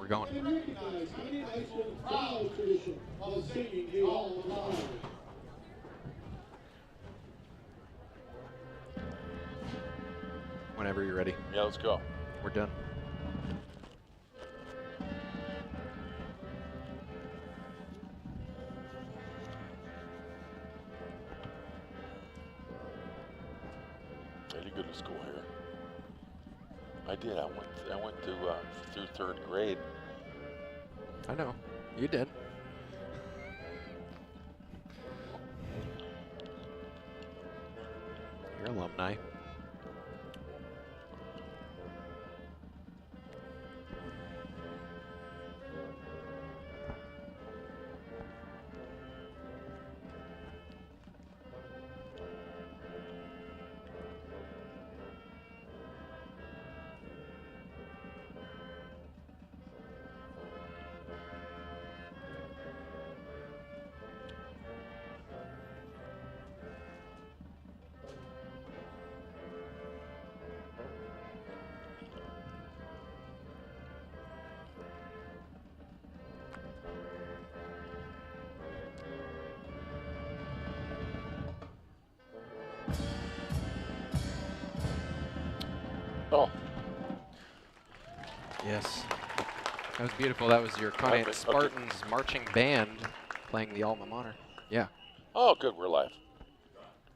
We're going. Whenever you're ready. Yeah, let's go. We're done. I did go to school here. I did. I went to through 3rd grade. I know. You did. You're alumni. Oh. Yes. That was beautiful. That was your Conneaut Spartans marching band playing the alma mater. Yeah. Oh, good. We're live.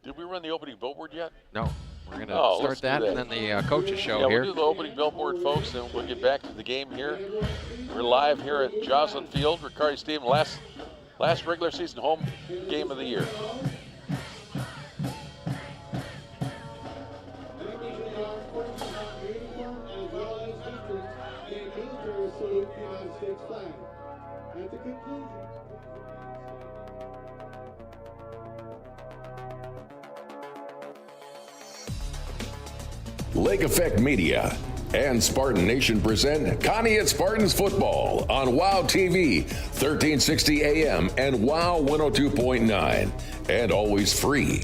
Did we run the opening billboard yet? No. We're going to start that and then the coaches show here. We'll do the opening billboard, folks, and we'll get back to the game here. We're live here at Joslyn Field, Riccardi Stadium, last regular season home game of the year. Lake Effect Media and Spartan Nation present Conneaut Spartans football on WOW TV, 1360 AM and WOW 102.9, and always free.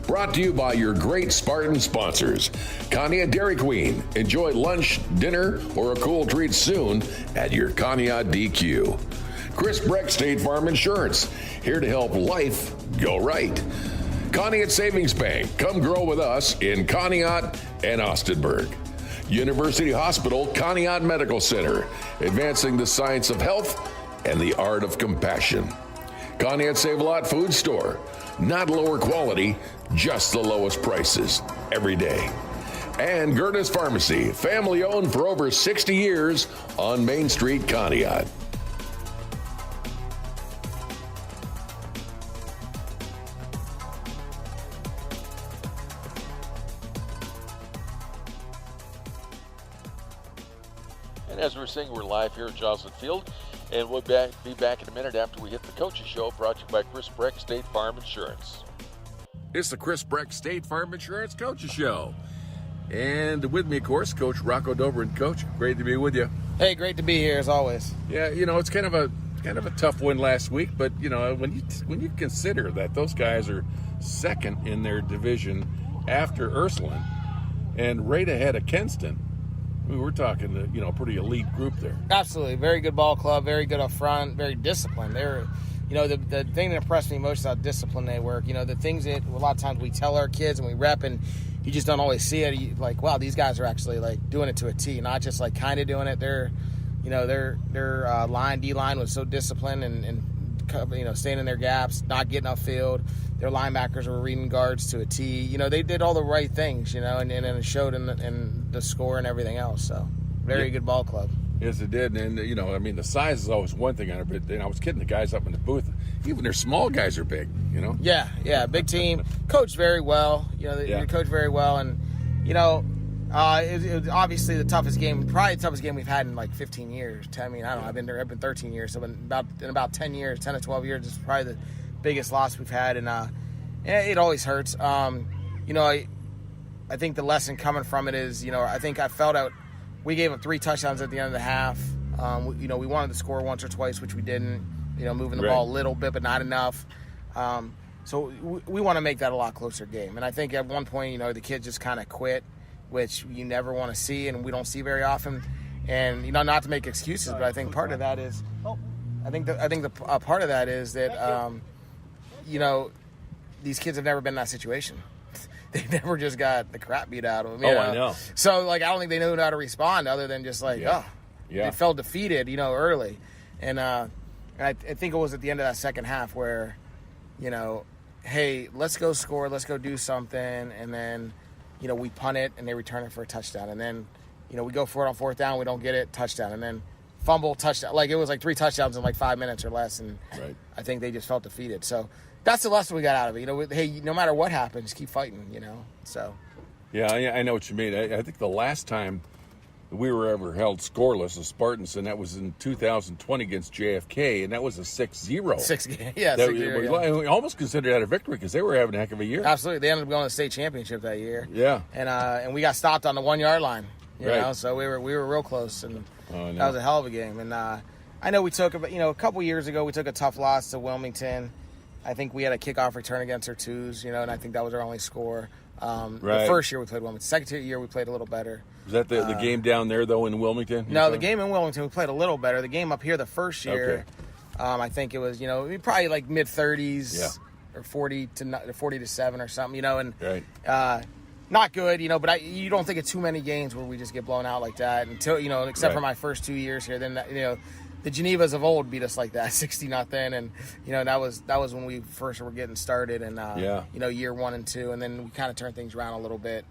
Brought to you by your great Spartan sponsors. Conneaut Dairy Queen. Enjoy lunch, dinner, or a cool treat soon at your Conneaut DQ. Chris Breck State Farm Insurance. Here to help life go right. Conneaut Savings Bank. Come grow with us in Conneaut and Austinburg. University Hospital Conneaut Medical Center. Advancing the science of health and the art of compassion. Conneaut Save-A-Lot Food Store. Not lower quality, just the lowest prices every day. And Gertis Pharmacy, family owned for over 60 years on Main Street, Conneaut. And as we're saying, we're live here at Joslyn Field, and we'll be back in a minute after we hit the coaches show, brought to you by Chris Breck State Farm Insurance. It's the Chris Breck State Farm Insurance Coaches Show. And with me, of course, Coach Rocco Dobrin. Coach, great to be with you. Hey, great to be here as always. Yeah, it's kind of a tough win last week, but when you consider that those guys are second in their division after Ursuline and right ahead of Kenston, we're talking a pretty elite group there. Absolutely, very good ball club, very good up front, very disciplined. They're, the thing that impressed me most is how disciplined they work. The things that a lot of times we tell our kids and we rep, and you just don't always see it. You, wow, these guys are actually doing it to a T, not just kind of doing it. Their D-line was so disciplined and staying in their gaps, not getting upfield. Their linebackers were reading guards to a T. They did all the right things, and it showed in the score and everything else. So, very good ball club. Yes, it did. And, the size is always one thing on it, but I was kidding the guys up in the booth. Even their small guys are big, Yeah, big team. Coached very well. They coached very well. And, it was obviously the toughest game, probably the toughest game we've had in 15 years. I mean, I don't know, I've been there, I've been 13 years. So in about 10 years, 10 to 12 years, it's probably the biggest loss we've had. And it always hurts. I think the lesson coming from it is, I think I felt out. We gave up 3 touchdowns at the end of the half. We wanted to score once or twice, which we didn't. Moving the ball a little bit, but not enough. So we want to make that a lot closer game. And I think at one point, the kids just kind of quit, which you never want to see and we don't see very often. And not to make excuses, but I think part of that is, part of that is that these kids have never been in that situation. They never just got the crap beat out of them. I know. So I don't think they knew how to respond other than just they felt defeated, early. And I think it was at the end of that second half where, hey, let's go score, let's go do something, and then, we punt it and they return it for a touchdown, and then, we go for it on fourth down, we don't get it, touchdown, and then fumble, touchdown. It was 3 touchdowns in 5 minutes or less, and I think they just felt defeated. So that's the lesson we got out of it. Hey, no matter what happens, keep fighting. So. Yeah, I know what you mean. I think the last time we were ever held scoreless as Spartans, and that was in 2020 against JFK, and that was a 6-0. We almost considered that a victory because they were having a heck of a year. Absolutely. They ended up going to the state championship that year. Yeah. And we got stopped on the 1 yard line. You know, so we were real close, and that was a hell of a game. And I know we took a couple years ago we took a tough loss to Wilmington. I think we had a kickoff return against our twos, and I think that was our only score. The first year we played Wilmington. Second year we played a little better. Was that the game down there, though, in Wilmington? No, the game in Wilmington we played a little better. The game up here the first year, I think it was, probably mid-30s or 40 to 7 or something, and not good, but you don't think of too many games where we just get blown out like that until, except for my first 2 years here. Then, the Genevas of old beat us like that, 60-0, and that was when we first were getting started, and year 1 and 2, and then we kind of turned things around a little bit,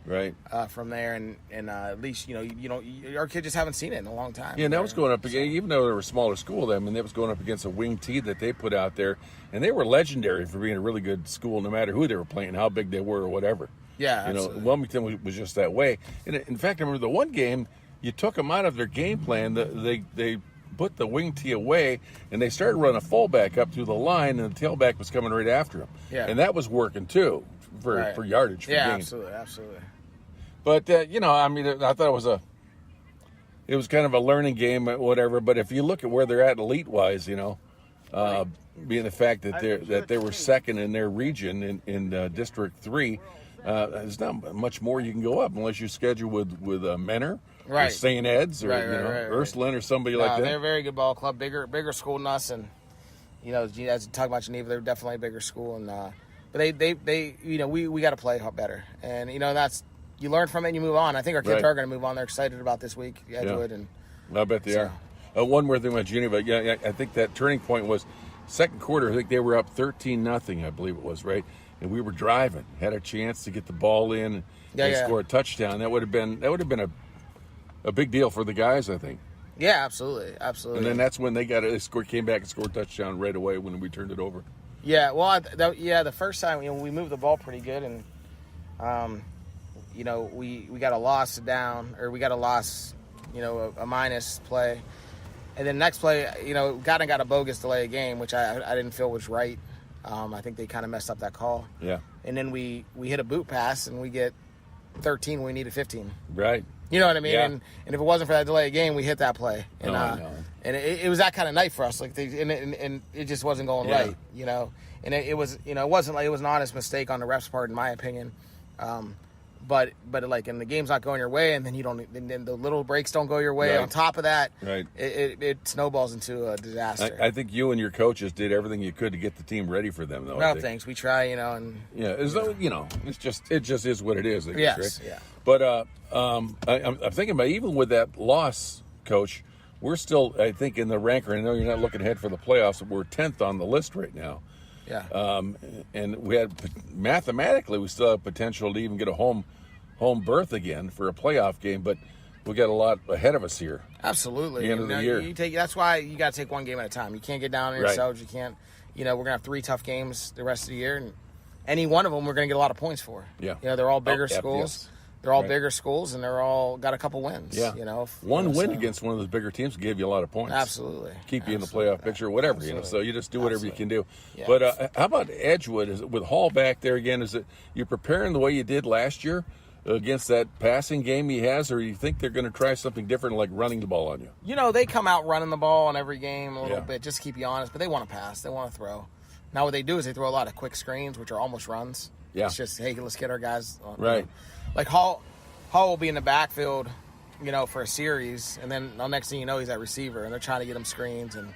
from there, and at least our kids just haven't seen it in a long time. Yeah, and that was going up against, even though they were a smaller school, that was going up against a wing tee that they put out there, and they were legendary for being a really good school, no matter who they were playing, how big they were, or whatever. Yeah, absolutely. Wilmington was just that way, and in fact, I remember the one game you took them out of their game plan. They put the wing tee away, and they started running a fullback up through the line, and the tailback was coming right after him. Yeah. And that was working, too, for yardage, for gains. Absolutely. But, I thought it was kind of a learning game, whatever, but if you look at where they're at elite-wise, being the fact that they were second in their region in District 3, there's not much more you can go up unless you schedule with Menor, or St. Ed's, or Ursuline, or somebody like that. They're a very good ball club, bigger school than us, and as you talk about Geneva, they're definitely a bigger school, and but they we got to play better, and that's you learn from it and you move on. I think our kids are going to move on. They're excited about this week, Edgewood, and I bet they are. One more thing about Geneva, I think that turning point was second quarter. I think they were up 13-0, I believe it was, right? And we were driving, had a chance to get the ball in and score a touchdown. That would have been a big deal for the guys, I think. Yeah, absolutely. And then that's when they came back and scored a touchdown right away when we turned it over. Yeah, well, the first time we moved the ball pretty good, and we got a loss down, or we got a loss, a minus play, and then next play, got a bogus delay of game, which I didn't feel was right. I think they kind of messed up that call. Yeah. And then we hit a boot pass, and we get 13 when we needed 15. Right. You know what I mean? Yeah. And if it wasn't for that delay of game, we hit that play. And and it was that kind of night for us. And it just wasn't going right. And it was it wasn't it was an honest mistake on the ref's part, in my opinion. But and the game's not going your way, and then then the little breaks don't go your way. Right. On top of that, it snowballs into a disaster. I think you and your coaches did everything you could to get the team ready for them, though. Well, thanks. We try, and as though it just is what it is. I guess, yes, right? yeah. But I'm thinking about, even with that loss, Coach, we're still, I think, in the ranker. I know you're not looking ahead for the playoffs, but we're 10th on the list right now. Yeah. And we had, mathematically, we still have potential to even get a home berth again for a playoff game, but we got a lot ahead of us here. Absolutely. The end of the year. That's why you got to take one game at a time. You can't get down on yourselves. You can't. We're gonna have 3 tough games the rest of the year, and any one of them we're gonna get a lot of points for. Yeah. They're all bigger schools. Yes. They're all bigger schools, and they're all got a couple wins. Yeah. One win against one of those bigger teams gave you a lot of points. Absolutely. Keep you in the playoff picture, whatever. Absolutely. So you just do whatever you can do. Yeah. But how about Edgewood? With Hall back there again, is it you're preparing the way you did last year against that passing game he has, or you think they're going to try something different, like running the ball on you? They come out running the ball in every game a little bit, just to keep you honest, but they want to pass. They want to throw. Now what they do is they throw a lot of quick screens, which are almost runs. Yeah. It's just, hey, let's get our guys on. Right. Like Hall will be in the backfield, for a series, and then the next thing you know, he's at receiver, and they're trying to get him screens. And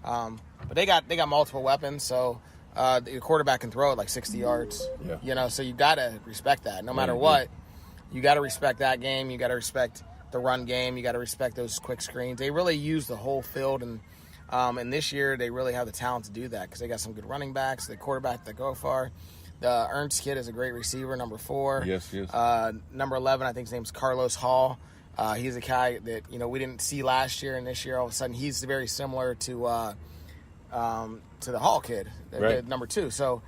but they got multiple weapons, so the quarterback can throw it like 60 yards. Yeah. So you got to respect that. No matter what, you got to respect that game. You got to respect the run game. You got to respect those quick screens. They really use the whole field, and this year they really have the talent to do that because they got some good running backs, the quarterback that go far. The Ernst kid is a great receiver, number 4. Yes. Number 11, I think his name's Carlos Hall. He's a guy that we didn't see last year, and this year all of a sudden he's very similar to the Hall kid, number 2. So,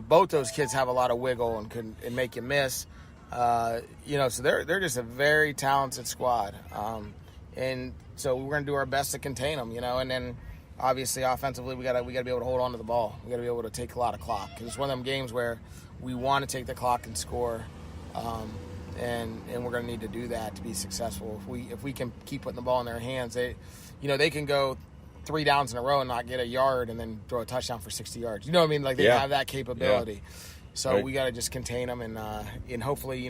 both those kids have a lot of wiggle and make you miss. So they're just a very talented squad, and so we're gonna do our best to contain them, and then. Obviously, offensively, we gotta be able to hold on to the ball. We gotta be able to take a lot of clock. It's one of them games where we want to take the clock and score, and we're gonna need to do that to be successful. If we can keep putting the ball in their hands, they can go 3 downs in a row and not get a yard, and then throw a touchdown for 60 yards. You know what I mean? Like they have that capability. Yeah. So we gotta just contain them and hopefully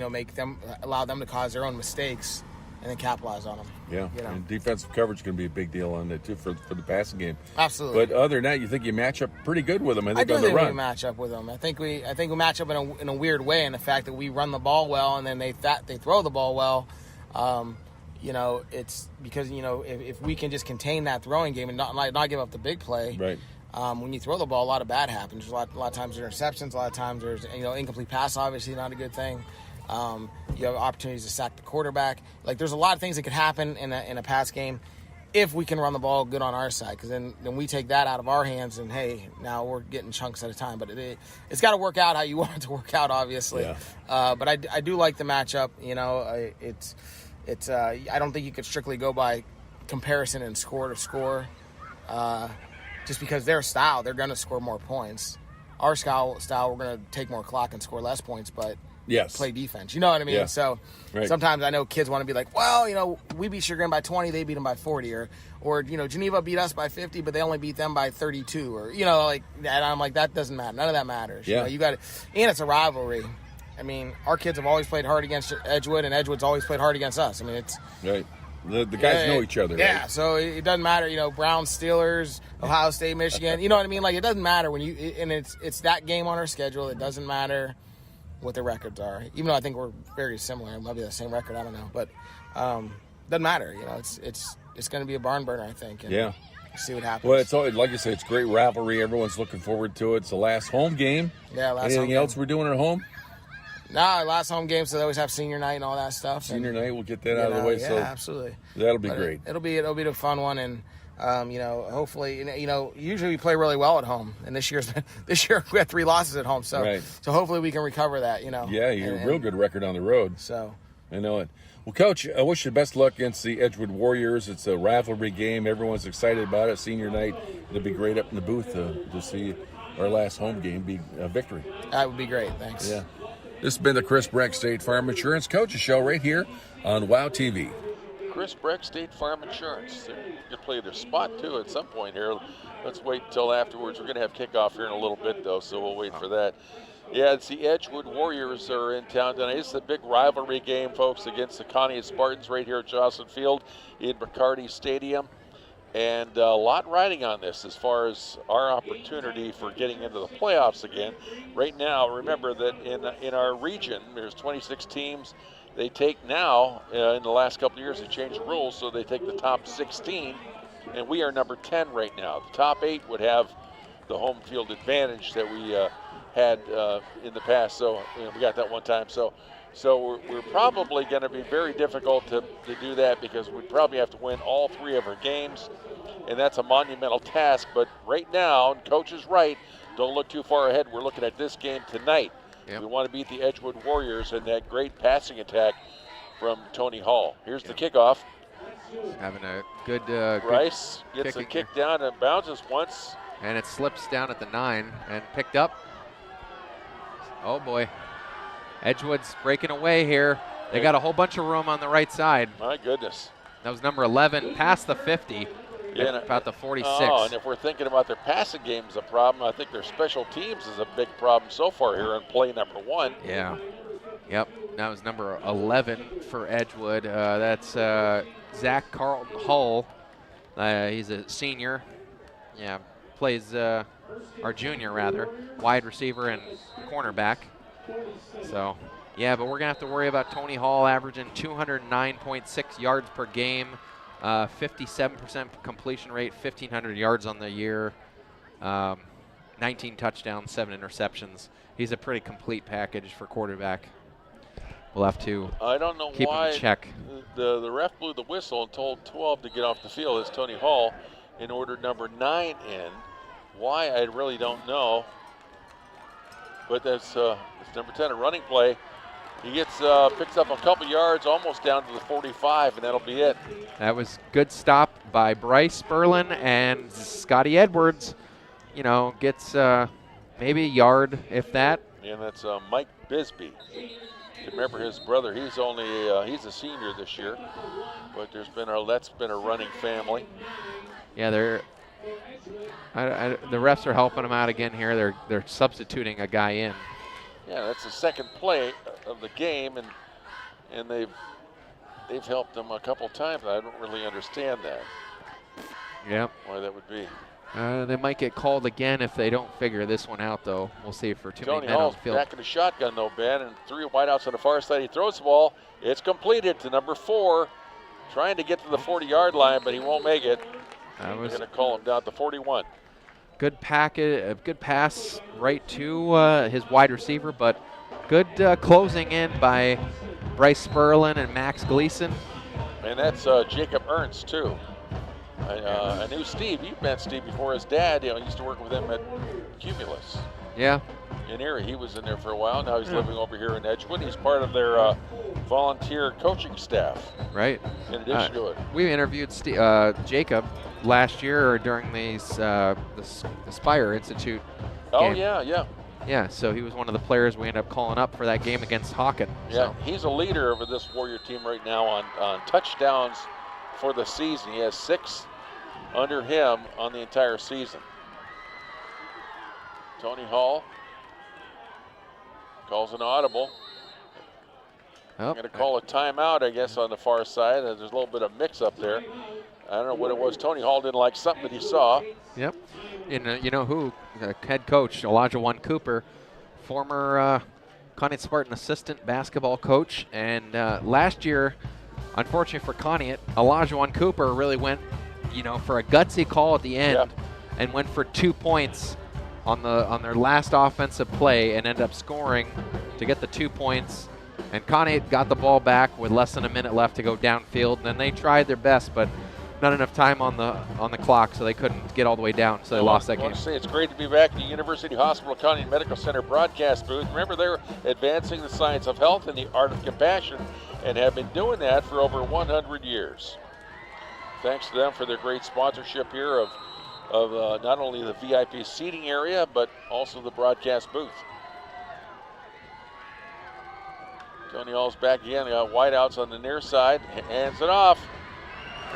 allow them to cause their own mistakes. And then capitalize on them. Yeah, and defensive coverage is going to be a big deal on that too for the passing game. Absolutely. But other than that, you think you match up pretty good with them? I do think we match up with them. I think we match up in a weird way in the fact that we run the ball well and then they throw the ball well. It's because if we can just contain that throwing game and not give up the big play. Right. When you throw the ball, a lot of bad happens. A lot of times there's interceptions. A lot of times there's incomplete pass. Obviously, not a good thing. You have opportunities to sack the quarterback. Like there's a lot of things that could happen in a pass game if we can run the ball good on our side. Because then we take that out of our hands and hey, now we're getting chunks at a time. But it's got to work out how you want it to work out, obviously. Yeah. But I do like the matchup. I don't think you could strictly go by comparison and score to score. Just because their style, they're going to score more points. Our style, we're going to take more clock and score less points, but play defense. You know what I mean? Yeah. So sometimes I know kids want to be like, well, we beat Sugar Inn by 20, they beat them by 40, or Geneva beat us by 50, but they only beat them by 32, or and I'm like, that doesn't matter. None of that matters. Yeah. You got it, and it's a rivalry. I mean, our kids have always played hard against Edgewood, and Edgewood's always played hard against us. I mean, it's right. The guys know each other. Yeah, right? So it doesn't matter. Browns, Steelers, Ohio State, Michigan. You know what I mean? Like it doesn't matter and it's that game on our schedule. It doesn't matter what the records are, even though I think we're very similar. It might be the same record. I don't know, but doesn't matter. It's going to be a barn burner, I think. And see what happens. Well, it's like you say, it's great rivalry. Everyone's looking forward to it. It's the last home game. Yeah. Anything else we're doing at home? Nah, last home game, so they always have senior night and all that stuff. Senior night, we'll get that out of the way. Yeah, so absolutely. That'll be great. It'll be a fun one, and hopefully, usually we play really well at home, and this year we had 3 losses at home, so hopefully we can recover that. Yeah, you're a real good record on the road. So I know it. Well, Coach, I wish you the best luck against the Edgewood Warriors. It's a rivalry game. Everyone's excited about it. Senior night, it'll be great up in the booth to see our last home game be a victory. That would be great. Thanks. Yeah. This has been the Chris Breck State Farm Insurance Coaches Show right here on WOW TV. Chris Breck State Farm Insurance. They're going to play their spot, too, at some point here. Let's wait until afterwards. We're going to have kickoff here in a little bit, though, so we'll wait for that. Yeah, it's the Edgewood Warriors are in town tonight. It's a big rivalry game, folks, against the Conneaut Spartans right here at Jocelyn Field in Bacardi Stadium. And a lot riding on this as far as our opportunity for getting into the playoffs again. Right now, remember that in our region, there's 26 teams. They take now, in the last couple of years, they changed the rules, so they take the top 16, and we are number 10 right now. The top 8 would have the home field advantage that we had in the past, so we got that one time. So we're probably going to be very difficult to do that because we'd probably have to win all 3 of our games, and that's a monumental task. But right now, and Coach is right, don't look too far ahead. We're looking at this game tonight. Yep. We want to beat the Edgewood Warriors and that great passing attack from Tony Hall. Here's the kickoff. Having a good Rice gets a kick down and bounces once. And it slips down at the 9 and picked up. Oh, boy. Edgewood's breaking away here. They got a whole bunch of room on the right side. My goodness. That was number 11, past the 50, about the 46. Oh, and if we're thinking about their passing game as a problem, I think their special teams is a big problem so far here in play number 1. Yeah. Yep. That was number 11 for Edgewood. That's Zach Carlton Hull. He's a senior. Yeah, plays our junior rather, wide receiver and cornerback. So, yeah, but we're gonna have to worry about Tony Hall averaging 209.6 yards per game, 57% completion rate, 1,500 yards on the year, 19 touchdowns, 7 interceptions. He's a pretty complete package for quarterback. We'll have to I don't know keep why him in check. The ref blew the whistle and told 12 to get off the field as Tony Hall and ordered number 9 in. Why, I really don't know. But that's number 10, a running play. He gets picks up a couple yards, almost down to the 45, and that'll be it. That was good stop by Bryce Sperlin, and Scotty Edwards, you know, gets maybe a yard, if that. And that's Mike Bisbee. Remember his brother, he's only he's a senior this year, but that's been a running family. Yeah, the refs are helping him out again here. They're substituting a guy in. Yeah, that's the second play of the game, and they've helped them a couple times. I don't really understand that. Yep. Why that would be. They might get called again if they don't figure this one out, though. We'll see for too many Tony men on Hall's the field. back in the shotgun, though, Ben, and 3 wideouts on the far side. He throws the ball. It's completed to number 4, trying to get to the 40-yard line, but he won't make it. They're going to call him down to 41. Good packet, good pass right to his wide receiver, but good closing in by Bryce Sperlin and Max Gleason. And that's Jacob Ernst, too. I knew Steve. You've met Steve before. His dad, used to work with him at Cumulus. Yeah. In Erie. He was in there for a while. Now he's living over here in Edgewood. He's part of their volunteer coaching staff. Right. In addition to it. We interviewed Jacob last year during the Spire Institute game. Yeah. Yeah, so he was one of the players we ended up calling up for that game against Hawken. Yeah, so. He's a leader of this Warrior team right now on touchdowns for the season. He has 6 under him on the entire season. Tony Hall calls an audible. I'm going to call a timeout, I guess, on the far side. There's a little bit of mix-up there. I don't know what it was. Tony Hall didn't like something that he saw. Yep. And you know who? Head coach Elijah One Cooper, former Conneaut Spartan assistant basketball coach. And last year, unfortunately for Conneaut, Elijah One Cooper really went, for a gutsy call at the end and went for 2 points on their last offensive play and ended up scoring to get the 2 points. And Conneaut got the ball back with less than a minute left to go downfield. And then they tried their best, but not enough time on the clock, so they couldn't get all the way down, so they lost that game. I want to say it's great to be back in the University Hospital County Medical Center broadcast booth. Remember, they're advancing the science of health and the art of compassion and have been doing that for over 100 years. Thanks to them for their great sponsorship here of not only the VIP seating area, but also the broadcast booth. Tony Hall's back again. They got wideouts on the near side. Hands it off.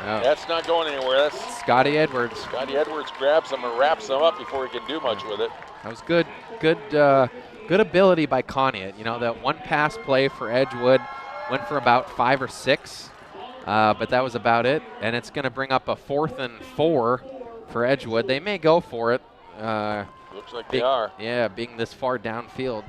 Oh. That's not going anywhere. That's Scotty Edwards. Scotty Edwards grabs him and wraps him up before he can do much with it. That was good ability by Conneaut. That one pass play for Edgewood went for about 5 or 6, but that was about it. And it's going to bring up a 4th and 4 for Edgewood. They may go for it. Looks like they are. Yeah, being this far downfield.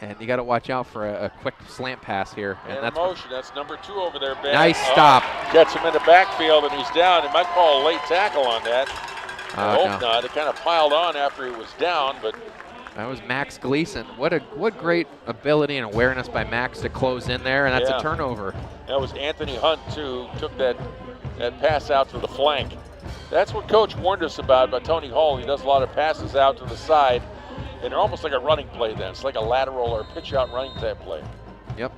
And you got to watch out for a quick slant pass here. And that's motion. That's number 2 over there, Ben. Nice stop. Gets him in the backfield, and he's down. He might call a late tackle on that. I hope not. It kind of piled on after he was down, but that was Max Gleason. What great ability and awareness by Max to close in there, and that's a turnover. That was Anthony Hunt, too, who took that pass out to the flank. That's what Coach warned us about Tony Hall. He does a lot of passes out to the side. And they're almost like a running play then. It's like a lateral or pitch out running type play. Yep.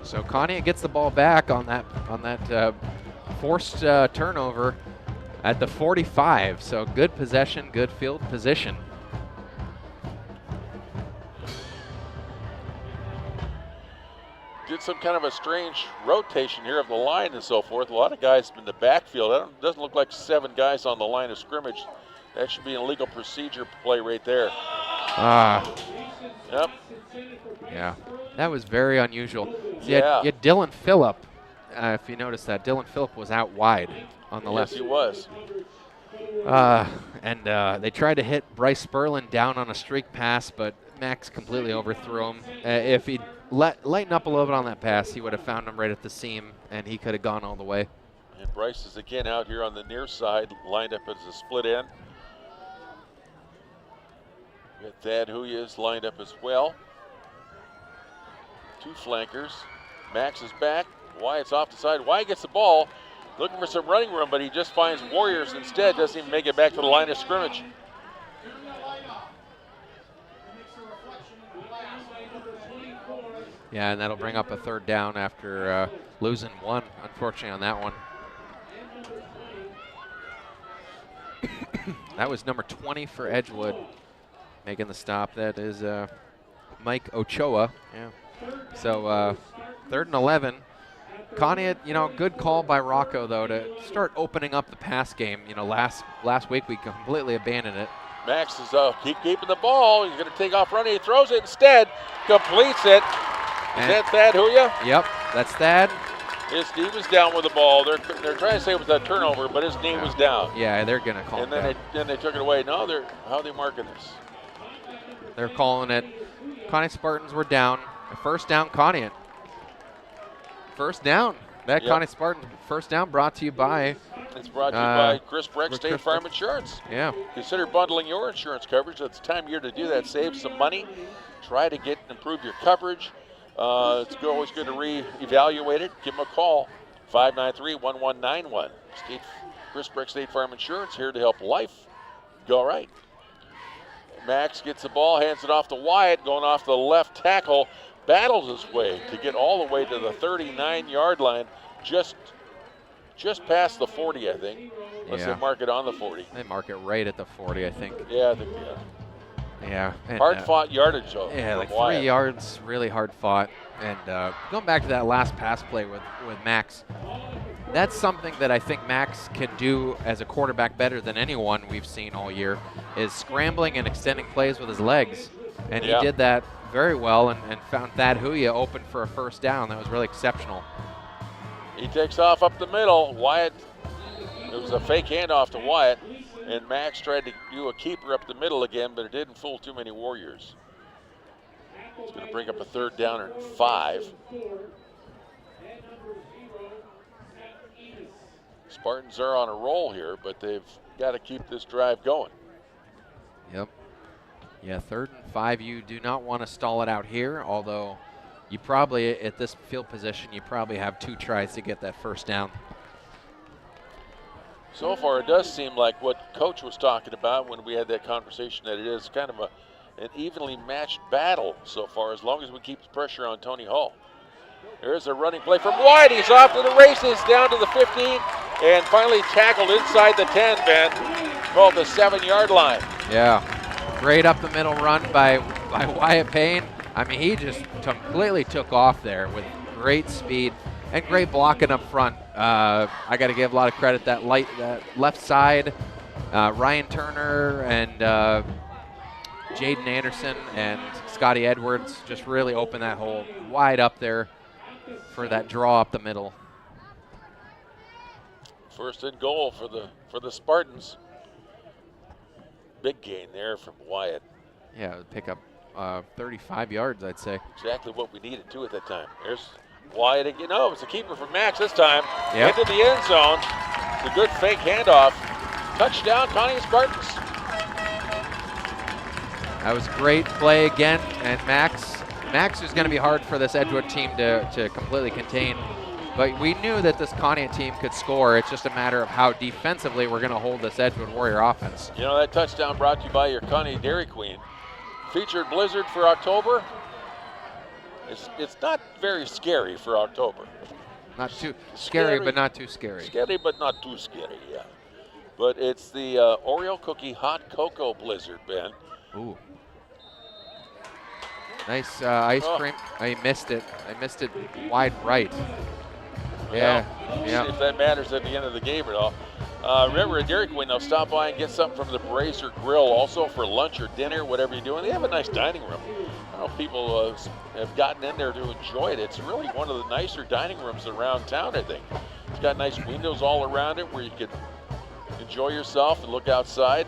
So Conneaut gets the ball back on that forced turnover at the 45. So good possession, good field position. Did some kind of a strange rotation here of the line and so forth. A lot of guys in the backfield. It doesn't look like 7 guys on the line of scrimmage. That should be an illegal procedure play right there. Ah. Yep. Yeah. That was very unusual. So Yeah. you had Dylan Phillip. If you notice that, Dylan Phillip was out wide on the left. Yes, he was. And they tried to hit Bryce Sperlin down on a streak pass, but Max completely overthrew him. If he'd lighten up a little bit on that pass, he would have found him right at the seam, and he could have gone all the way. And Bryce is again out here on the near side, lined up as a split end. We got Thad Huya is lined up as well. Two flankers. Max is back. Wyatt's off the side. Wyatt gets the ball, looking for some running room, but he just finds Warriors instead. Doesn't even make it back to the line of scrimmage. Yeah, and that'll bring up a third down after losing one, unfortunately, on that one. That was number 20 for Edgewood making the stop. That is Mike Ochoa. Yeah. So 3rd and 11. Conneaut, good call by Rocco, though, to start opening up the pass game. Last week we completely abandoned it. Max is keeping the ball. He's going to take off running. He throws it instead, completes it. Is that Thad Huya? Yep, that's Thad. His knee was down with the ball. They're trying to say it was a turnover, but his knee was down. Yeah, they're going to call it. And then they took it away. No, how are they marking this? They're calling it. Conneaut Spartans were down. First down, Conneaut. First down. That Conneaut Spartans first down brought to you by. It's brought to you by Chris Breck State Farm Insurance. Yeah. Consider bundling your insurance coverage. It's time of year to do that. Save some money. Try to improve your coverage. It's always good to reevaluate it. Give them a call, 593-1191. Chris Breck State Farm Insurance, here to help life go right. Max gets the ball, hands it off to Wyatt, going off the left tackle, battles his way to get all the way to the 39-yard line, just past the 40, I think. Unless they mark it on the 40. They mark it right at the 40, I think. Yeah, I think, yeah. Yeah. Hard-fought yardage, though. Yeah, like Wyatt. 3 yards, really hard fought. And going back to that last pass play with Max, that's something that I think Max can do as a quarterback better than anyone we've seen all year, is scrambling and extending plays with his legs. And he did that very well and found Thad Huya open for a first down. That was really exceptional. He takes off up the middle. Wyatt, it was a fake handoff to Wyatt. And Max tried to do a keeper up the middle again, but it didn't fool too many Warriors. It's going to bring up a third down and 5. Spartans are on a roll here, but they've got to keep this drive going. Yep. Yeah, 3rd and 5. You do not want to stall it out here, although you probably, at this field position, you probably have 2 tries to get that first down. So far, it does seem like what Coach was talking about when we had that conversation, that it is kind of an evenly matched battle so far, as long as we keep the pressure on Tony Hall. There's a running play from White. He's off to the races, down to the 15, and finally tackled inside the 10, Ben. Called the 7-yard line. Yeah, great up the middle run by Wyatt Payne. I mean, he just completely took off there with great speed and great blocking up front. I got to give a lot of credit that left side. Ryan Turner and Jaden Anderson and Scotty Edwards just really opened that hole wide up there for that draw up the middle. First and goal for the Spartans. Big gain there from Wyatt. Yeah, pick up 35 yards, I'd say. Exactly what we needed to at that time. There's Wyatt again. No, it's a keeper from Max this time. Yep. Into the end zone. It's a good fake handoff. Touchdown, Conneaut Spartans. That was great play again, and Max is going to be hard for this Edgewood team to completely contain. But we knew that this Conneaut team could score. It's just a matter of how defensively we're going to hold this Edgewood Warrior offense. You know, that touchdown brought to you by your Conneaut Dairy Queen. Featured blizzard for October. It's not very scary for October. Not too scary, but not too scary. Scary, but not too scary, yeah. But it's the Oreo cookie hot cocoa blizzard, Ben. Ooh. Nice ice cream. I missed it. I missed it wide right. Yeah. Well, yeah. See if that matters at the end of the game at all. Remember, at Dairy Queen, they'll stop by and get something from the Brazier Grill, also for lunch or dinner, whatever you're doing. They have a nice dining room. I don't know if people have gotten in there to enjoy it. It's really one of the nicer dining rooms around town, I think. It's got nice windows all around it where you can enjoy yourself and look outside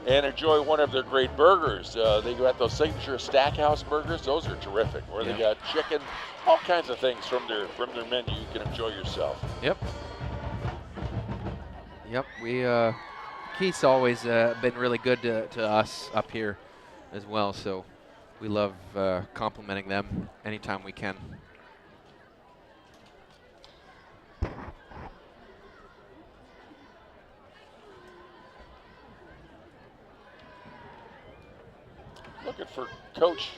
and enjoy one of their great burgers. They got those signature Stackhouse burgers. Those are terrific. Where they got chicken, all kinds of things from their menu. You can enjoy yourself. Yep. Keith's always been really good to us up here as well, so we love complimenting them anytime we can. Looking for Coach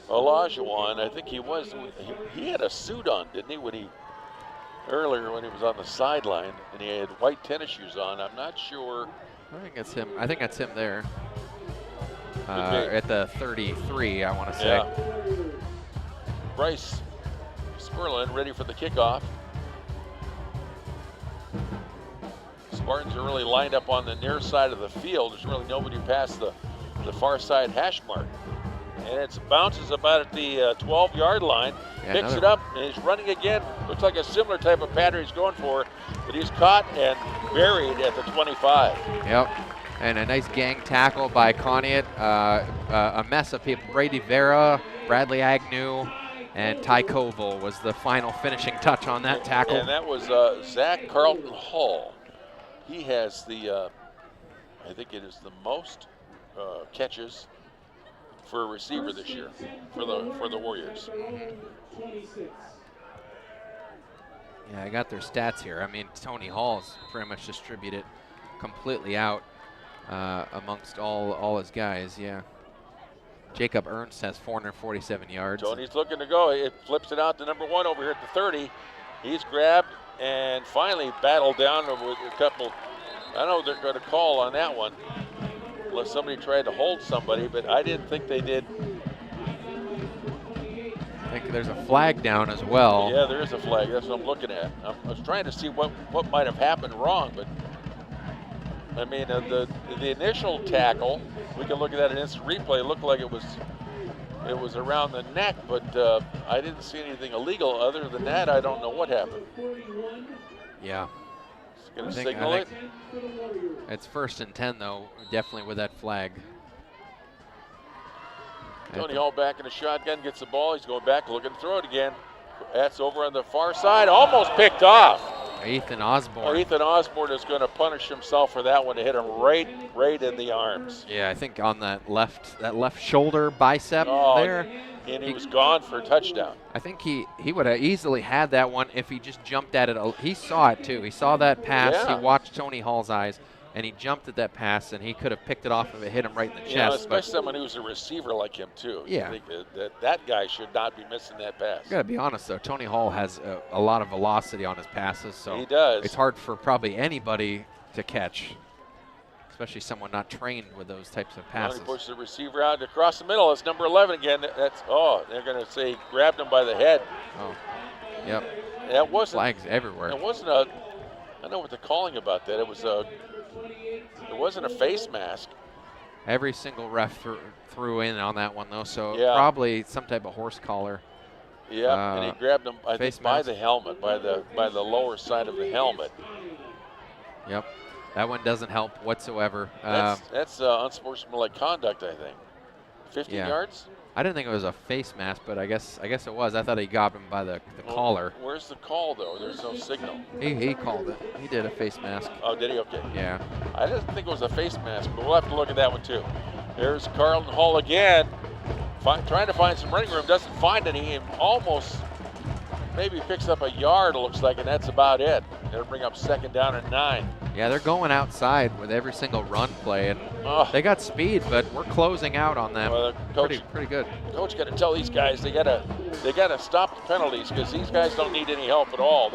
Olajuwon. I think he had a suit on, didn't he, earlier when he was on the sideline, and he had white tennis shoes on. I'm not sure. I think it's him. I think that's him there. At the 33, I want to say. Yeah. Bryce Sperlin ready for the kickoff. Spartans are really lined up on the near side of the field. There's really nobody past the far side hash mark. And it bounces about at the 12-yard line, picks it up, and he's running again. Looks like a similar type of pattern he's going for, but he's caught and buried at the 25. Yep, and a nice gang tackle by Conneaut. A mess of people. Brady Vera, Bradley Agnew, and Ty Koval was the final finishing touch on that tackle. And that was Zach Carlton Hall. He has the, I think it is the most catches for a receiver this year for the Warriors. Yeah, I got their stats here. I mean, Tony Hall's pretty much distributed completely out amongst all his guys. Yeah. Jacob Ernst has 447 yards. Tony's looking to go. It flips it out to number 1 over here at the 30. He's grabbed and finally battled down with a couple. I know they're going to call on that one, unless somebody tried to hold somebody, but I didn't think they did. I think there's a flag down as well. Yeah, there is a flag. That's what I'm looking at. I was trying to see what might have happened wrong, but I mean, the initial tackle, we can look at that in instant replay. It looked like it was around the neck, but I didn't see anything illegal. Other than that, I don't know what happened. Yeah. Going to signal it. It's 1st and 10, though, definitely with that flag. Tony Hall back in the shotgun, gets the ball. He's going back, looking to throw it again. That's over on the far side, almost picked off. Ethan Osborne. Ethan Osborne is going to punish himself for that one, to hit him right in the arms. Yeah, I think on that left shoulder bicep there. And he was gone for a touchdown. I think he would have easily had that one if he just jumped at it. He saw it too. He saw that pass. Yeah. He watched Tony Hall's eyes, and he jumped at that pass, and he could have picked it off if it hit him right in the chest. Especially someone who's a receiver like him too. Yeah. I think that guy should not be missing that pass. Gotta be honest though, Tony Hall has a lot of velocity on his passes, so he does. It's hard for probably anybody to catch, especially someone not trained with those types of passes. He pushes the receiver out across the middle. It's number 11 again. They're going to say grabbed him by the head. Oh, yep. That wasn't flags everywhere. It wasn't I don't know what they're calling about that. It wasn't a face mask. Every single ref threw in on that one though, so yeah. Probably some type of horse collar. Yeah, and he grabbed him, I think, by the helmet, by the lower side of the helmet. Yep. That one doesn't help whatsoever. That's unsportsmanlike conduct, I think. 15 yards? I didn't think it was a face mask, but I guess it was. I thought he got him by the collar. Where's the call, though? There's no signal. He called it. He did a face mask. Oh, did he? Okay. Yeah. I didn't think it was a face mask, but we'll have to look at that one, too. There's Carlton Hall again, trying to find some running room. Doesn't find any. And almost maybe picks up a yard, it looks like, and that's about it. They'll bring up 2nd down and 9. Yeah, they're going outside with every single run play, and they got speed, but we're closing out on them. Well, coach, pretty good. Coach got to tell these guys they got to stop the penalties, because these guys don't need any help at all.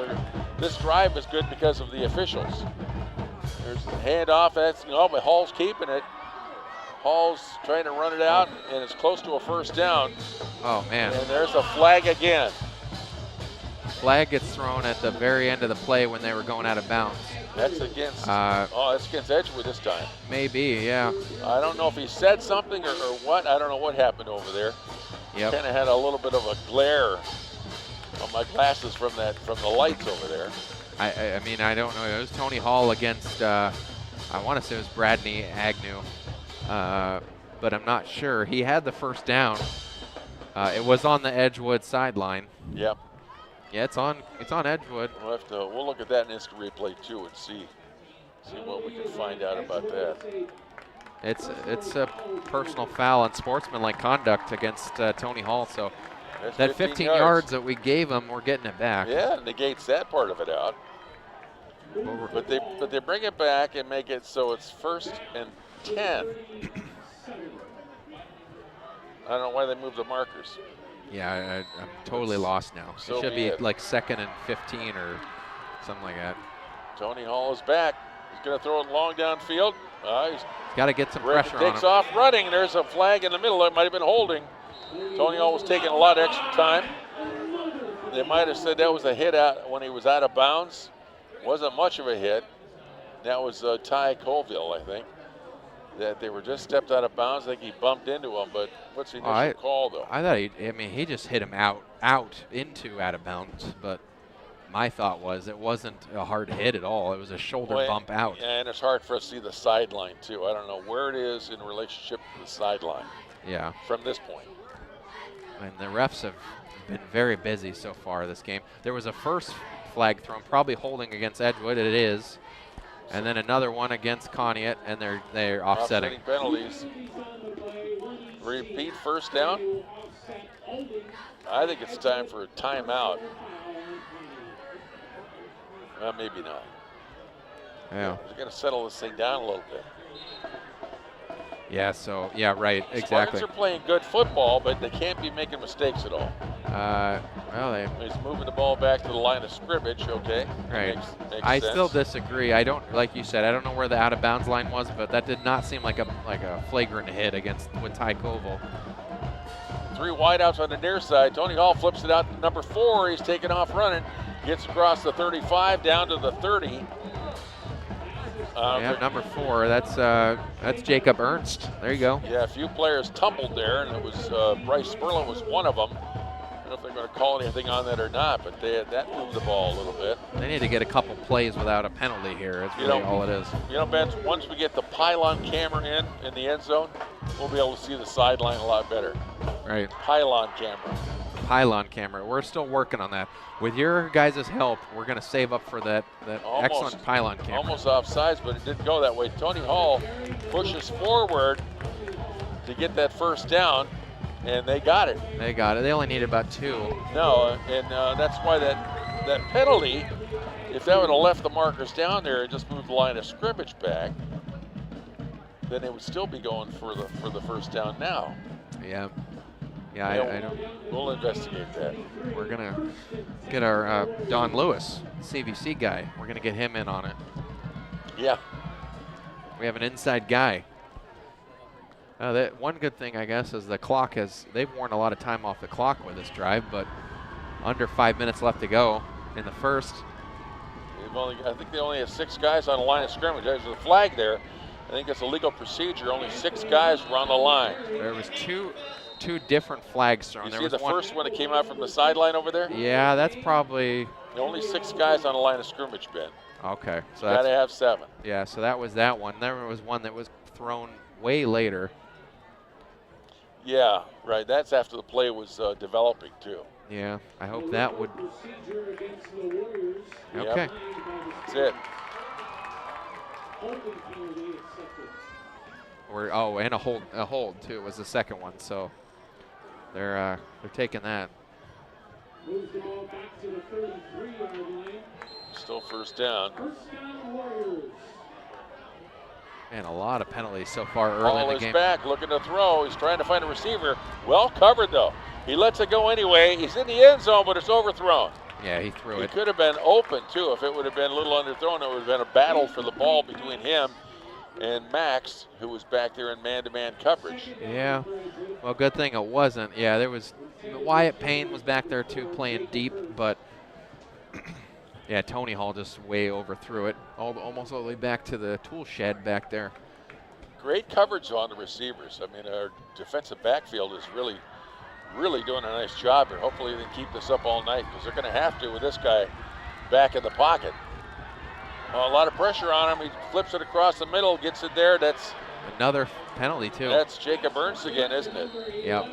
This drive is good because of the officials. There's the handoff. But Hall's keeping it. Hall's trying to run it out, and it's close to a 1st down. Oh man! And there's a flag again. flag gets thrown at the very end of the play when they were going out of bounds. That's against, that's against Edgewood this time. Maybe, yeah. I don't know if he said something or what. I don't know what happened over there. Yep. Kind of had a little bit of a glare on my glasses from the lights over there. I mean, I don't know. It was Tony Hall against, I want to say it was Bradney Agnew, but I'm not sure. He had the first down. It was on the Edgewood sideline. Yep. Yeah, it's on Edgewood. We'll look at that in instant replay too and see what we can find out about that. It's a personal foul and sportsmanlike conduct against Tony Hall. So that's that 15 yards that we gave him, we're getting it back. Yeah, negates that part of it out. But they bring it back and make it so it's 1st and 10. I don't know why they moved the markers. Yeah, I'm totally lost now. So it should be like 2nd and 15 or something like that. Tony Hall is back. He's going to throw it long downfield. He's got to get some pressure on him. Takes off running. There's a flag in the middle. It might have been holding. Tony Hall was taking a lot of extra time. They might have said that was a hit out when he was out of bounds. Wasn't much of a hit. That was Ty Colville, I think. That they were just stepped out of bounds. I think he bumped into him, but what's the initial call, though? I thought he just hit him out of bounds, but my thought was it wasn't a hard hit at all. It was a shoulder bump out. And it's hard for us to see the sideline, too. I don't know where it is in relationship to the sideline. Yeah. From this point. And the refs have been very busy so far this game. There was a first flag thrown, probably holding against Edgewood. It is. And then another one against Conneaut, and they're offsetting. Penalties. Repeat first down. I think it's time for a timeout. Maybe not. Yeah. They're going to settle this thing down a little bit. Yeah, so, yeah, right, exactly. Spartans are playing good football, but they can't be making mistakes at all. He's moving the ball back to the line of scrimmage, okay. Right. Makes I sense. still disagree. I don't, like you said, I don't know where the out-of-bounds line was, but that did not seem like a flagrant hit with Ty Koval. 3 wideouts on the near side. Tony Hall flips it out to number 4. He's taking off running. Gets across the 35 down to the 30. Number 4. That's Jacob Ernst. There you go. Yeah, a few players tumbled there, and it was Bryce Sperlin was one of them. I don't know if they're going to call anything on that or not, but that moved the ball a little bit. They need to get a couple plays without a penalty here. That's really all it is. You know, Ben, once we get the pylon camera in the end zone, we'll be able to see the sideline a lot better. Right. Pylon camera. Pylon camera. We're still working on that. With your guys' help, we're going to save up for that excellent pylon camera. Almost offsides, but it didn't go that way. Tony Hall pushes forward to get that first down, and they got it. They got it. They only needed about 2. No, and that's why that penalty, if that would have left the markers down there and just moved the line of scrimmage back, then it would still be going for the first down now. Yeah. Yeah, I don't. We'll investigate that. We're going to get our Don Lewis, CVC guy. We're going to get him in on it. Yeah. We have an inside guy. That one good thing, I guess, is the clock they've worn a lot of time off the clock with this drive, but under 5 minutes left to go in the first. I think they only have 6 guys on the line of scrimmage. There's a flag there. I think it's a legal procedure. Only 6 guys were on the line. There was two different flags thrown. You there see was the first one that came out from the sideline over there? Yeah, that's probably. Only 6 guys on the line of scrimmage, Ben. Okay, so got to have 7. Yeah, so that was that one. There was one that was thrown way later. Yeah, right. That's after the play was developing too. Yeah, I hope that would. Okay. Yep. That's it. And a hold too. It was the second one, so they're taking that. Still first down. And a lot of penalties so far early Hall in the game. is back, looking to throw. He's trying to find a receiver. Well covered though. He lets it go anyway. He's in the end zone, but it's overthrown. Yeah, he threw it. He could have been open too. If it would have been a little underthrown, it would have been a battle for the ball between him and Max, who was back there in man-to-man coverage. Yeah, well, good thing it wasn't. Yeah, there was Wyatt Payne was back there too, playing deep, but Yeah, Tony Hall just way overthrew it, almost all the way back to the tool shed back there. Great coverage on the receivers. I mean, our defensive backfield is really doing a nice job here. Hopefully they can keep this up all night because they're going to have to with this guy back in the pocket. Well, a lot of pressure on him. He flips it across the middle, gets it there. That's another penalty too. That's Jacob Ernst again, isn't it? Yep.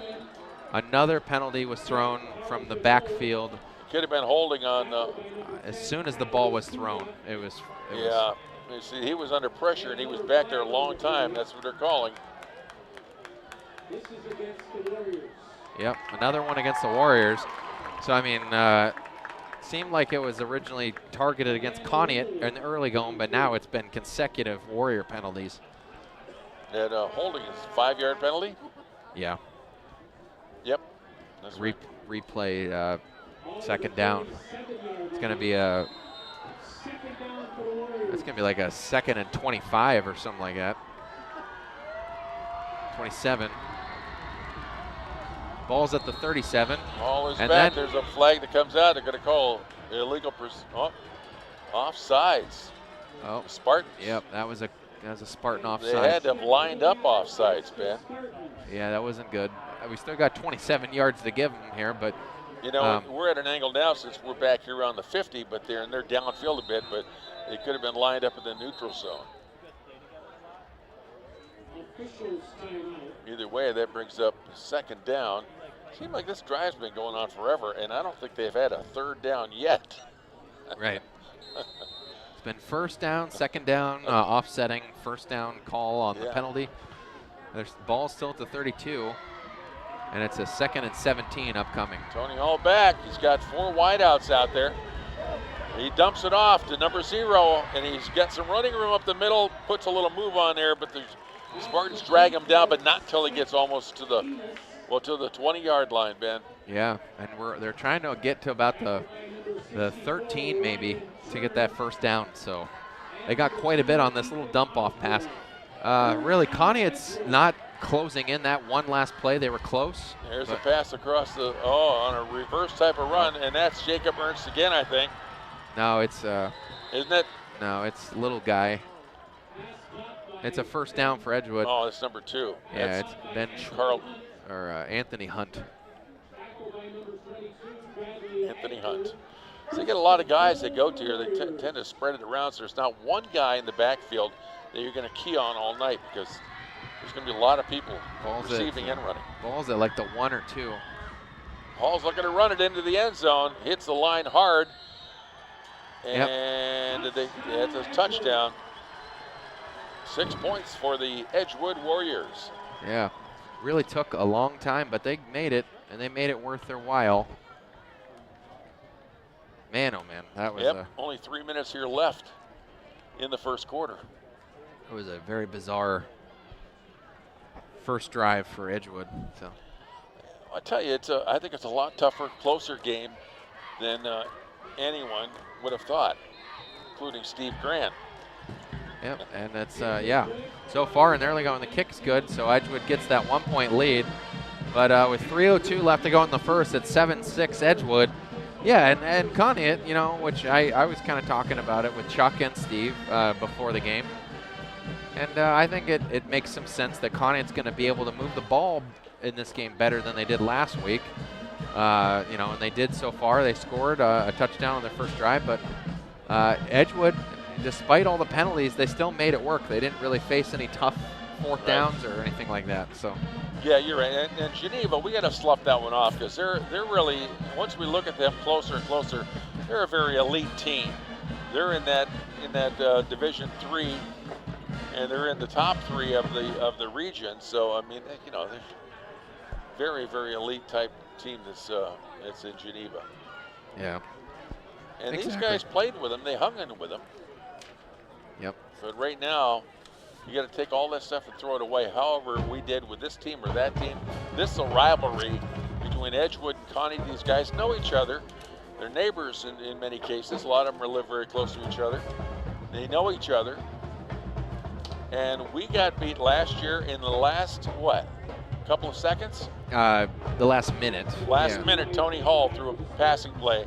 Another penalty was thrown from the backfield. Could have been holding on. As soon as the ball was thrown, it was. Yeah. You see, he was under pressure and he was back there a long time. That's what they're calling. Yep, another one against the Warriors. So, I mean, seemed like it was originally targeted against Conneaut in the early going, but now it's been consecutive Warrior penalties. And holding is a 5-yard penalty? Yeah. Yep. That's replay, second down. It's going to be like a 2nd and 25 or something like that. 27. Ball's at the 37. Ball is back. There's a flag that comes out. They're going to call illegal offsides. Oh, Spartans. Yep, that was a Spartan offside. They had to have lined up offsides, Ben. Yeah, that wasn't good. We still got 27 yards to give them here, but you know, we're at an angle now since we're back here around the 50, but they're downfield a bit, but they could have been lined up in the neutral zone. Either way, that brings up 2nd down. Seems like this drive's been going on forever, and I don't think they've had a 3rd down yet. Right. It's been 1st down, 2nd down, offsetting 1st down call on the penalty. There's the ball still at the 32, and it's a 2nd and 17 upcoming. Tony Hall back. He's got 4 wideouts out there. He dumps it off to number 0, and he's got some running room up the middle, puts a little move on there, but the Spartans drag him down, but not until he gets almost to the 20-yard line, Ben. Yeah, and they're trying to get to about the 13 maybe to get that 1st down. So they got quite a bit on this little dump-off pass. Really, Conneaut's not closing in that one last play. They were close. There's a pass across on a reverse type of run, and that's Jacob Ernst again, I think. No, it's isn't it? No, it's little guy. It's a 1st down for Edgewood. Oh, it's number 2. Yeah, it's Ben Carlton. Or Anthony Hunt. Anthony Hunt. So you get a lot of guys that go to here. They tend to spread it around, so there's not one guy in the backfield that you're going to key on all night because there's going to be a lot of people receiving and running. Ball's at like the 1 or 2. Hall's looking to run it into the end zone. Hits the line hard. And it's a touchdown. 6 points for the Edgewood Warriors. Yeah, really took a long time, but they made it, and they made it worth their while. Man, oh man, that was only 3 minutes here left in the 1st quarter. It was a very bizarre first drive for Edgewood. So I tell you, I think it's a lot tougher, closer game than anyone would have thought, including Steve Grant. Yep, and that's, so far in the early going, the kick's good, so Edgewood gets that 1-point lead. But with 3:02 left to go in the first, it's 7-6 Edgewood. Yeah, and Conneaut, you know, which I was kind of talking about it with Chuck and Steve before the game. And I think it makes some sense that Conneaut's going to be able to move the ball in this game better than they did last week. You know, and they did so far. They scored a touchdown on their first drive, but Edgewood, despite all the penalties, they still made it work. They didn't really face any tough 4th downs or anything like that. So. Yeah, you're right. And Geneva, we got to slough that one off because they're really, once we look at them closer and closer, they're a very elite team. They're in that Division III, and they're in the top 3 of the region. So I mean, you know, they're very, very elite type team that's in Geneva. Yeah. And these guys played with them. They hung in with them. Yep. But right now, you got to take all that stuff and throw it away. However we did with this team or that team, this is a rivalry between Edgewood and Conneaut. These guys know each other. They're neighbors in many cases. A lot of them live very close to each other. They know each other. And we got beat last year in the last, couple of seconds? The last minute. Last minute, Tony Hall threw a passing play.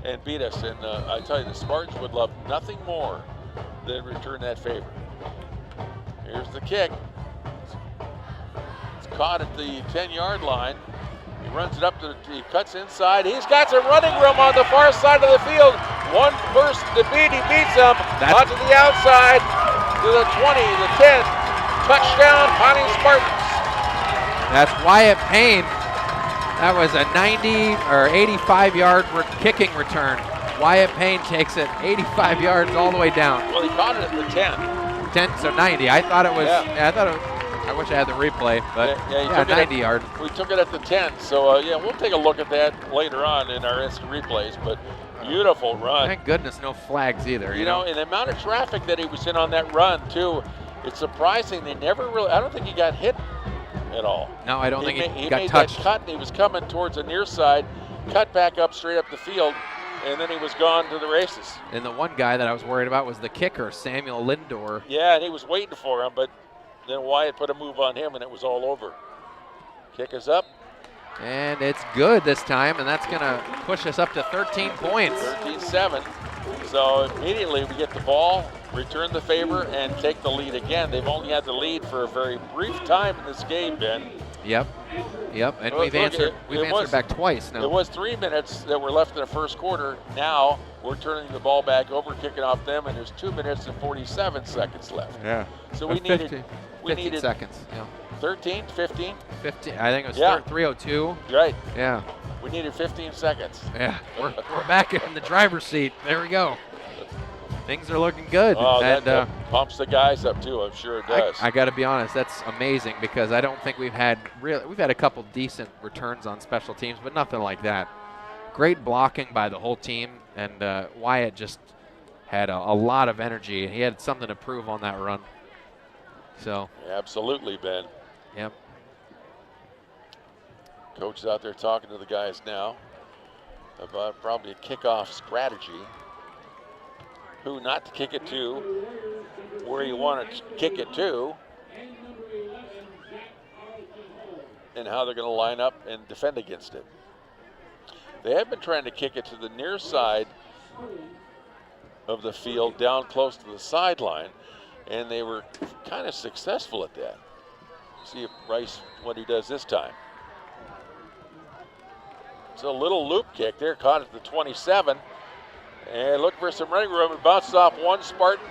and beat us. And I tell you, the Spartans would love nothing more than return that favor. Here's the kick. It's caught at the 10-yard line. He runs it up he cuts inside. He's got some running room on the far side of the field. One person to beat, he beats him. Onto the outside, to the 20, the 10. Touchdown, Conneaut Spartans. That's Wyatt Payne. That was a 90 or 85-yard kicking return. Wyatt Payne takes it 85 yards all the way down. Well, he caught it at the 10. 10, so 90. I thought it was. I wish I had the replay, but yeah 90 yards. We took it at the 10, so yeah, we'll take a look at that later on in our instant replays. But beautiful run. Thank goodness no flags either. You know, and the amount of traffic that he was in on that run too, it's surprising. They never really. I don't think he got hit at all. No, I don't think he got made touched. That cut, and he was coming towards the near side, cut back up straight up the field, and then he was gone to the races. And the one guy that I was worried about was the kicker, Samuel Lindor. Yeah, and he was waiting for him, but then Wyatt put a move on him, and it was all over. Kick is up. And it's good this time, and that's going to push us up to 13 points. 13-7. So immediately we get the ball, return the favor, and take the lead again. They've only had the lead for a very brief time in this game, Ben. Yep. And we've answered back twice now. It was 3 minutes that were left in the first quarter. Now we're turning the ball back over, kicking off them, and there's 2 minutes and 47 seconds left. Yeah. So we needed 15 seconds. Yeah. 13, 15? 15. I think it was 3:02. Right. Yeah. We needed 15 seconds. Yeah. We're back in the driver's seat. There we go. Things are looking good. Oh, and that pumps the guys up too. I'm sure it does. I got to be honest, that's amazing because I don't think we've had a couple decent returns on special teams, but nothing like that. Great blocking by the whole team, and Wyatt just had a lot of energy. He had something to prove on that run. So. Absolutely, Ben. Yep. Coach is out there talking to the guys now about probably a kickoff strategy. Who not to kick it to, where you want to kick it to, and how they're going to line up and defend against it. They have been trying to kick it to the near side of the field, down close to the sideline, and they were kind of successful at that. See if Rice, what he does this time. It's a little loop kick there, caught at the 27. And look for some running room. It bounces off one Spartan.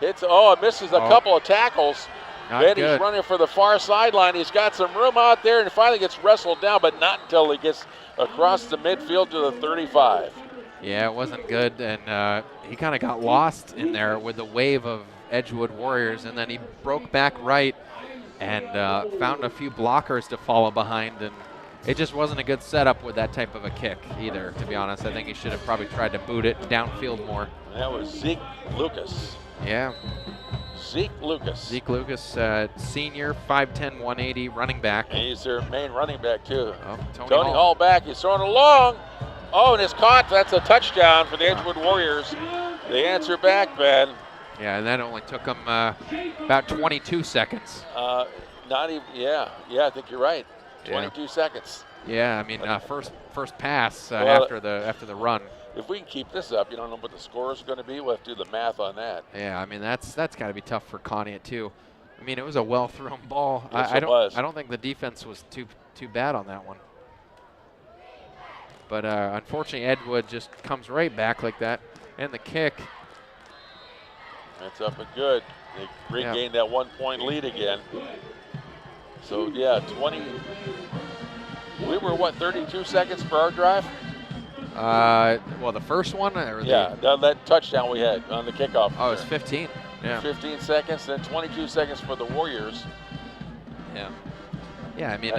It misses a couple of tackles. Then he's running for the far sideline. He's got some room out there and finally gets wrestled down, but not until he gets across the midfield to the 35. Yeah, it wasn't good, and he kind of got lost in there with the wave of Edgewood Warriors, and then he broke back right and found a few blockers to follow behind, and it just wasn't a good setup with that type of a kick either, to be honest. I think he should have probably tried to boot it downfield more. That was Zeke Lucas. Yeah. Zeke Lucas, senior, 5'10", 180, running back. And he's their main running back, too. Oh, Tony Hall back. He's throwing it long. Oh, and it's caught. That's a touchdown for the Edgewood Warriors. They answer back, Ben. Yeah, and that only took them about 22 seconds. Not even, yeah, I think you're right. 22 seconds. Yeah, I mean, first pass after the run. If we can keep this up, you don't know what the score is going to be. We'll have to do the math on that. Yeah, I mean that's got to be tough for Conneaut too. I mean, it was a well-thrown ball. Yes, I was. I don't think the defense was too bad on that one. But unfortunately, Edgewood just comes right back like that, and the kick. That's up and good. They regained that 1 point lead again. So yeah, 20. We were 32 seconds for our drive? Well, the first one? That touchdown we had on the kickoff. Oh, it's 15. Yeah. 15 seconds, then 22 seconds for the Warriors. Yeah. Yeah, I mean,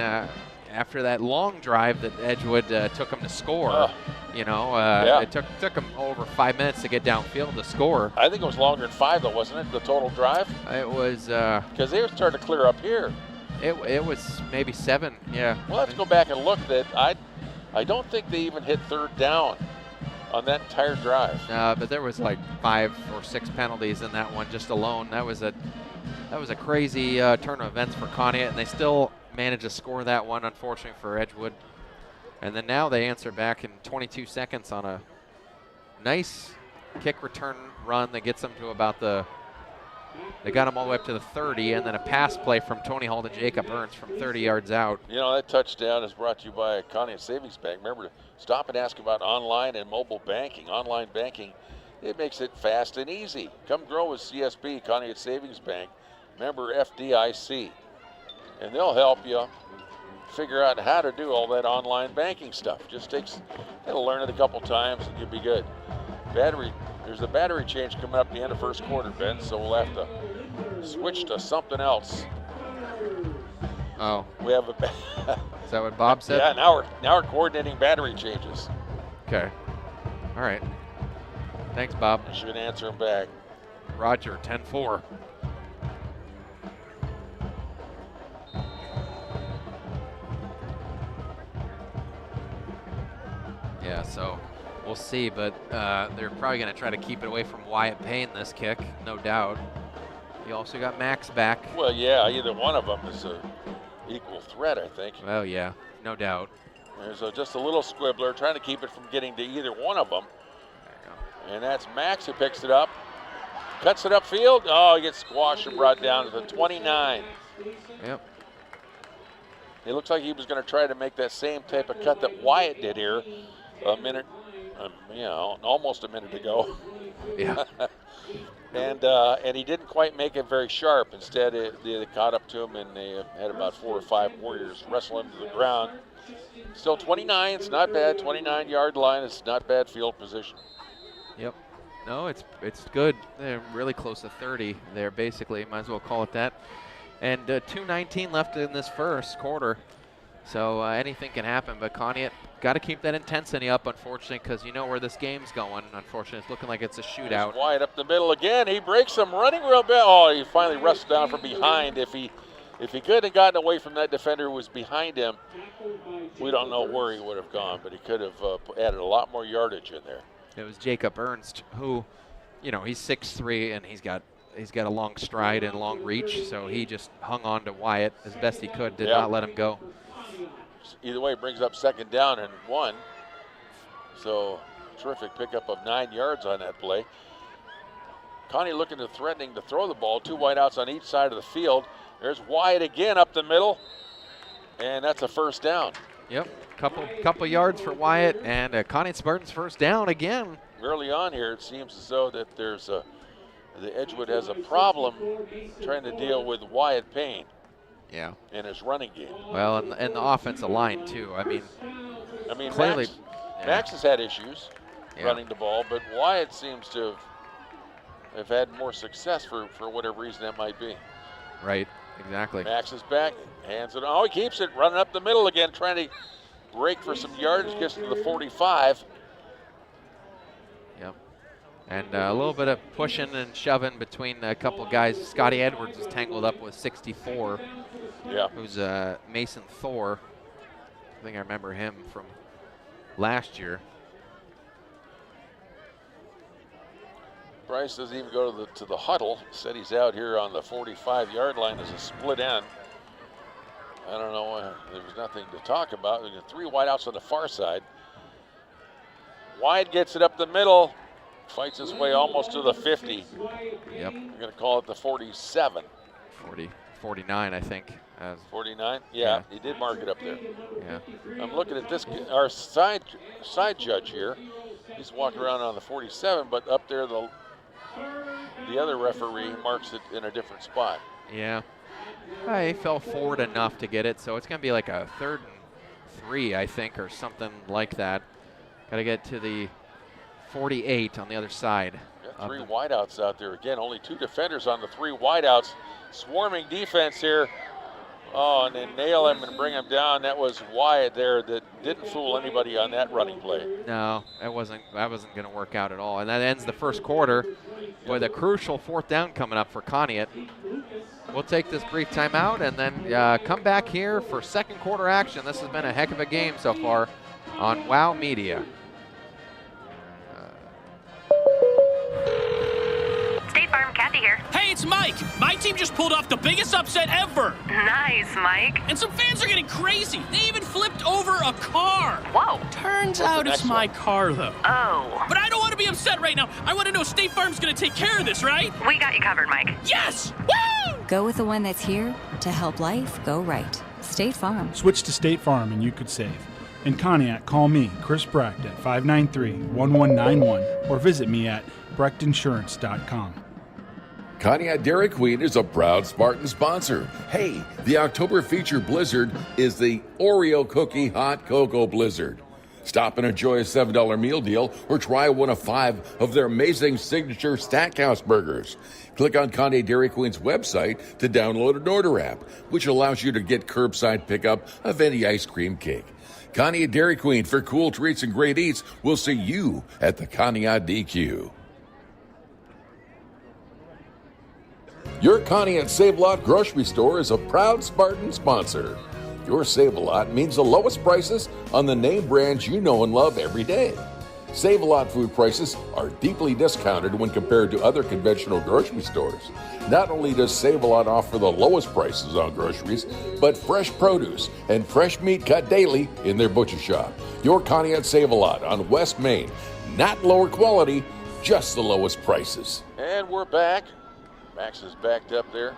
after that long drive that Edgewood took them to score, it took them over 5 minutes to get downfield to score. I think it was longer than 5, though, wasn't it, the total drive? It was. Because they were starting to clear up here. It was maybe 7, yeah. We'll have to go back and look. I don't think they even hit third down on that entire drive. But there was like 5 or 6 penalties in that one just alone. That was a crazy turn of events for Conneaut, and they still managed to score that one, unfortunately for Edgewood. And then now they answer back in 22 seconds on nice kick return run that gets them to about they got them all the way up to the 30, and then a pass play from Tony Hall to Jacob Ernst from 30 yards out. You know, that touchdown is brought to you by Conneaut Savings Bank. Remember to stop and ask about online and mobile banking. Online banking, it makes it fast and easy. Come grow with CSB, Conneaut Savings Bank. Member FDIC. And they'll help you figure out how to do all that online banking stuff. Just it'll learn it a couple times and you'll be good. There's a battery change coming up at the end of first quarter, Ben, so we'll have to switch to something else. Oh. We have Is that what Bob said? Yeah, now we're coordinating battery changes. Okay. All right. Thanks, Bob. I should answer him back. Roger, 10-4. Yeah, so we'll see, but they're probably going to try to keep it away from Wyatt Payne this kick, no doubt. You also got Max back. Well, yeah, either one of them is an equal threat, I think. Well, yeah, no doubt. There's just a little squibbler trying to keep it from getting to either one of them. There you go. And that's Max who picks it up. Cuts it upfield. Oh, he gets squashed and brought down to the 29. Yep. It looks like he was going to try to make that same type of cut that Wyatt did here almost a minute ago. Yeah. And he didn't quite make it very sharp. Instead, they caught up to him, and they had about 4 or 5 Warriors wrestle him to the ground. Still 29, it's not bad. 29-yard line, it's not bad field position. Yep. No, it's good. They're really close to 30 there, basically. Might as well call it that. And 2:19 left in this first quarter. So anything can happen, but Conneaut got to keep that intensity up, unfortunately, because you know where this game's going. Unfortunately, it's looking like it's a shootout. There's Wyatt up the middle again. He breaks him running real bad. Oh, he finally wrestled down from behind. If he could have gotten away from that defender who was behind him, we don't know where he would have gone, but he could have added a lot more yardage in there. It was Jacob Ernst, who, you know, he's 6'3", and he's got a long stride and long reach, so he just hung on to Wyatt as best he could, did not let him go. Either way, it brings up second down and 1. So terrific pickup of 9 yards on that play. Conneaut looking to threatening to throw the ball. 2 wideouts on each side of the field. There's Wyatt again up the middle, and that's a first down. Yep, couple yards for Wyatt, and Conneaut Spartans first down again. Early on here, it seems as though that the Edgewood has a problem trying to deal with Wyatt Payne. Yeah. In his running game. Well, and the offensive line too. I mean clearly, Max has had issues running the ball, but Wyatt seems to have had more success for whatever reason that might be. Right, exactly. Max is back, hands it. Oh, he keeps it, running up the middle again, trying to break for some yardage, gets to the 45. Yep. And a little bit of pushing and shoving between a couple guys. Scotty Edwards is tangled up with 64. Yeah. Who's Mason Thor. I think I remember him from last year. Bryce doesn't even go to the huddle. Said he's out here on the 45-yard line as a split end. I don't know. There was nothing to talk about. There are 3 wideouts on the far side. Wyatt gets it up the middle. Fights his way almost to the 50. Yep. We're going to call it the 47. 49, I think. 49? Yeah, he did mark it up there. Yeah. I'm looking at this, our side judge here. He's walking around on the 47, but up there the other referee marks it in a different spot. Yeah. He fell forward enough to get it, so it's going to be like a 3rd and 3, I think, or something like that. Got to get to the 48 on the other side. Got 3 wideouts out there. Again, only 2 defenders on the 3 wideouts. Swarming defense here. Oh, and they nail him and bring him down. That was Wyatt there that didn't fool anybody on that running play. No, that wasn't going to work out at all. And that ends the first quarter with a crucial 4th down coming up for Conneaut. We'll take this brief timeout and then come back here for second quarter action. This has been a heck of a game so far on WOW Media. State Farm, Kathy Christy here. Hey, it's Mike. My team just pulled off the biggest upset ever. Nice, Mike. And some fans are getting crazy. They even flipped over a car. Whoa. Turns out it's my car, though. Oh. But I don't want to be upset right now. I want to know State Farm's going to take care of this, right? We got you covered, Mike. Yes! Woo! Go with the one that's here to help life go right. State Farm. Switch to State Farm and you could save. In Conneaut, call me, Chris Brecht, at 593-1191 or visit me at brechtinsurance.com. Conneaut Dairy Queen is a proud Spartan sponsor. Hey, the October feature blizzard is the Oreo Cookie Hot Cocoa Blizzard. Stop and enjoy a $7 meal deal or try one of 5 of their amazing signature Stackhouse burgers. Click on Conneaut Dairy Queen's website to download an order app, which allows you to get curbside pickup of any ice cream cake. Conneaut Dairy Queen, for cool treats and great eats. We'll see you at the Conneaut DQ. Your Conneaut Save-A-Lot grocery store is a proud Spartan sponsor. Your Save-A-Lot means the lowest prices on the name brands you know and love every day. Save-A-Lot food prices are deeply discounted when compared to other conventional grocery stores. Not only does Save-A-Lot offer the lowest prices on groceries, but fresh produce and fresh meat cut daily in their butcher shop. Your Conneaut Save-A-Lot on West Main. Not lower quality, just the lowest prices. And we're back. Max is backed up there.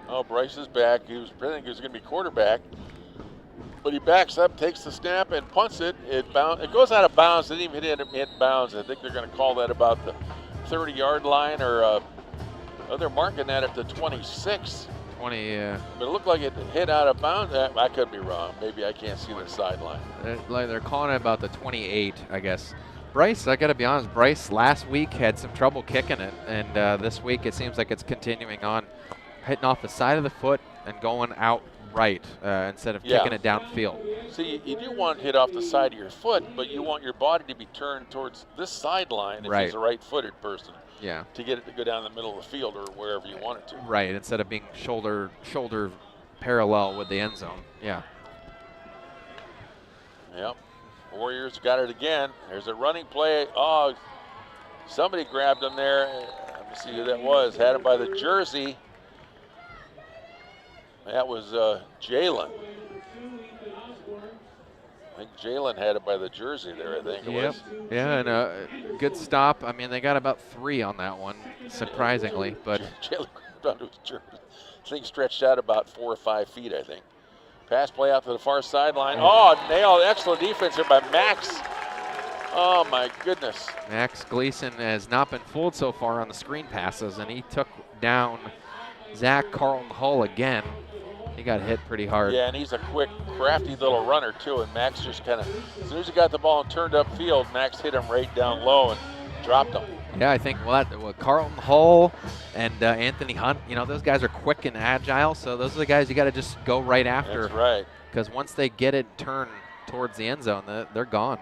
Oh, Bryce is back. I think he was going to be quarterback. But he backs up, takes the snap, and punts it. It goes out of bounds. It didn't even hit bounds. I think they're going to call that about the 30-yard line, or they're marking that at the 26. 20, But it looked like it hit out of bounds. I could be wrong. Maybe I can't see the sideline. they're calling it about the 28, I guess. Bryce, I got to be honest, Bryce last week had some trouble kicking it, and this week it seems like it's continuing on, hitting off the side of the foot and going out right instead of kicking it downfield. See, you do want to hit off the side of your foot, but you want your body to be turned towards this sideline if he's a right-footed person. Yeah. To get it to go down the middle of the field or wherever you want it to. Right, instead of being shoulder parallel with the end zone. Yeah. Yep. Warriors got it again. There's a running play. Oh, somebody grabbed him there. Let me see who that was. Had him by the jersey. That was Jalen. I think Jalen had it by the jersey there, I think it was. Yeah, and a good stop. I mean, they got about 3 on that one, surprisingly. But Jalen grabbed onto his jersey. Thing stretched out about 4 or 5 feet, I think. Pass play out to the far sideline. Oh, nailed. Excellent defense here by Max. Oh, my goodness. Max Gleason has not been fooled so far on the screen passes, and he took down Zach Carlton Hull again. He got hit pretty hard. Yeah, and he's a quick, crafty little runner, too, and Max just kind of, as soon as he got the ball and turned upfield, Max hit him right down low and dropped him. Yeah, I think Carlton Hull and Anthony Hunt, those guys are quick and agile, so those are the guys you got to just go right after. That's right. Because once they get it turned towards the end zone, they're gone.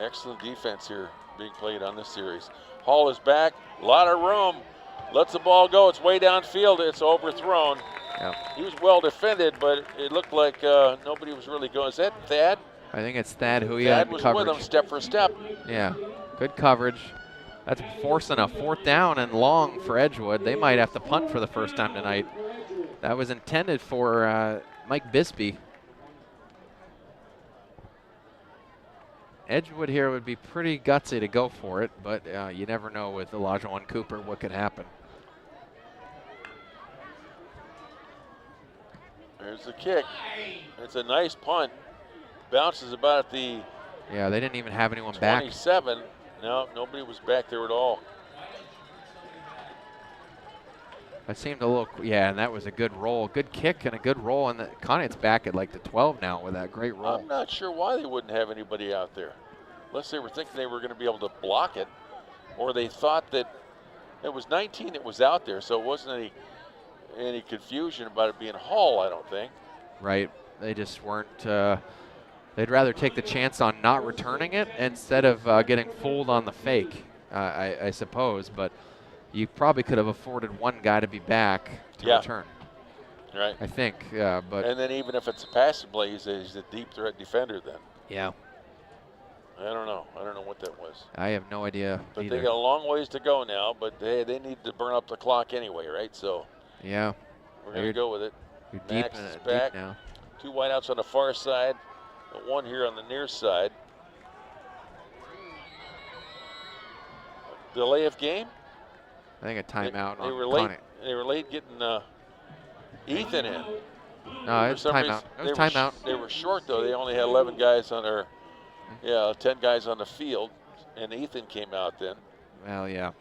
Excellent defense here being played on this series. Hall is back, a lot of room, lets the ball go. It's way downfield. It's overthrown. Yep. He was well defended, but it looked like nobody was really going. Is that Thad? I think it's Thad who Thad was with him step for step. Yeah, good coverage. That's forcing a 4th down and long for Edgewood. They might have to punt for the first time tonight. That was intended for Mike Bisbee. Edgewood here would be pretty gutsy to go for it, but you never know with Elijah Cooper what could happen. There's the kick. It's a nice punt. Bounces about at the Yeah, they didn't even have anyone back. 27. No, nobody was back there at all. That seemed a little, and that was a good roll. Good kick and a good roll, and Conneaut's back at like the 12 now with that great roll. I'm not sure why they wouldn't have anybody out there. Unless they were thinking they were going to be able to block it, or they thought that it was 19 that was out there, so it wasn't any confusion about it being Hall, I don't think. Right. They just weren't, they'd rather take the chance on not returning it instead of getting fooled on the fake, I suppose. But you probably could have afforded one guy to be back to return. Right. I think, but And then even if it's a passing play, he's a deep threat defender then. yeah, I don't know. I don't know what that was. I have no idea But either. they got a long ways to go now, but they need to burn up the clock anyway, right? So Yeah, we're going to go with it. you're deep, Max is deep back. now. 2 wideouts on the far side, and 1 here on the near side. Delay of game? I think a timeout They on were late. Conneaut. They were late getting Ethan in. No, For it's some timeout. reason, It was timeout. They were short though. They only had 11 guys on their, 10 guys on the field, and Ethan came out then. Well, yeah.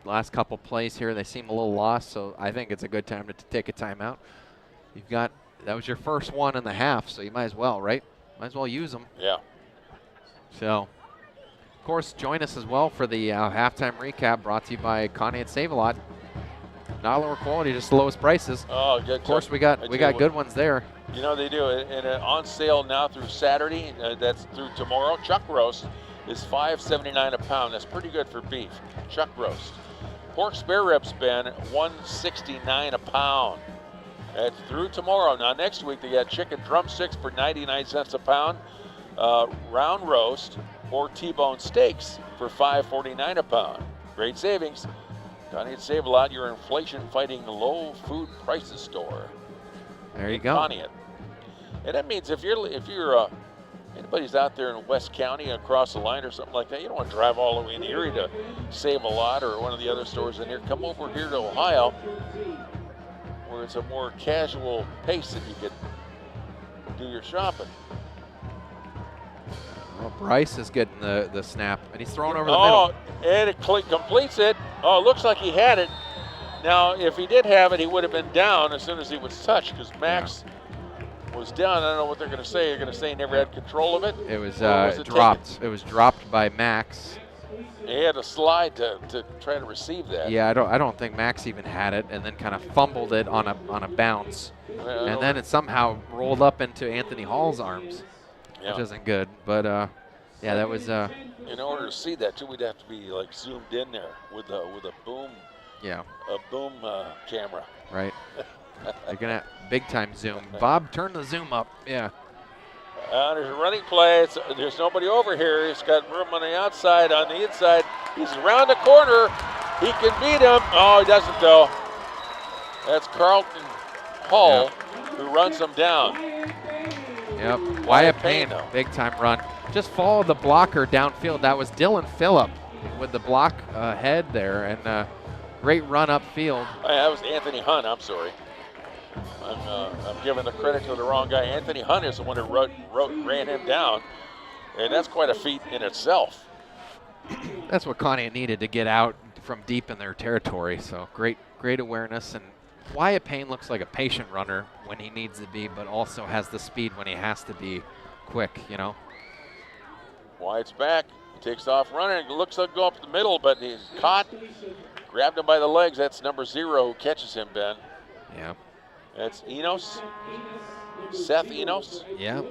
Last couple plays here, they seem a little lost, so I think it's a good time to take a timeout. That was your first one in the half, so you might as well, right? Might as well use them. Yeah. So, of course, join us as well for the halftime recap brought to you by Conneaut Save-A-Lot. Not lower quality, just the lowest prices. Oh, good. Of course, we got good ones there. You know they do, and on sale now through Saturday. That's through tomorrow. Chuck roast is $5.79 a pound. That's pretty good for beef. Chuck roast. Pork spare ribs, Ben, $169 a pound. That's through tomorrow. Now next week they got chicken drumsticks for 99 cents a pound, round roast or T-bone steaks for $5.49 a pound. Great savings. Conneaut Save-A-Lot, your inflation-fighting low food prices store. There you go. Conneaut. And that means if you're anybody's out there in West County across the line or something like that, you don't want to drive all the way in Erie to Save-A-Lot or one of the other stores in here. Come over here to Ohio, where it's a more casual pace that you can do your shopping. Well, Bryce is getting the snap, and he's throwing over the middle. And it completes it. Oh, it looks like he had it. Now, if he did have it, he would have been down as soon as he was touched because Max was down. I don't know what they're going to say. They're going to say he never had control of it. It was dropped. It was dropped by Max. He had to slide to try to receive that. Yeah, I don't think Max even had it, and then kind of fumbled it on a bounce, and then it somehow rolled up into Anthony Hall's arms, which isn't good. But yeah, that was. In order to see that too, we'd have to be like zoomed in there with a boom. Yeah. A boom camera. Right. You're gonna big time zoom. Bob, turn the zoom up. Yeah. There's a running play. There's nobody over here. He's got room on the outside. On the inside, he's around the corner. He can beat him. Oh, he doesn't though. That's Carlton Hall who runs him down. Yep. Wyatt Payne, big time run. Just followed the blocker downfield. That was Dylan Phillip with the block head there, and great run upfield. Oh, yeah, that was Anthony Hunt. I'm sorry. I'm giving the credit to the wrong guy. Anthony Hunt is the one who ran him down, and that's quite a feat in itself. That's what Conneaut needed to get out from deep in their territory. So great awareness, and Wyatt Payne looks like a patient runner when he needs to be, but also has the speed when he has to be quick. You know. Wyatt's back. He takes off running. It looks like go up the middle, but he's caught. Grabbed him by the legs. That's number 0 who catches him, Ben. Yeah. That's Enos. Seth Enos. Yeah.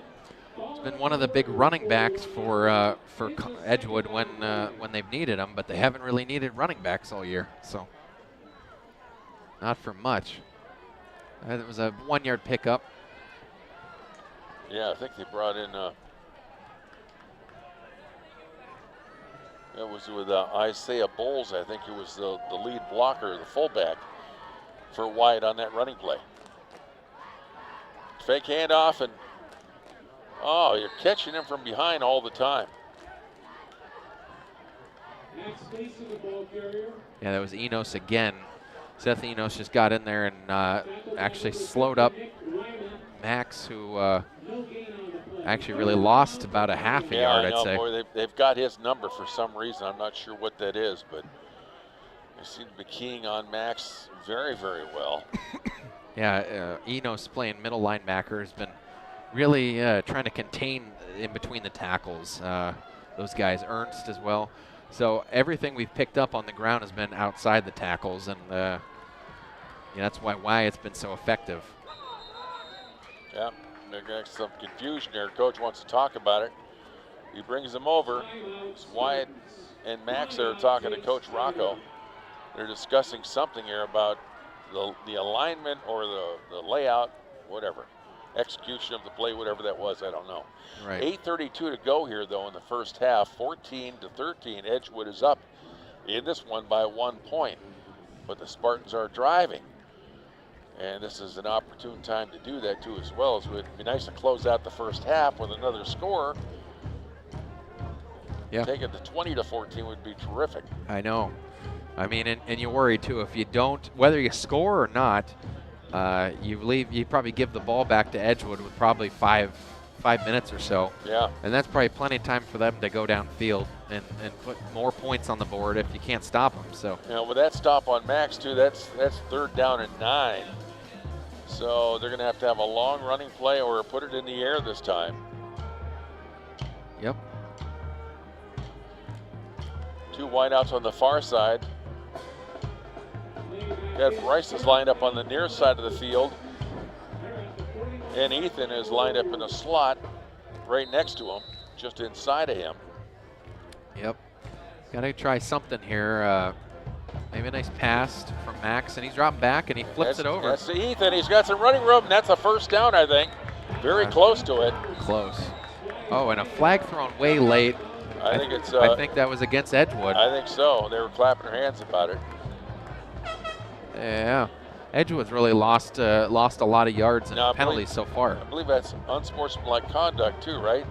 It's been one of the big running backs for Edgewood when they've needed them, but they haven't really needed running backs all year, so not for much. It was a 1-yard pickup. Yeah, I think they brought in. That was with Isaiah Bowles. I think he was the lead blocker, the fullback for Wyatt on that running play. Fake handoff, and you're catching him from behind all the time. Yeah, that was Enos again. Seth Enos just got in there and actually slowed up Max, who actually really lost about a half a yard, I'd say. Boy, they've got his number for some reason. I'm not sure what that is, but they seem to be keying on Max very, very well. Yeah, Enos playing middle linebacker has been really trying to contain in between the tackles. Those guys, Ernst as well. So everything we've picked up on the ground has been outside the tackles, and that's why Wyatt's been so effective. Yeah, there's some confusion there. Coach wants to talk about it. He brings them over. It's Wyatt and Max are talking to Coach Rocco. They're discussing something here about the alignment or the layout, whatever. Execution of the play, whatever that was, I don't know. Right. 8:32 to go here, though, in the first half. 14-13. Edgewood is up in this one by 1 point. But the Spartans are driving. And this is an opportune time to do that, too, as well. As it would be nice to close out the first half with another score. Yeah. Take it to 20-14 would be terrific. I know. I mean, and you worry, too, if you don't, whether you score or not, you probably give the ball back to Edgewood with probably five minutes or so. Yeah. And that's probably plenty of time for them to go downfield and put more points on the board if you can't stop them. So. With that stop on Max, too, that's 3rd down and 9. So they're going to have a long running play or put it in the air this time. Yep. 2 wideouts on the far side. Got Bryce is lined up on the near side of the field. And Ethan is lined up in a slot right next to him, just inside of him. Yep. Got to try something here. Maybe a nice pass from Max, and he's dropping back, and he flips it over. That's Ethan. He's got some running room, and that's a first down, I think. Very close to it. Close. Oh, and a flag thrown way late. I think it's. I think that was against Edgewood. I think so. They were clapping their hands about it. Yeah. Edgewood's really lost a lot of yards and penalties so far. I believe that's unsportsmanlike conduct too, right?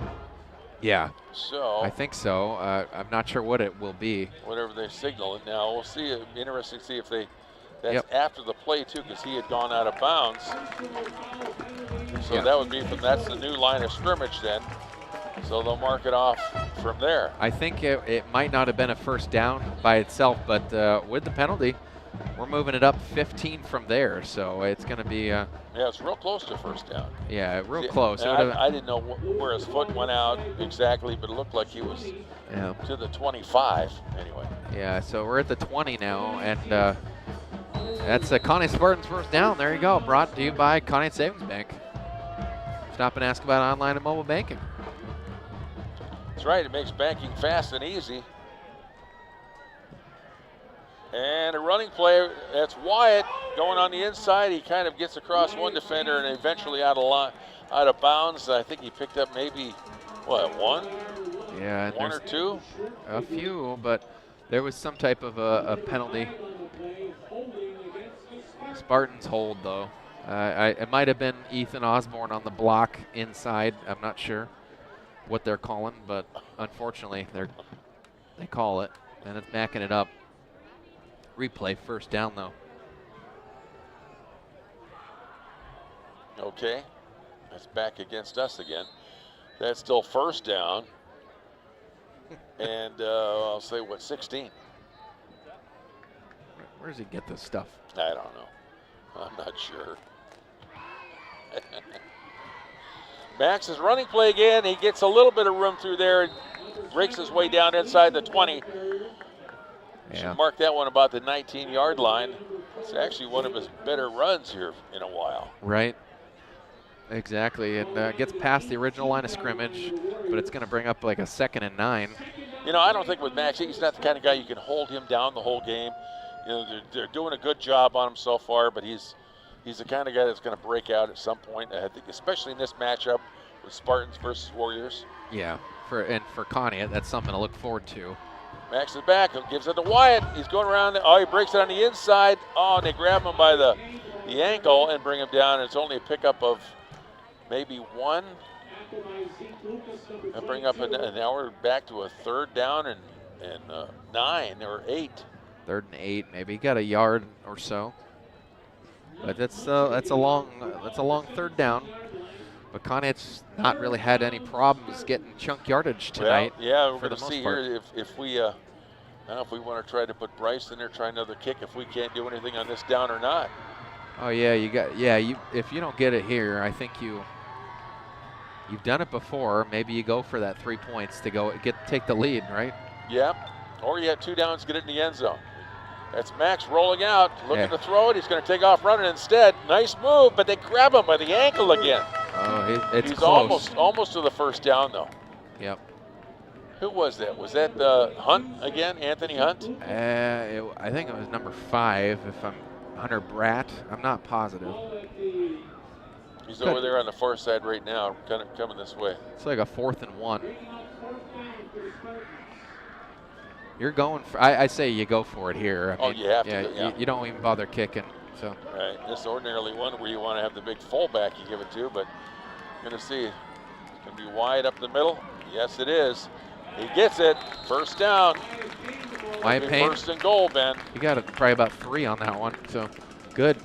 Yeah. So I think so. I'm not sure what it will be. Whatever they signal it now, we'll see. It'll be interesting to see if that's after the play too, because he had gone out of bounds. So that would be that's the new line of scrimmage then. So they'll mark it off from there. I think it might not have been a first down by itself, but with the penalty, we're moving it up 15 from there. So it's going to be. Yeah, it's real close to first down. Yeah, real close. I didn't know where his foot went out exactly, but it looked like he was to the 25 anyway. Yeah, so we're at the 20 now, and that's a Conneaut Spartans first down. There you go. Brought to you by Conneaut Savings Bank. Stop and ask about online and mobile banking. That's right. It makes banking fast and easy. And a running play, that's Wyatt going on the inside. He kind of gets across one defender and eventually out of bounds. I think he picked up maybe, one? Yeah. One or two? A few, but there was some type of a penalty. Spartans hold, though. It might have been Ethan Osborne on the block inside. I'm not sure what they're calling, but unfortunately, they call it, and it's backing it up. Replay, first down, though. Okay, that's back against us again. That's still first down. And I'll say, 16? Where does he get this stuff? I don't know. I'm not sure. Max is running play again. He gets a little bit of room through there and breaks his way down inside the 20. Yeah. Should mark that one about the 19-yard line. It's actually one of his better runs here in a while. Right. Exactly. It gets past the original line of scrimmage, but it's going to bring up like a 2nd and 9. I don't think with Max, he's not the kind of guy you can hold him down the whole game. They're doing a good job on him so far, but he's the kind of guy that's going to break out at some point. I think, especially in this matchup with Spartans versus Warriors. Yeah. For Conneaut, that's something to look forward to. Max is back, gives it to Wyatt. He's going around. Oh, he breaks it on the inside. Oh, and they grab him by the ankle and bring him down. It's only a pickup of maybe 1. And bring up now we're back to a 3rd down and 9 or 8. 3rd and 8, maybe. Got a yard or so. But that's a long 3rd down. But Conneaut's not really had any problems getting chunk yardage tonight. Well, yeah, we're going to see here if we I don't know if we want to try to put Bryce in there, try another kick if we can't do anything on this down or not. Oh yeah, if you don't get it here, I think you've done it before. Maybe you go for that 3 points to take the lead, right? Yeah. Or you have 2 downs, get it in the end zone. That's Max rolling out, looking to throw it. He's going to take off running instead. Nice move, but they grab him by the ankle again. Oh, it's He's close. almost to the first down, though. Yep. Who was that? Was that Hunt again, Anthony Hunt? I think it was number 5. If Hunter Bratt. I'm not positive. He's over there on the far side right now, kind of coming this way. It's like a 4th and 1. You're going for, I say you go for it here. I mean, you have yeah, to. Yeah. You don't even bother kicking. So. Right. This is ordinarily one where you want to have the big fullback you give it to, but you're going to see. It's going to be wide up the middle. Yes, it is. He gets it. First down. Wide Payne. First and goal, Ben. You got probably about 3 on that one. So good.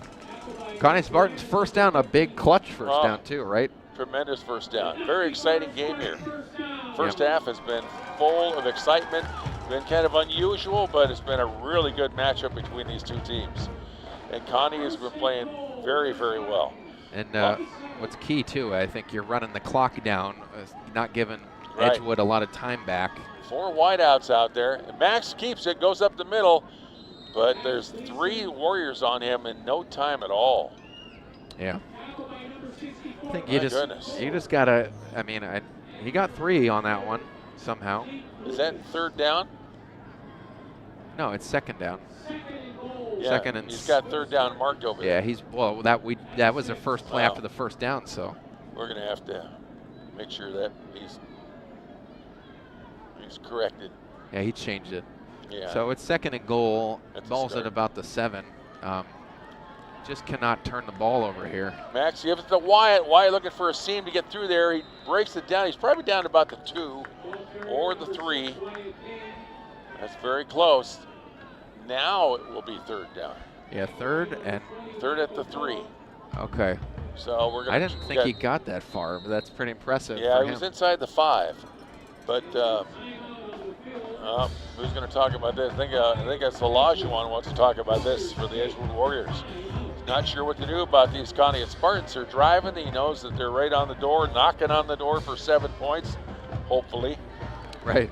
Conneaut Spartans first down, a big clutch first down too, right? Tremendous first down. Very exciting game here. First half has been full of excitement. Been kind of unusual, but it's been a really good matchup between these two teams. And Connie has been playing very, very well. And what's key too, I think you're running the clock down, not giving Edgewood a lot of time back. 4 wideouts out there. And Max keeps it, goes up the middle, but there's 3 Warriors on him in no time at all. Yeah. I think you just gotta. I mean, he got 3 on that one somehow. Is that third down? No, it's second down. Yeah, second and he's got third down marked over there. Yeah, that was the first play after the first down, so we're gonna have to make sure that he's corrected. Yeah, he changed it. Yeah. So it's second and goal. That's Ball's at about the 7. Just cannot turn the ball over here. Max gives it to Wyatt. Wyatt looking for a seam to get through there. He breaks it down. He's probably down to about the 2 or the 3. That's very close. Now it will be third down. Yeah, third at the 3. Okay. So we're gonna. I didn't think he got that far, but that's pretty impressive. Yeah, for he was him. inside the 5. But who's going to talk about this? I think that's Olajuwon wants to talk about this for the Edgewood Warriors. Not sure what to do about these Conneaut Spartans. They're driving. He knows that they're right on the door, knocking on the door for 7 points, hopefully. Right.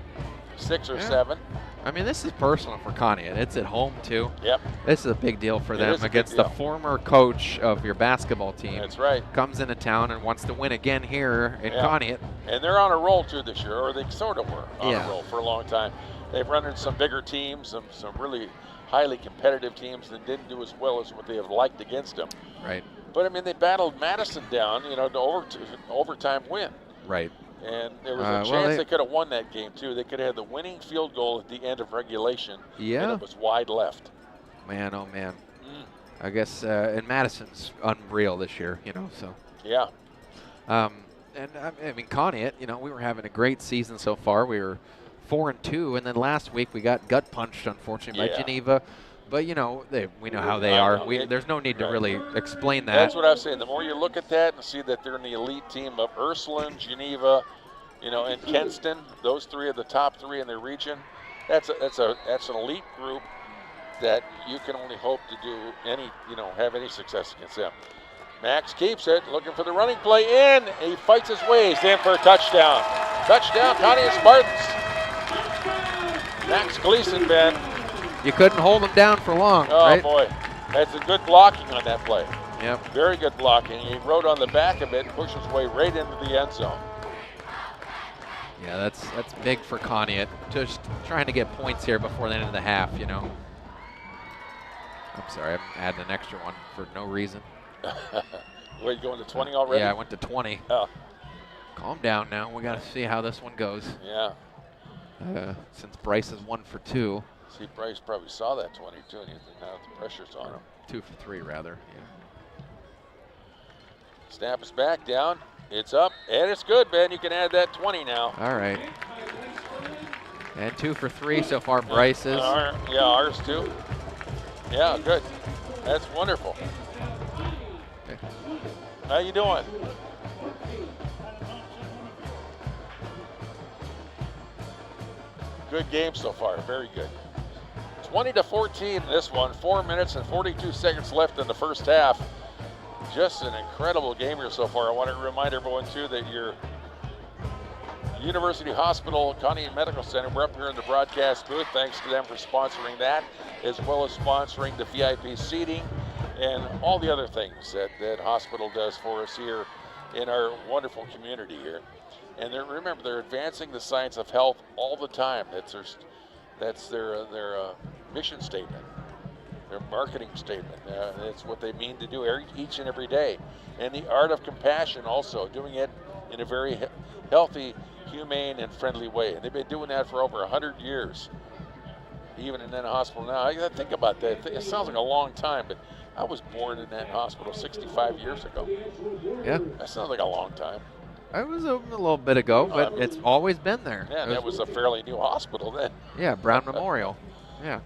6 or 7. I mean, this is personal for Conneaut. It's at home, too. Yep. This is a big deal for them against deal. the former coach of your basketball team. That's right. Comes into town and wants to win again here in Conneaut. And they're on a roll, too, this year, or they sort of were on a roll for a long time. They've run into some bigger teams, some really highly competitive teams that didn't do as well as what they have liked against them. Right. But, I mean, they battled Madison down, to overtime win. Right. And there was a chance they could have won that game, too. They could have had the winning field goal at the end of regulation. Yeah. And it was wide left. Man, oh, man. I guess, and Madison's unreal this year, so. Yeah. And, I mean, Conneaut, we were having a great season so far. We were 4-2, and then last week we got gut punched, unfortunately, by Geneva. But, we know how they are. There's no need to really explain that. That's what I was saying. The more you look at that and see that they're in the elite team of Ursuline, Geneva, and Kenston, those 3 are the top 3 in their region. That's an elite group that you can only hope to do have any success against them. Max keeps it, looking for the running play in. He fights his way. He's in for a touchdown. Touchdown, Conneaut Spartans. Max Gleason, Ben. You couldn't hold him down for long, right? Oh, boy. That's a good blocking on that play. Yep. Very good blocking. He rode on the back of it and pushed his way right into the end zone. Yeah, that's big for Conneaut. Just trying to get points here before the end of the half, I'm sorry, I'm adding an extra one for no reason. Wait, you going to 20 already? Yeah, I went to 20. Oh. Calm down now. We got to see how this one goes. Yeah. Since Bryce is 1 for 2. See, Bryce probably saw that 22, and now the pressure's on him. 2 for 3, rather. Yeah. Snap is back down. It's up, and it's good, Ben. You can add that 20 now. All right. And 2 for 3 so far, Bryce is. Ours too. Yeah, good. That's wonderful. Okay. How you doing? Good game so far, very good. 20-14 this one, 4 minutes and 42 seconds left in the first half. Just an incredible game here so far. I want to remind everyone too that your University Hospital Conneaut Medical Center, we're up here in the broadcast booth. Thanks to them for sponsoring that, as well as sponsoring the VIP seating and all the other things that hospital does for us here in our wonderful community here. And remember, they're advancing the science of health all the time. That's their mission statement. their marketing statement. It's what they mean to do each and every day. And the art of compassion also, doing it in a very healthy, humane, and friendly way. And they've been doing that for over 100 years, even in that hospital now. I think about that. It sounds like a long time, but I was born in that hospital 65 years ago. Yeah. That sounds like a long time. It was a little bit ago, but it's always been there. Yeah, that was a fairly new hospital then. Yeah, Brown Memorial. Yeah.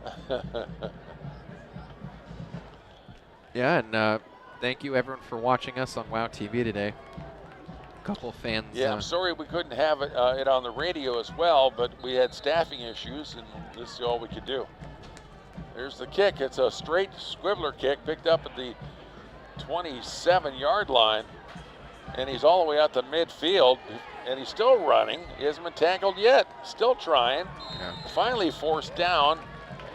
Yeah, and thank you everyone for watching us on WOW TV today. A couple of fans. Yeah, I'm sorry we couldn't have it on the radio as well, but we had staffing issues, and this is all we could do. There's the kick. It's a straight squibbler kick picked up at the 27-yard line, and he's all the way out to midfield, and he's still running. He hasn't been tackled yet. Still trying. Yeah. Finally forced down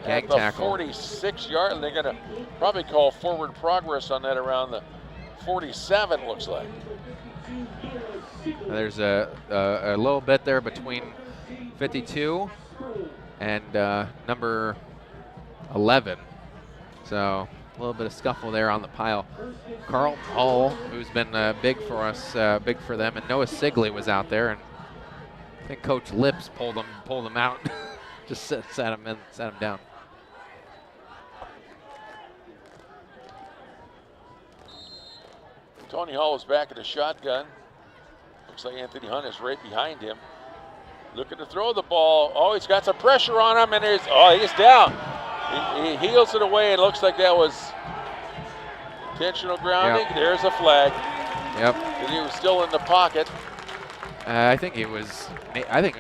Gang at the tackle. 46-yard, and they're going to probably call forward progress on that around the 47, looks like. There's a little bit there between 52 and number 11. So a little bit of scuffle there on the pile. Carl Hall, who's been big for us, big for them, and Noah Sigley was out there, and I think Coach Lips pulled him out, just sat him down. Tony Hall is back at the shotgun. Looks like Anthony Hunt is right behind him. Looking to throw the ball. Oh, he's got some pressure on him, and he's down. He heels it away, and it looks like that was intentional grounding. Yep. There's a flag. Yep. And he was still in the pocket. I think it was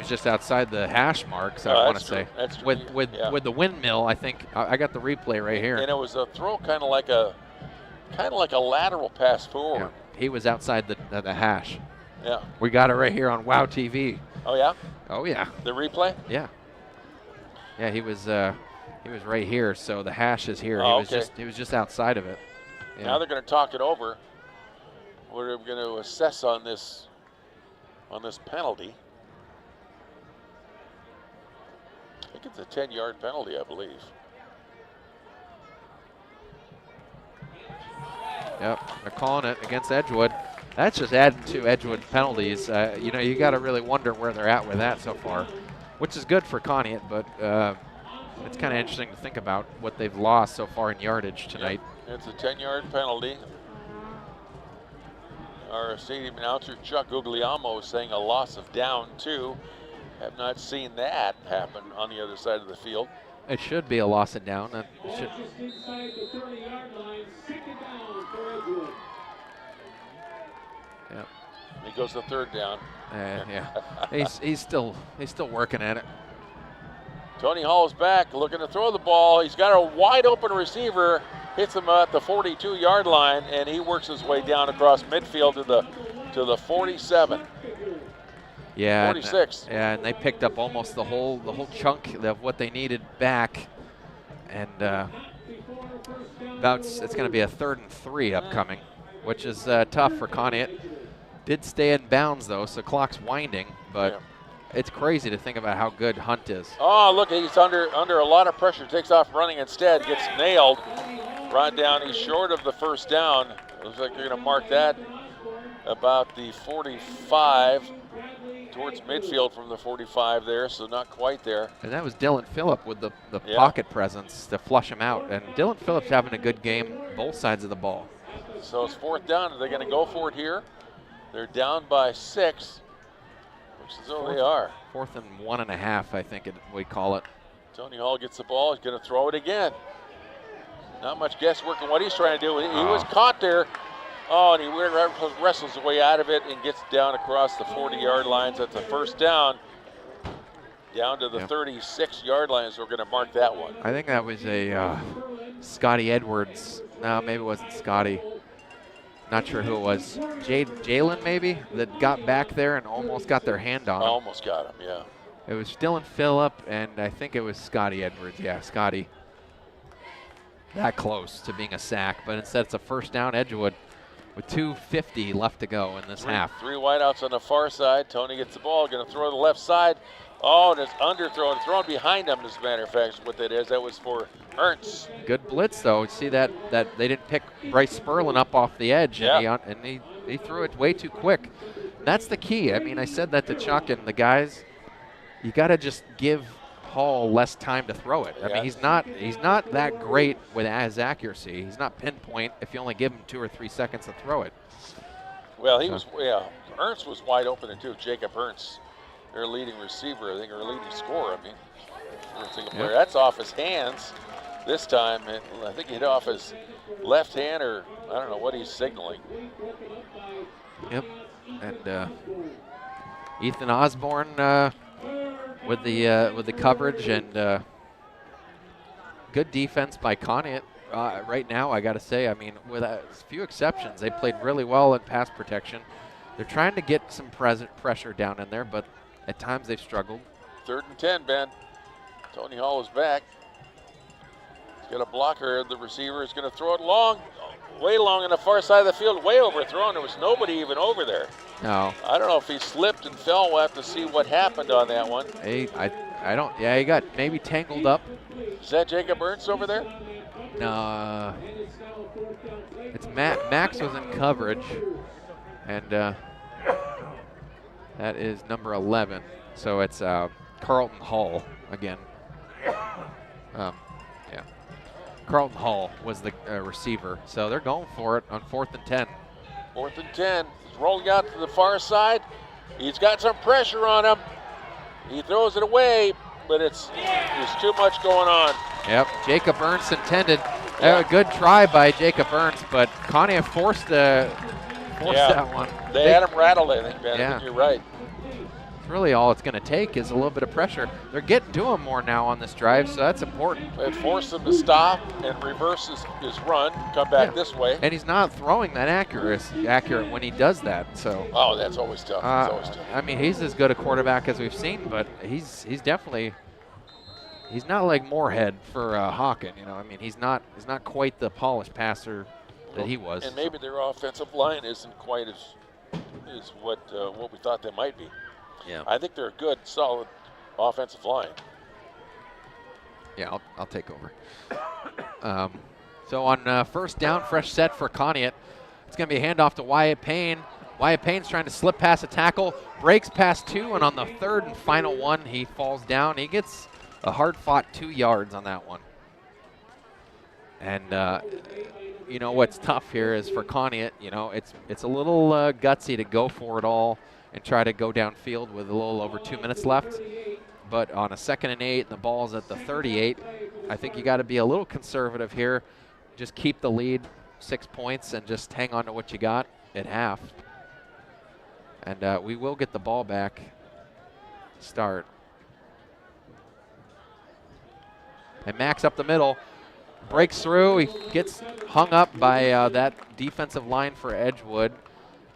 just outside the hash marks. I want to say. That's true. With the windmill, I think I got the replay right here. And it was a throw, kind of like a lateral pass forward. Yeah. He was outside the hash. Yeah. We got it right here on WOW TV. Oh yeah. Oh yeah. The replay. Yeah. Yeah, he was right here, so the hash is here. Oh, he was just outside of it. Yeah. Now they're going to talk it over. We're going to assess on this penalty. I think it's a 10-yard penalty, I believe. Yep, they're calling it against Edgewood. That's just adding to Edgewood penalties. You got to really wonder where they're at with that so far, which is good for Conneaut, but it's kind of interesting to think about what they've lost so far in yardage tonight. Yep. It's a 10-yard penalty. Our stadium announcer, Chuck Guglielmo, is saying a loss of down 2. Have not seen that happen on the other side of the field. It should be a loss of down. Just inside the 30-yard line, second down for Edgewood. Yeah. He goes to third down. Yeah. he's still working at it. Tony Hall's back, looking to throw the ball. He's got a wide open receiver, hits him at the 42-yard line, and he works his way down across midfield to the 47. Yeah. 46. And they picked up almost the whole chunk of what they needed back, and it's going to be a 3rd and 3 upcoming, which is tough for Conneaut. Did stay in bounds though, so clock's winding, but it's crazy to think about how good Hunt is. Oh, look, he's under a lot of pressure. Takes off running instead, gets nailed. Brought down, he's short of the first down. Looks like they're going to mark that about the 45, towards midfield from the 45 there, so not quite there. And that was Dylan Phillip with the pocket presence to flush him out. And Dylan Phillip's having a good game both sides of the ball. So it's 4th down. Are they going to go for it here? They're down by 6. Looks as though they are. 4th and 1.5, I think we call it. Tony Hall gets the ball. He's going to throw it again. Not much guesswork in what he's trying to do. He was caught there. Oh, and he wrestles his way out of it and gets down across the 40-yard lines. That's the 1st down. Down to the 36-yard line, so we're going to mark that one. I think that was a Scotty Edwards. No, maybe it wasn't Scotty. Not sure who it was. Jalen maybe, that got back there and almost got their hand on him. Almost got him, yeah. It was Dylan Phillip, and I think it was Scotty Edwards. Yeah, Scotty. That close to being a sack, but instead it's a 1st down Edgewood with 2:50 left to go in this half. 3 wideouts on the far side. Tony gets the ball, going to throw to the left side. Oh, and it's underthrown, thrown behind him, as a matter of fact, is what that is. That was for Ernst. Good blitz, though. See that they didn't pick Bryce Sperlin up off the edge, and he threw it way too quick. That's the key. I mean, I said that to Chuck and the guys. You got to just give Hall less time to throw it. I mean, he's not that great with his accuracy. He's not pinpoint if you only give him 2 or 3 seconds to throw it. Well, Ernst was wide open too. Jacob Ernst, their leading receiver, I think, or leading scorer. I mean, that's off his hands this time, and I think he hit off his left hand, or I don't know what he's signaling. Yep, and Ethan Osborne with the coverage, and good defense by Conneaut. Right now, I got to say, I mean, with a few exceptions, they played really well in pass protection. They're trying to get some pressure down in there, but at times they've struggled. 3rd and 10, Ben. Tony Hall is back. He's got a blocker. The receiver is going to throw it long, way long on the far side of the field, way overthrown. There was nobody even over there. No. I don't know if he slipped and fell. We'll have to see what happened on that one. I don't. Yeah, he got maybe tangled up. Is that Jacob Ernst over there? No. It's Max was in coverage, and that is number 11. So it's Carlton Hall again. Yeah. Carlton Hall was the receiver. So they're going for it on 4th and 10. 4th and 10. He's rolling out to the far side. He's got some pressure on him. He throws it away, but there's too much going on. Yep, Jacob Ernst intended. A good try by Jacob Ernst, but Conneaut forced that one. They had him rattled, I think, Ben. Yeah. I think you're right. Really all it's going to take is a little bit of pressure. They're getting to him more now on this drive, so that's important. It forced him to stop and reverse his run, come back this way. And he's not throwing that accurate when he does that. So. Oh, that's always tough. I mean, he's as good a quarterback as we've seen, but he's definitely he's not like Moorhead for Hawken. You know, I mean, he's not quite the polished passer that he was. And maybe their offensive line isn't quite as what we thought they might be. Yeah. I think they're a good, solid offensive line. Yeah, I'll take over. So on 1st down, fresh set for Conneaut. It's going to be a handoff to Wyatt Payne. Wyatt Payne's trying to slip past a tackle, breaks past 2, and on the 3rd and final one, he falls down. He gets a hard-fought 2 yards on that one. And you know what's tough here is for Conneaut. You know, it's a little gutsy to go for it all and try to go downfield with a little over 2 minutes left. But on a 2nd and 8 and the ball's at the 38, I think you got to be a little conservative here. Just keep the lead 6 points and just hang on to what you got at half. And we will get the ball back. Start. And Max up the middle. Breaks through. He gets hung up by that defensive line for Edgewood.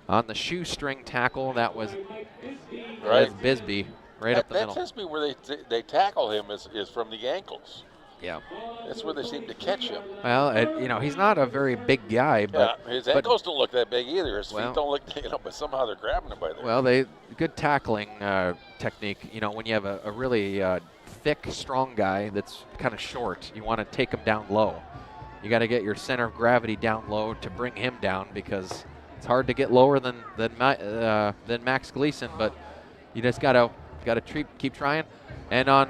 On the shoestring tackle, that was Bisbee, right up the middle. That tells me where they tackle him is from the ankles. Yeah. That's where they seem to catch him. Well, you know, he's not a very big guy, but his ankles don't look that big either. His feet don't look, but somehow they're grabbing him by there. Well, good tackling technique. You know, when you have a really thick, strong guy that's kind of short, you want to take him down low. You got to get your center of gravity down low to bring him down, because it's hard to get lower than Max Gleason, but you just gotta keep trying. And on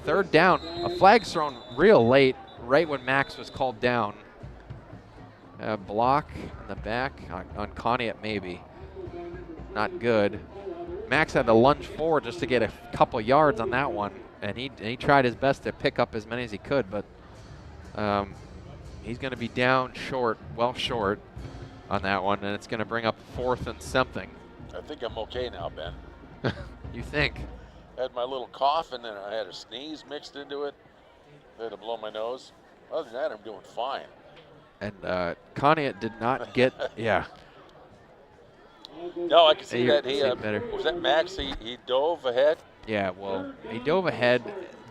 3rd down, a flag's thrown real late, right when Max was called down. A block in the back on Conneaut, maybe. Not good. Max had to lunge forward just to get a couple yards on that one, and he tried his best to pick up as many as he could, but he's going to be down short, well short on that one, and it's going to bring up 4th and something. I think I'm okay now, Ben. You think? I had my little cough, and then I had a sneeze mixed into it. I had to blow my nose. Other than that, I'm doing fine. And Conneaut did not get, yeah. No, I can see that. Better. Was that Max? He dove ahead? Yeah, well, he dove ahead,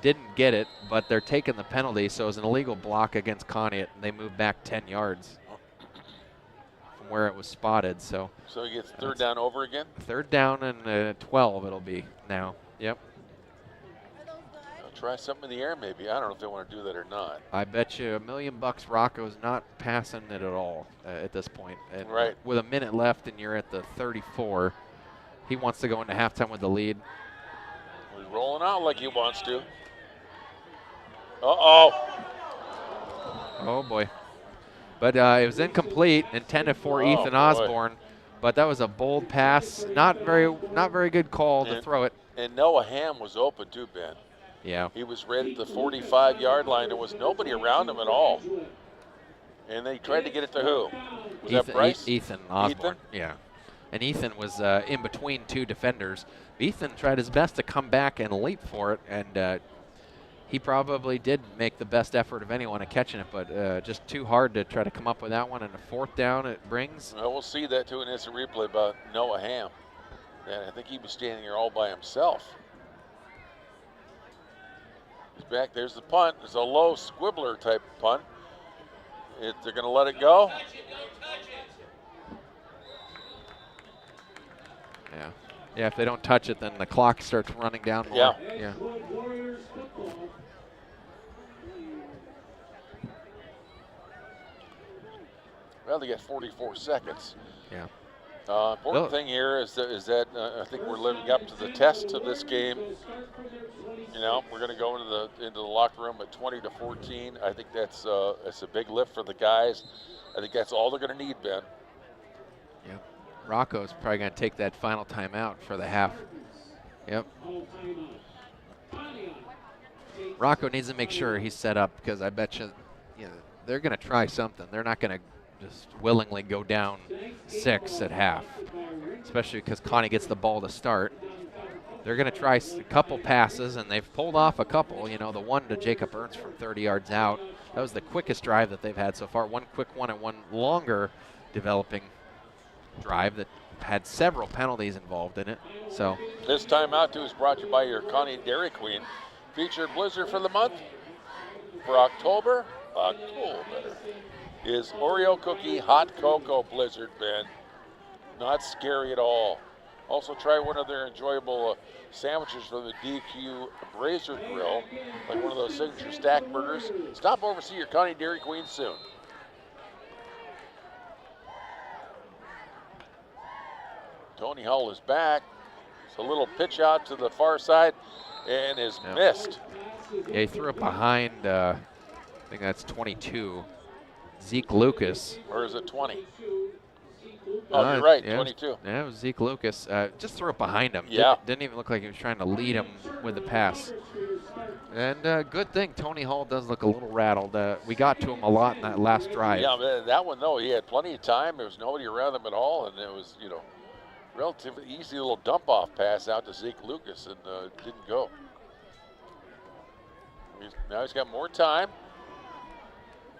didn't get it, but they're taking the penalty, so it was an illegal block against Conneaut, and they moved back 10 yards from where it was spotted. So he gets 3rd down over again? 3rd down and 12 it'll be now. Yep. Try something in the air, maybe. I don't know if they want to do that or not. I bet you $1 million Rocco's not passing it at all at this point. And right. With a minute left and you're at the 34, he wants to go into halftime with the lead. He's rolling out like he wants to. Uh-oh. Oh, boy. But it was incomplete, intended for Ethan Osborne. But that was a bold pass. Not very good call to throw it. And Noah Ham was open too, Ben. Yeah. He was right at the 45-yard line. There was nobody around him at all. And they tried to get it to who? Was that Bryce? Ethan Osborne. Yeah. And Ethan was in between two defenders. Ethan tried his best to come back and leap for it, and he probably did make the best effort of anyone at catching it, but just too hard to try to come up with that one. And a fourth down it brings. Well, we'll see that too in instant replay about Noah Ham. And I think he was standing there all by himself. He's back. There's the punt. It's a low squibbler type punt. They're going to let it go. Yeah. Yeah, if they don't touch it, then the clock starts running down more. Yeah. Well, they got 44 seconds. Yeah. Important thing here is that I think we're living up to the test of this game. You know, we're going to go into the locker room at 20-14. I think that's a big lift for the guys. I think that's all they're going to need, Ben. Yep. Rocco's probably going to take that final timeout for the half. Yep. Rocco needs to make sure he's set up, because I bet you they're going to try something. They're not going to just willingly go down 6 at half, especially because Connie gets the ball to start. They're going to try a couple passes, and they've pulled off a couple. You know, the one to Jacob Ernst from 30 yards out. That was the quickest drive that they've had so far. One quick one and one longer developing drive that had several penalties involved in it. So this timeout too is brought to you by your Conneaut Dairy Queen. Featured blizzard for the month for October is Oreo cookie hot cocoa blizzard, Ben. Not scary at all. Also try one of their enjoyable sandwiches from the DQ Brazier Grill, like one of those signature stack burgers. Stop over and see your Conneaut Dairy Queen soon. Tony Hull is back. It's a little pitch out to the far side and is missed. Yeah, he threw it behind, I think that's 22, Zeke Lucas. Or is it 20? Oh, you're right, 22. It was Zeke Lucas. Just threw it behind him. Yeah. Didn't even look like he was trying to lead him with the pass. And good thing Tony Hall does look a little rattled. We got to him a lot in that last drive. Yeah, that one, though, he had plenty of time. There was nobody around him at all, and it was, relatively easy little dump-off pass out to Zeke Lucas, and it didn't go. Now he's got more time.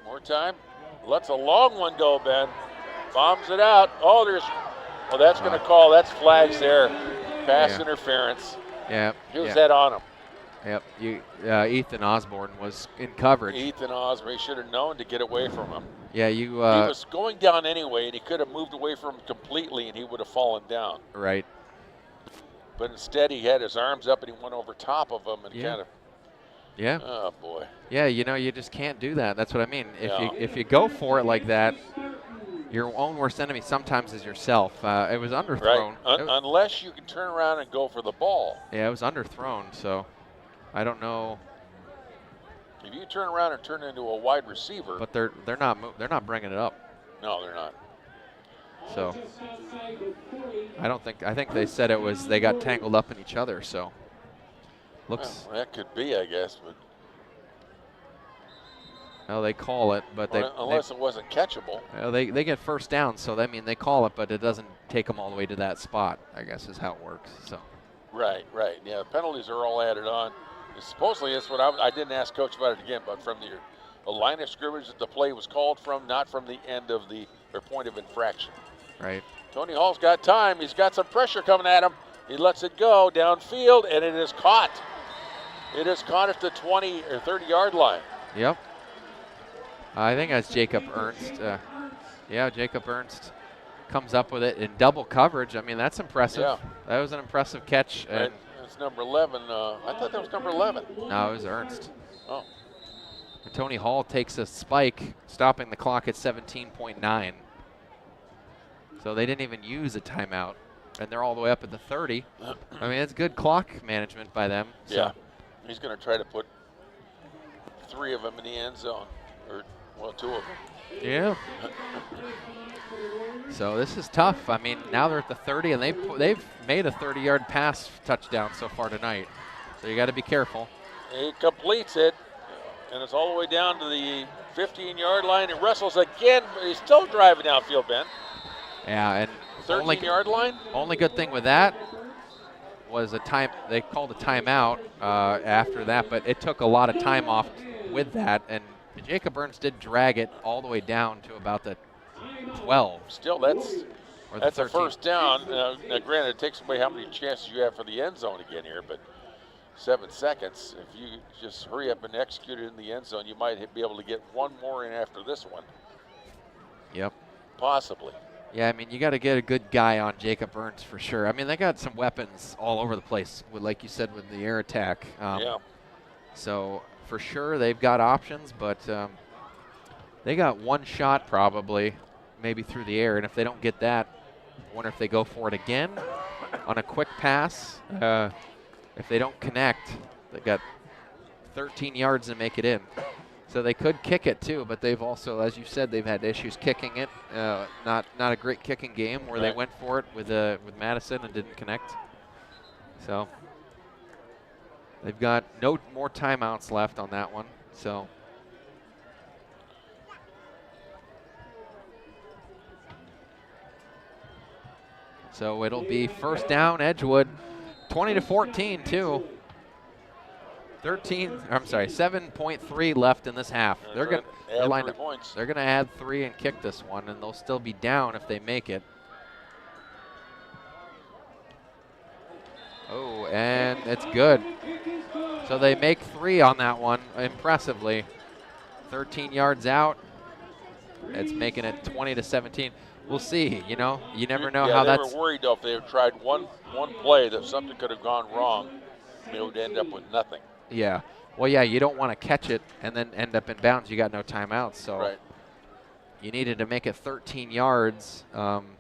More time. Lets a long one go, Ben. Bombs it out. That's going to call. That's flags there. Pass interference. Yeah. Who's that on him? Yep. Ethan Osborne was in coverage. Ethan Osborne, he should have known to get away from him. Yeah, he was going down anyway, and he could have moved away from him completely, and he would have fallen down. Right. But instead, he had his arms up, and he went over top of him and kind of. Yeah. Oh boy. Yeah, you just can't do that. That's what I mean. If you go for it like that, your own worst enemy sometimes is yourself. It was underthrown. Right. Unless you can turn around and go for the ball. Yeah, it was underthrown. So, I don't know. If you turn around and turn into a wide receiver. But they're not bringing it up. No, they're not. So, I think they said it was they got tangled up in each other. So. Well, that could be, I guess, but. Well, they call it, but unless it wasn't catchable. Well, they get first down, so they call it, but it doesn't take them all the way to that spot, I guess is how it works. So. Right. Yeah, penalties are all added on. And supposedly, that's what I didn't ask Coach about it again, but from the line of scrimmage that the play was called from, not from the end of or point of infraction. Right. Tony Hall's got time. He's got some pressure coming at him. He lets it go downfield, and it is caught. It is caught at the 20 or 30-yard line. Yep. I think that's Jacob Ernst. Jacob Ernst comes up with it in double coverage. I mean, that's impressive. Yeah. That was an impressive catch. And It's number 11. I thought that was number 11. No, it was Ernst. Oh. And Tony Hall takes a spike, stopping the clock at 17.9. So they didn't even use a timeout, and they're all the way up at the 30. I mean, it's good clock management by them. So. Yeah. He's going to try to put 3 of them in the end zone, or, well, 2 of them. Yeah. So this is tough. I mean, now they're at the 30, and they've made a 30-yard pass touchdown so far tonight. So you got to be careful. He completes it, and it's all the way down to the 15-yard line. And wrestles again, but he's still driving downfield, Ben. Yeah, and 13-yard line. Only good thing with that was a time. They called a timeout after that, but it took a lot of time off with that, and Jacob Burns did drag it all the way down to about the 12. Still, that's a 13. first down. Now, granted, it takes away how many chances you have for the end zone again here, but 7 seconds. If you just hurry up and execute it in the end zone, you might be able to get one more in after this one. Yep. Possibly. Yeah, I mean, you got to get a good guy on Jacob Burns for sure. I mean, they got some weapons all over the place, like you said, with the air attack. Yeah. So for sure they've got options, but they got one shot probably, maybe through the air, and if they don't get that, I wonder if they go for it again on a quick pass. If they don't connect, they got 13 yards to make it in. So they could kick it too, but they've also, as you said, they've had issues kicking it. Not a great kicking game where they went for it with Madison and didn't connect. So they've got no more timeouts left on that one. So it'll be first down, Edgewood, 20-14 too. 7.3 left in this half. They're going to add 3 and kick this one, and they'll still be down if they make it. Oh, and it's good. So they make 3 on that one, impressively. 13 yards out. It's making it 20-17. We'll see. You know, you never know how that's. They were worried though if they had tried one play that something could have gone wrong. They would end up with nothing. Yeah. Well, yeah, you don't want to catch it and then end up in bounds. You got no timeouts, so you needed to make it 13 yards. I'm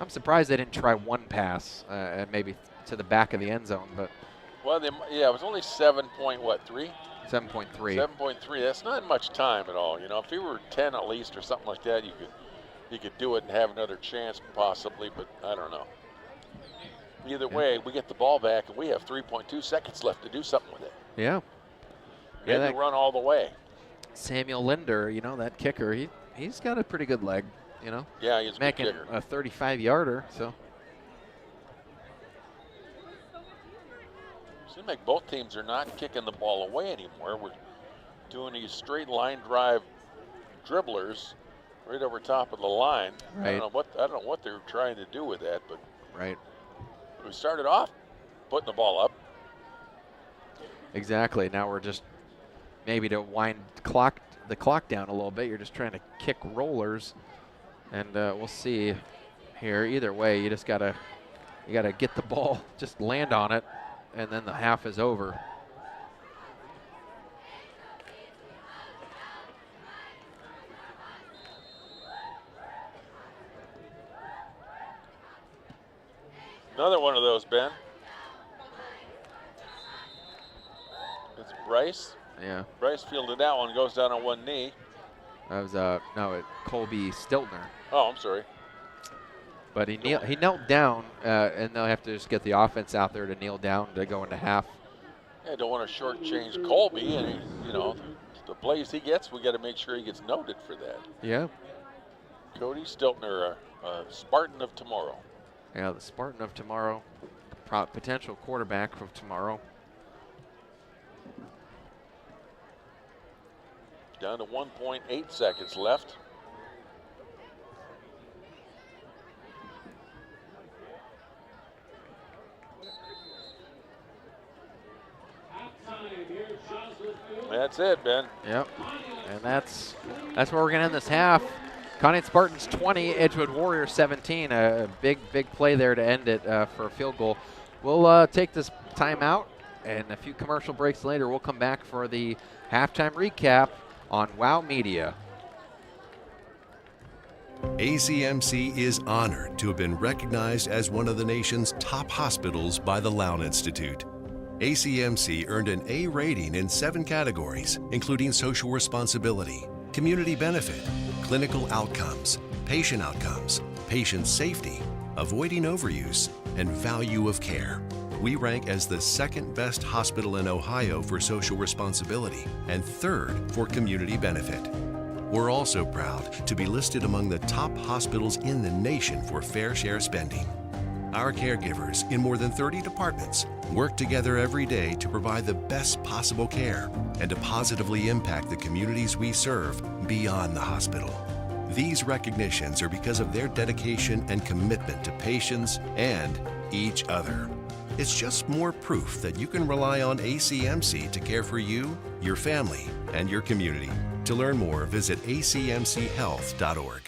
surprised they didn't try one pass and maybe to the back of the end zone, but. Well, it was only 7.3. 7.3. 7.3. That's not much time at all. You know, if you were 10 at least or something like that, you could do it and have another chance possibly, but I don't know. Either way, we get the ball back, and we have 3.2 seconds left to do something with it. Yeah. Maybe run all the way. Samuel Linder, you know, that kicker, he's got a pretty good leg, you know. Yeah, he's making a 35-yarder, so. Seems like both teams are not kicking the ball away anymore. We're doing these straight line drive dribblers right over top of the line. Right. I don't know what they're trying to do with that, but right. We started off putting the ball up. Exactly. Now we're just maybe to wind the clock down a little bit. You're just trying to kick rollers, and we'll see here. Either way, you gotta get the ball, just land on it, and then the half is over. Another one of those, Ben. It's Bryce. Yeah. Bryce fielded that one, goes down on one knee. That was Colby Stiltner. Oh, I'm sorry. But he knelt down, and they'll have to just get the offense out there to kneel down to go into half. Yeah, don't want to shortchange Colby, and the plays he gets, we got to make sure he gets noted for that. Yeah. Cody Stiltner, a Spartan of tomorrow. Yeah, the Spartan of tomorrow, potential quarterback of tomorrow. Down to 1.8 seconds left. That's it, Ben. Yep, and that's where we're gonna end this half. Conneaut Spartans 20, Edgewood Warriors 17. A big play there to end it for a field goal. We'll take this time out, and a few commercial breaks later, we'll come back for the halftime recap on WOW Media. ACMC is honored to have been recognized as one of the nation's top hospitals by the Lown Institute. ACMC earned an A rating in 7 categories, including social responsibility, community benefit, clinical outcomes, patient safety, avoiding overuse, and value of care. We rank as the 2nd best hospital in Ohio for social responsibility and 3rd for community benefit. We're also proud to be listed among the top hospitals in the nation for fair share spending. Our caregivers in more than 30 departments work together every day to provide the best possible care and to positively impact the communities we serve beyond the hospital. These recognitions are because of their dedication and commitment to patients and each other. It's just more proof that you can rely on ACMC to care for you, your family, and your community. To learn more, visit acmchealth.org.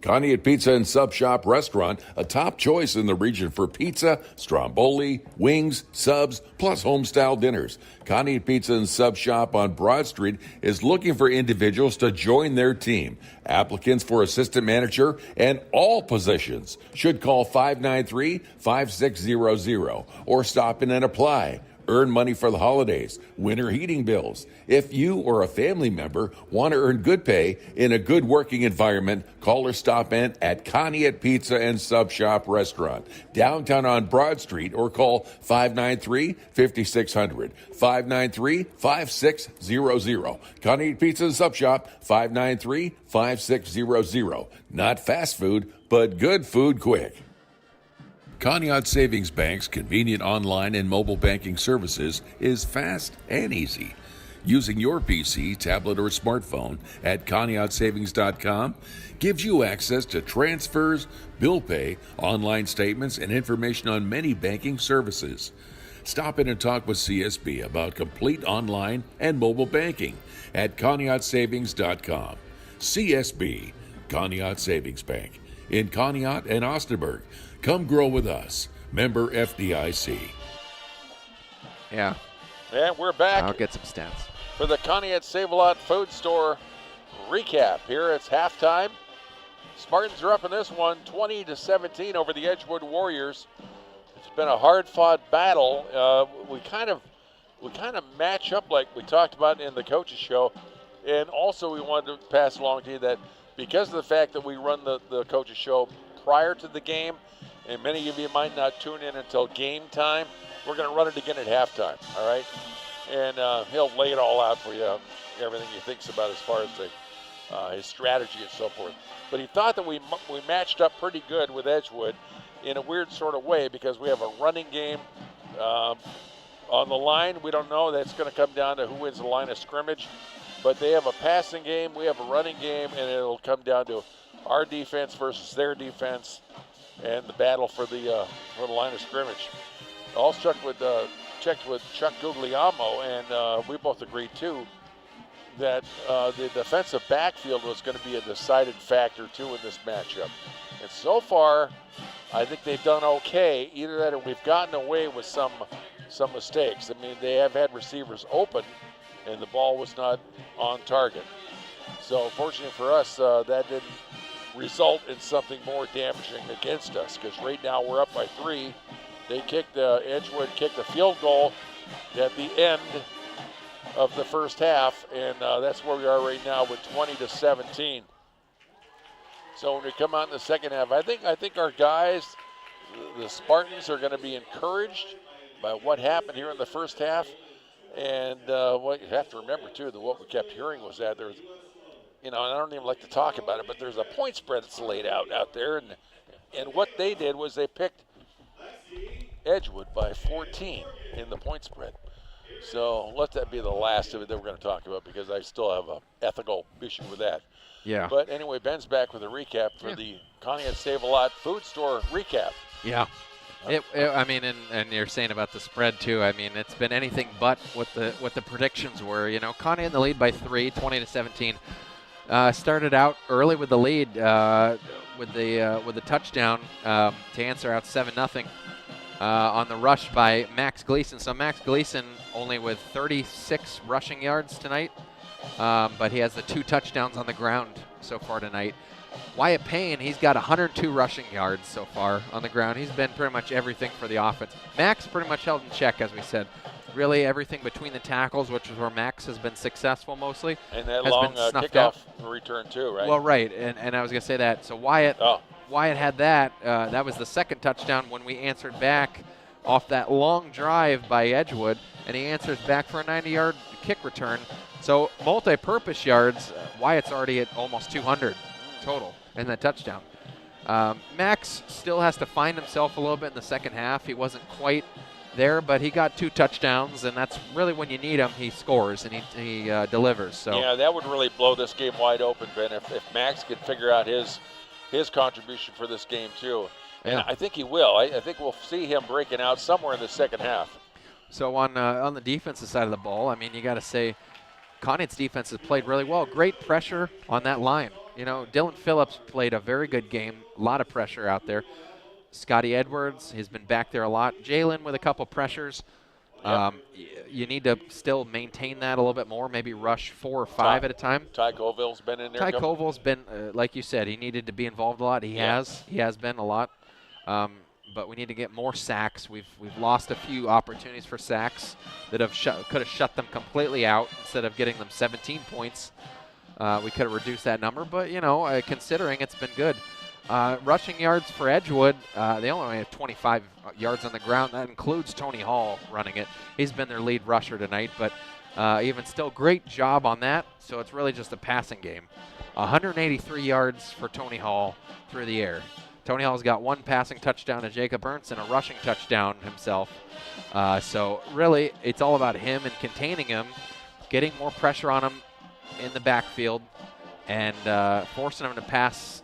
Conneaut Pizza and Sub Shop Restaurant, a top choice in the region for pizza, stromboli, wings, subs, plus home-style dinners. Conneaut Pizza and Sub Shop on Broad Street is looking for individuals to join their team. Applicants for assistant manager and all positions should call 593-5600 or stop in and apply. Earn money for the holidays, winter heating bills. If you or a family member want to earn good pay in a good working environment, call or stop in at Conneaut Pizza and Sub Shop Restaurant, downtown on Broad Street, or call 593-5600, 593-5600. Conneaut Pizza and Sub Shop, 593-5600. Not fast food, but good food quick. Conneaut Savings Bank's convenient online and mobile banking services is fast and easy. Using your PC, tablet, or smartphone at ConneautSavings.com gives you access to transfers, bill pay, online statements, and information on many banking services. Stop in and talk with CSB about complete online and mobile banking at ConneautSavings.com. CSB, Conneaut Savings Bank, in Conneaut and Austinburg. Come grow with us. Member FDIC. Yeah. And we're back. I'll get some stats. For the Conneaut Save-A-Lot Food Store recap. Here it's halftime. Spartans are up in this one, 20-17 over the Edgewood Warriors. It's been a hard-fought battle. We kind of match up like we talked about in the coaches show. And also we wanted to pass along to you that because of the fact that we run the coaches show prior to the game, and many of you might not tune in until game time, we're going to run it again at halftime, all right? And he'll lay it all out for you, everything he thinks about as far as his strategy and so forth. But he thought that we matched up pretty good with Edgewood in a weird sort of way because we have a running game on the line. We don't know. That's going to come down to who wins the line of scrimmage. But they have a passing game, we have a running game, and it'll come down to our defense versus their defense and the battle for the line of scrimmage. I also checked with Chuck Guglielmo, and we both agreed, too, that the defensive backfield was going to be a decided factor, too, in this matchup. And so far, I think they've done okay. Either that or we've gotten away with some mistakes. I mean, they have had receivers open, and the ball was not on target. So, fortunately for us, that didn't result in something more damaging against us, because right now we're up by 3. Edgewood kicked a field goal at the end of the first half, and that's where we are right now with 20-17. So when we come out in the second half, I think our guys, the Spartans, are going to be encouraged by what happened here in the first half. And what you have to remember, too, that what we kept hearing was that there's, and I don't even like to talk about it, but there's a point spread that's laid out there. And what they did was they picked Edgewood by 14 in the point spread. So let that be the last of it that we're going to talk about, because I still have an ethical issue with that. Yeah. But anyway, Ben's back with a recap for the Conneaut Save-A-Lot Food Store recap. Yeah. I mean, and you're saying about the spread too. I mean, it's been anything but what the predictions were. Conneaut in the lead by 3, 20-17. Started out early with the lead with the touchdown to answer out 7-0. on the rush by Max Gleason. So Max Gleason only with 36 rushing yards tonight, but he has the 2 touchdowns on the ground so far tonight. Wyatt Payne, he's got 102 rushing yards so far on the ground. He's been pretty much everything for the offense. Max pretty much held in check, as we said. Really everything between the tackles, which is where Max has been successful mostly. And that has long been snuffed kickoff out. return too, right? Well, right, and I was going to say that. So Wyatt had that. That was the second touchdown when we answered back off that long drive by Edgewood, and he answers back for a 90-yard kick return. So multi-purpose yards, Wyatt's already at almost 200 total in that touchdown. Max still has to find himself a little bit in the second half. He wasn't quite there, but he got 2 touchdowns, and that's really when you need him. He scores and he delivers. So yeah, that would really blow this game wide open, Ben, if Max could figure out his contribution for this game too. And I think he will. I think we'll see him breaking out somewhere in the second half. So on the defensive side of the ball, I mean, you got to say Conneaut's defense has played really well. Great pressure on that line. You know, Dylan Phillips played a very good game. A lot of pressure out there. Scotty Edwards has been back there a lot. Jalen with a couple pressures. Yep. You need to still maintain that a little bit more, maybe rush 4 or 5 at a time. Ty Colville's been in there. Ty Colville's been, like you said, he needed to be involved a lot. He has been a lot. But we need to get more sacks. We've lost a few opportunities for sacks that could have shut them completely out instead of getting them 17 points. We could have reduced that number, but, you know, considering it's been good. Rushing yards for Edgewood, they only have 25 yards on the ground. That includes Tony Hall running it. He's been their lead rusher tonight, but even still, great job on that. So it's really just a passing game. 183 yards for Tony Hall through the air. Tony Hall's got 1 passing touchdown to Jacob Ernst and a rushing touchdown himself. So really, it's all about him and containing him, getting more pressure on him in the backfield, and forcing him to pass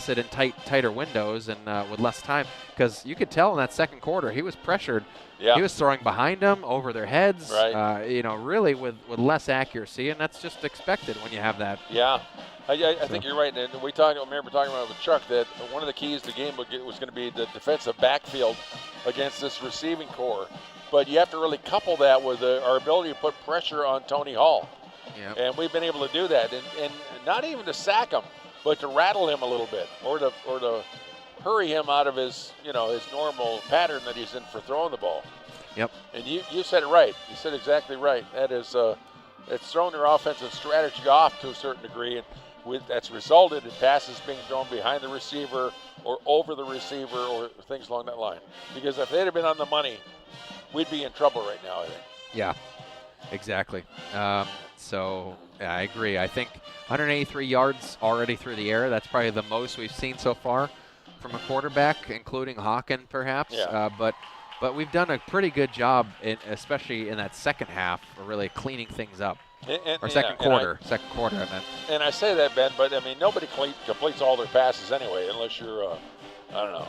it in tighter windows and with less time, because you could tell in that second quarter he was pressured. Yeah. He was throwing behind them, over their heads, right. You know, really with less accuracy, and that's just expected when you have that. Yeah, I think you're right. And we remember talking about with Chuck that one of the keys to the game was going to be the defensive backfield against this receiving core. But you have to really couple that with our ability to put pressure on Tony Hall. Yep. And we've been able to do that, and not even to sack him, but to rattle him a little bit, or to hurry him out of his normal pattern that he's in for throwing the ball. Yep. And you said it right. You said exactly right. That is, it's thrown their offensive strategy off to a certain degree, and that's resulted in passes being thrown behind the receiver or over the receiver or things along that line. Because if they'd have been on the money, we'd be in trouble right now, I think. Yeah, exactly. So yeah, I agree. I think 183 yards already through the air. That's probably the most we've seen so far from a quarterback, including Hawken perhaps. Yeah. But we've done a pretty good job, especially in that second half, of really cleaning things up. Second quarter, I meant. And I say that, Ben, but I mean, nobody completes all their passes anyway, unless you're, I don't know,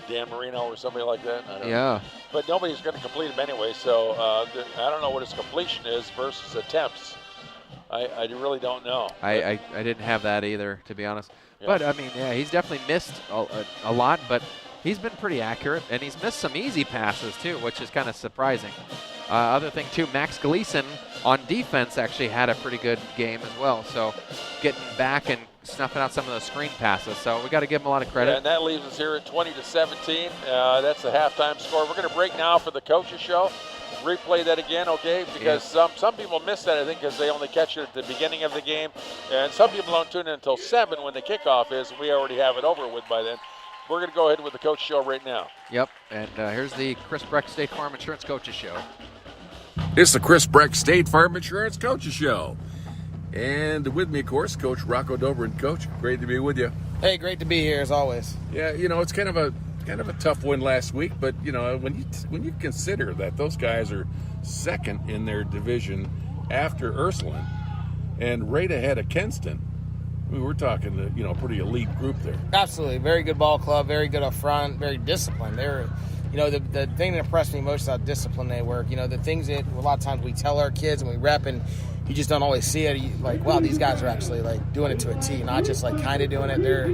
Dan Marino or somebody like that. I don't know. But nobody's going to complete them anyway, so I don't know what his completion is versus attempts. I really don't know. I didn't have that either, to be honest. Yeah. But, I mean, yeah, he's definitely missed a lot, but he's been pretty accurate, and he's missed some easy passes, too, which is kind of surprising. Other thing, too, Max Gleason on defense actually had a pretty good game as well. So getting back and snuffing out some of those screen passes. So we got to give him a lot of credit. Yeah, and that leaves us here at 20-17. That's the halftime score. We're going to break now for the coaches show. Replay that again, okay? Because some people miss that, I think, because they only catch it at the beginning of the game. And some people don't tune in until 7 when the kickoff is. We already have it over with by then. We're going to go ahead with the coach show right now. Yep, and here's the Chris Breck State Farm Insurance Coaches Show. It's the Chris Breck State Farm Insurance Coaches Show. And with me, of course, Coach Rocco Dobrin. Coach, great to be with you. Hey, great to be here as always. Yeah, you know, it's kind of a tough win last week, but you know, when you consider that those guys are second in their division after Ursuline and right ahead of Kenston, I mean, we're talking, you know, pretty elite group there. Absolutely, very good ball club, very good up front, very disciplined. They're, you know, the thing that impressed me most is how disciplined they work. You know, the things that a lot of times we tell our kids and we rep, and you just don't always see it. Like, wow, these guys are actually like doing it to a T, not just like kind of doing it. Their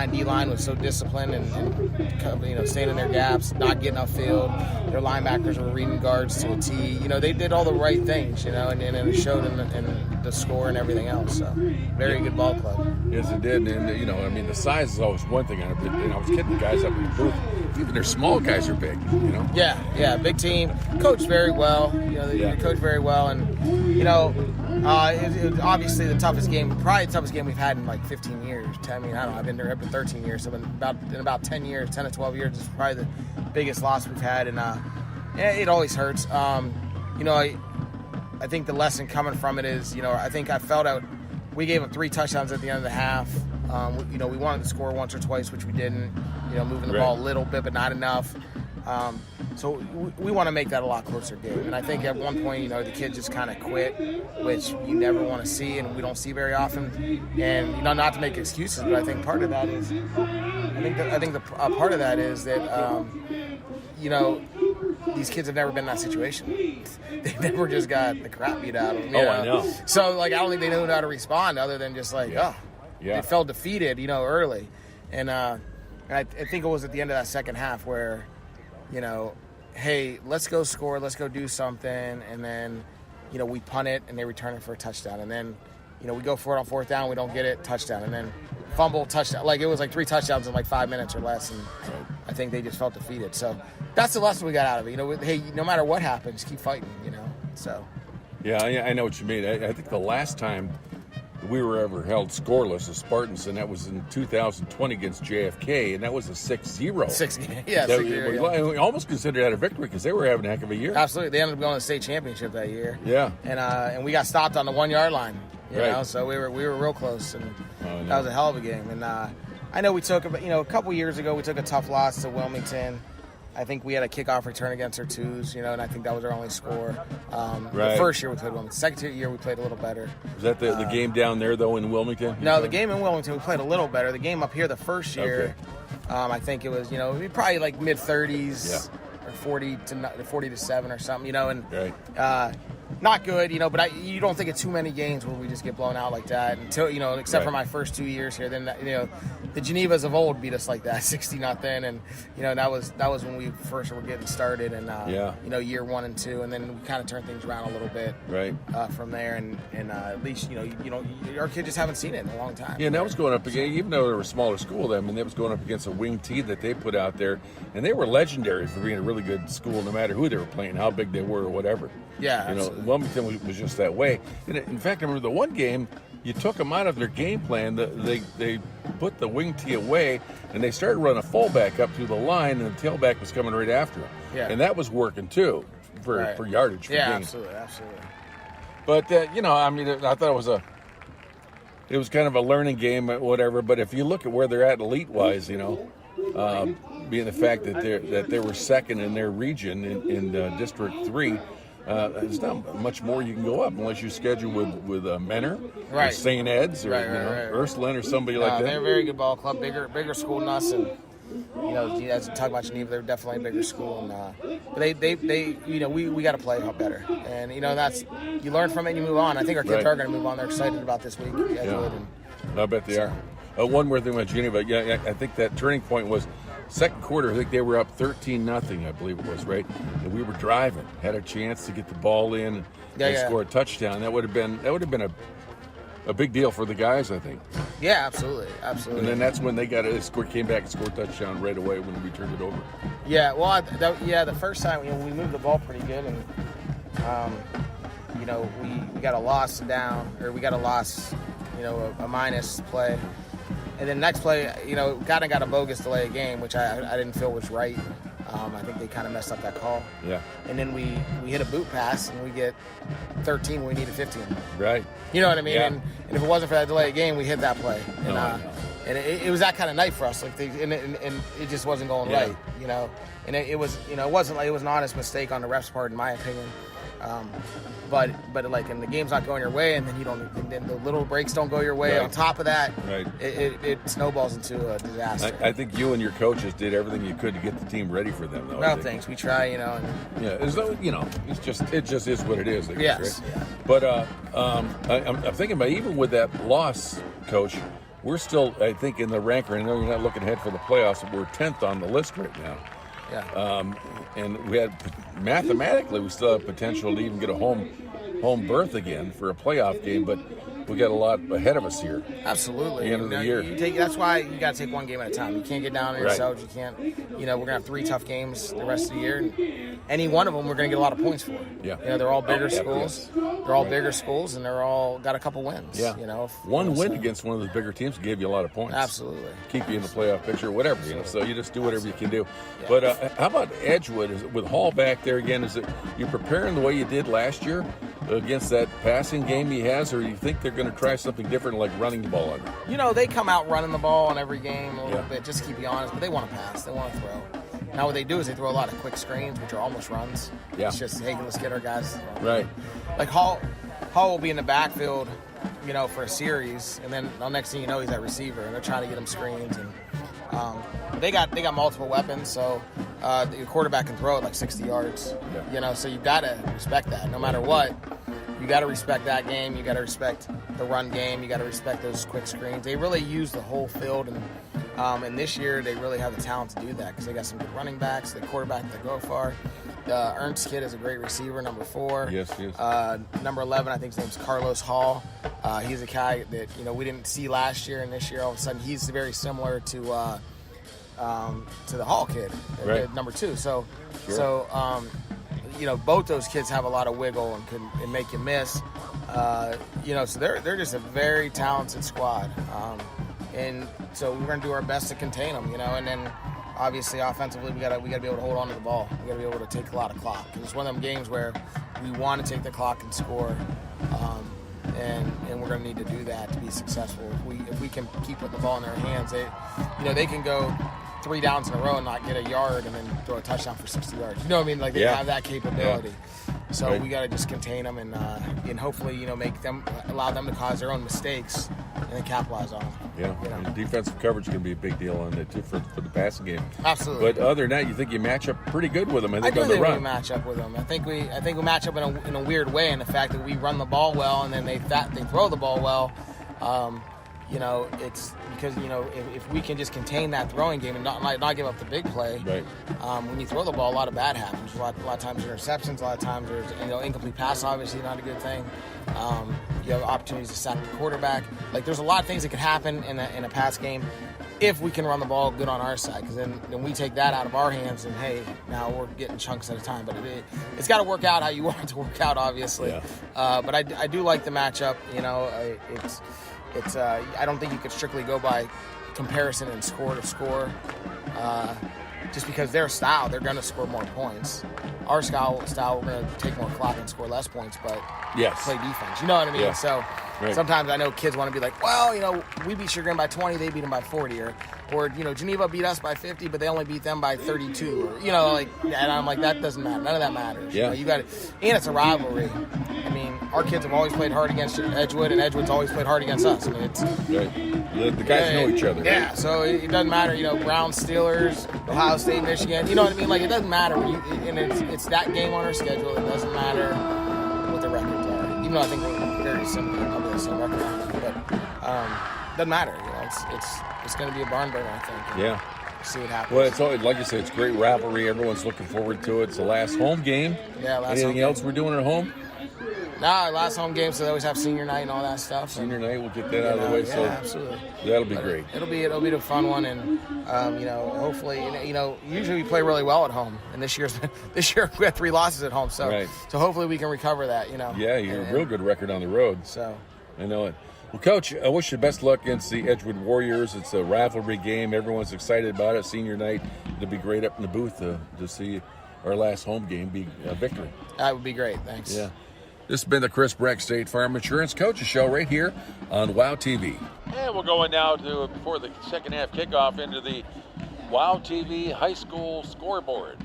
D-line was so disciplined and staying in their gaps, not getting upfield. Their linebackers were reading guards to a T. They did all the right things, and it showed in the score and everything else. So, very good ball club. Yes, it did. And, the size is always one thing. I was kidding the guys up in the booth. Even their small guys are big, Yeah, big team. Coached very well. They coached very well. And, it was obviously the toughest game, probably the toughest game we've had in like 15 years. I mean, I don't know. I've been there 13 years. So in about 10 years, 10 to 12 years, it's probably the biggest loss we've had. And it always hurts. I think the lesson coming from it is, I think I felt out. We gave up 3 touchdowns at the end of the half. We wanted to score once or twice, which we didn't. Moving the ball a little bit, but not enough. So we want to make that a lot closer game. And I think at one point, the kid just kind of quit, which you never want to see, and we don't see very often. And not to make excuses, but I think part of that is, part of that is that these kids have never been in that situation. They've never just got the crap beat out of them. I know. So I don't think they knew how to respond other than just they felt defeated, early. And I think it was at the end of that second half where, hey, let's go score, let's go do something, and then, we punt it and they return it for a touchdown, and then, we go for it on 4th down, we don't get it, touchdown, and then fumble, touchdown. Like, it was like 3 touchdowns in like 5 minutes or less, and I think they just felt defeated. So that's the lesson we got out of it. Hey, no matter what happens, keep fighting. So. Yeah, I know what you mean. I think the last time we were ever held scoreless as Spartans, and that was in 2020 against JFK, and that was a 6-0. 6-0, yeah. We almost considered that a victory because they were having a heck of a year. Absolutely. They ended up going to the state championship that year. Yeah. And we got stopped on the 1-yard line, you know, so we were real close, and that was a hell of a game. And I know we took, a couple years ago, we took a tough loss to Wilmington. I think we had a kickoff return against our twos, and I think that was our only score. The first year we played Wilmington. Second year we played a little better. Was that the game down there, though, in Wilmington? No, the game in Wilmington we played a little better. The game up here the first year, I think it was, probably like mid-30s or 40 to 7 or something, and not good, but you don't think of too many games where we just get blown out like that until, except for my first 2 years here. Then, the Genevas of old beat us like that, 60-0, and that was when we first were getting started, and year 1 and 2, and then we kind of turned things around a little bit from there, and at least our kids just haven't seen it in a long time. Yeah, and that was going up against, even though they were a smaller school, that was going up against a wing T that they put out there, and they were legendary for being a really good school, no matter who they were playing, how big they were, or whatever. Yeah, Wilmington was just that way. And in fact, I remember the one game, you took them out of their game plan. They put the wing tee away, and they started running a fullback up through the line, and the tailback was coming right after them. Yeah. And that was working, too, for yardage. For gains. Absolutely. But, I thought it was kind of a learning game, whatever. But if you look at where they're at elite-wise, being the fact that they were second in their region in District 3, there's not much more you can go up unless you schedule with Menor or St. Ed's or Ursuline or somebody like that. They're a very good ball club, bigger school than us, and as you talk about Geneva, they're definitely a bigger school, and but they we got to play better, and that's you learn from it and you move on. I think our kids are going to move on. They're excited about this week. I bet they are. One more thing about Geneva, I think that turning point was second quarter. I think they were up 13-0, I believe it was, right? And we were driving, had a chance to get the ball in and score a touchdown. That would have been a big deal for the guys, I think. Yeah, absolutely. And then that's when they came back and scored a touchdown right away when we turned it over. Yeah, well, the first time we moved the ball pretty good, and we got a loss down, or we got a loss, a minus play. And then next play, kind of got a bogus delay of game, which I didn't feel was right. I think they kind of messed up that call. Yeah. And then we hit a boot pass, and we get 13 when we needed 15. Right. You know what I mean? Yeah. And if it wasn't for that delay of game, we hit that play. And, and it was that kind of night for us. And it just wasn't going right. And it was, it was an honest mistake on the ref's part, in my opinion. But like, and the game's not going your way, and then the little breaks don't go your way. Right. On top of that, right. it snowballs into a disaster. I think you and your coaches did everything you could to get the team ready for them, though. No, thanks. We try, And, yeah, as though it just is what it is. I guess, yes. Right? Yeah. But I'm thinking about, even with that loss, Coach, we're still, I think, in the ranker. I know you're not looking ahead for the playoffs, but we're 10th on the list right now. Yeah. And we had, mathematically, we still have potential to even get a home berth again for a playoff game, but we got a lot ahead of us here. Absolutely. The end of the year. That's why you got to take one game at a time. You can't get down on yourselves. Right. You can't. We're gonna have 3 tough games the rest of the year, and any one of them we're gonna get a lot of points for. Yeah. They're all bigger schools. They're all bigger schools, and they're all got a couple wins. Yeah. One win against one of the bigger teams gave you a lot of points. Absolutely. Keep you in the playoff picture, whatever. So you just do whatever you can do. Yeah. But how about Edgewood? With Hall back there again, is it you preparing the way you did last year against that passing game he has, or you think they're going to try something different, like running the ball on you? They come out running the ball in every game a little bit, just to keep you honest, but they want to pass. They want to throw. Now what they do is they throw a lot of quick screens, which are almost runs. Yeah. It's just, hey, let's get our guys. Right. Like Hall will be in the backfield, for a series, and then the next thing you know, he's that receiver, and they're trying to get him screens. And they got multiple weapons, so the quarterback can throw it like 60 yards. Yeah. So you've got to respect that. No matter what, you got to respect that game. You got to respect the run game. You got to respect those quick screens. They really use the whole field, and this year they really have the talent to do that because they got some good running backs, the quarterback that go far. Ernst kid is a great receiver, number 4. Yes. Number 11, I think his name's Carlos Hall. He's a guy that we didn't see last year, and this year all of a sudden he's very similar to the Hall kid, right. Number 2. So, sure. So both those kids have a lot of wiggle and can make you miss. So they're just a very talented squad, and so we're going to do our best to contain them. And then. Obviously, offensively, we gotta be able to hold on to the ball. We gotta be able to take a lot of clock. It's one of them games where we want to take the clock and score, and we're gonna need to do that to be successful. If we can keep putting the ball in their hands, they can go 3 downs in a row and not get a yard, and then throw a touchdown for 60 yards. You know what I mean? Like they have that capability. Yeah. So we gotta just contain them and hopefully allow them to cause their own mistakes and then capitalize on them. Yeah, and defensive coverage can be a big deal on it too for the passing game. Absolutely. But other than that, you think you match up pretty good with them? I think do on the think run. we match up with them. I think we match up in a weird way in the fact that we run the ball well and then they throw the ball well. It's because if we can just contain that throwing game and not give up the big play. Right. When you throw the ball, a lot of bad happens. A lot of times interceptions. A lot of times there's incomplete pass. Obviously, not a good thing. You have opportunities to sack the quarterback. Like there's a lot of things that could happen in a pass game if we can run the ball good on our side. Because then we take that out of our hands and hey, now we're getting chunks at a time. But it's got to work out how you want it to work out, obviously. Yeah. But I do like the matchup. It's I don't think you could strictly go by comparison and score to score. Just because their style, they're going to score more points. Our style, we're going to take more clock and score less points, but play defense. You know what I mean? Yeah. So sometimes I know kids want to be like, well, we beat Chagrin by 20, they beat them by 40, or Geneva beat us by 50, but they only beat them by 32, or and I'm like, that doesn't matter. None of that matters. Yeah. You got it, and it's a rivalry. I mean, our kids have always played hard against Edgewood, and Edgewood's always played hard against us. I mean, it's the guys know each other. Yeah, so it doesn't matter. Browns, Steelers, Ohio State, Michigan. You know what I mean? Like it doesn't matter. And it's that game on our schedule. It doesn't matter what the records are. Even though I think we're very similar, probably the same record, but doesn't matter. It's going to be a barn burner, I think. Yeah. See what happens. Well, it's always, like you said, it's great rivalry. Everyone's looking forward to it. It's the last home game. Yeah, Anything else we're doing at home? Nah, last home game, so they always have senior night and all that stuff. Senior night, we'll get that out of the way. Yeah, so absolutely. That'll be great. It'll be a fun one, and hopefully, usually we play really well at home, and this year we had 3 losses at home, so hopefully we can recover that. Yeah, you're a real good record on the road. So I know it. Well, Coach, I wish you best luck against the Edgewood Warriors. It's a rivalry game. Everyone's excited about it. Senior night, it'll be great up in the booth to see our last home game be a victory. That would be great. Thanks. Yeah. This has been the Chris Breck State Farm Insurance Coaches Show right here on WOW TV. And we're going now before the second half kickoff, into the WOW TV high school scoreboard.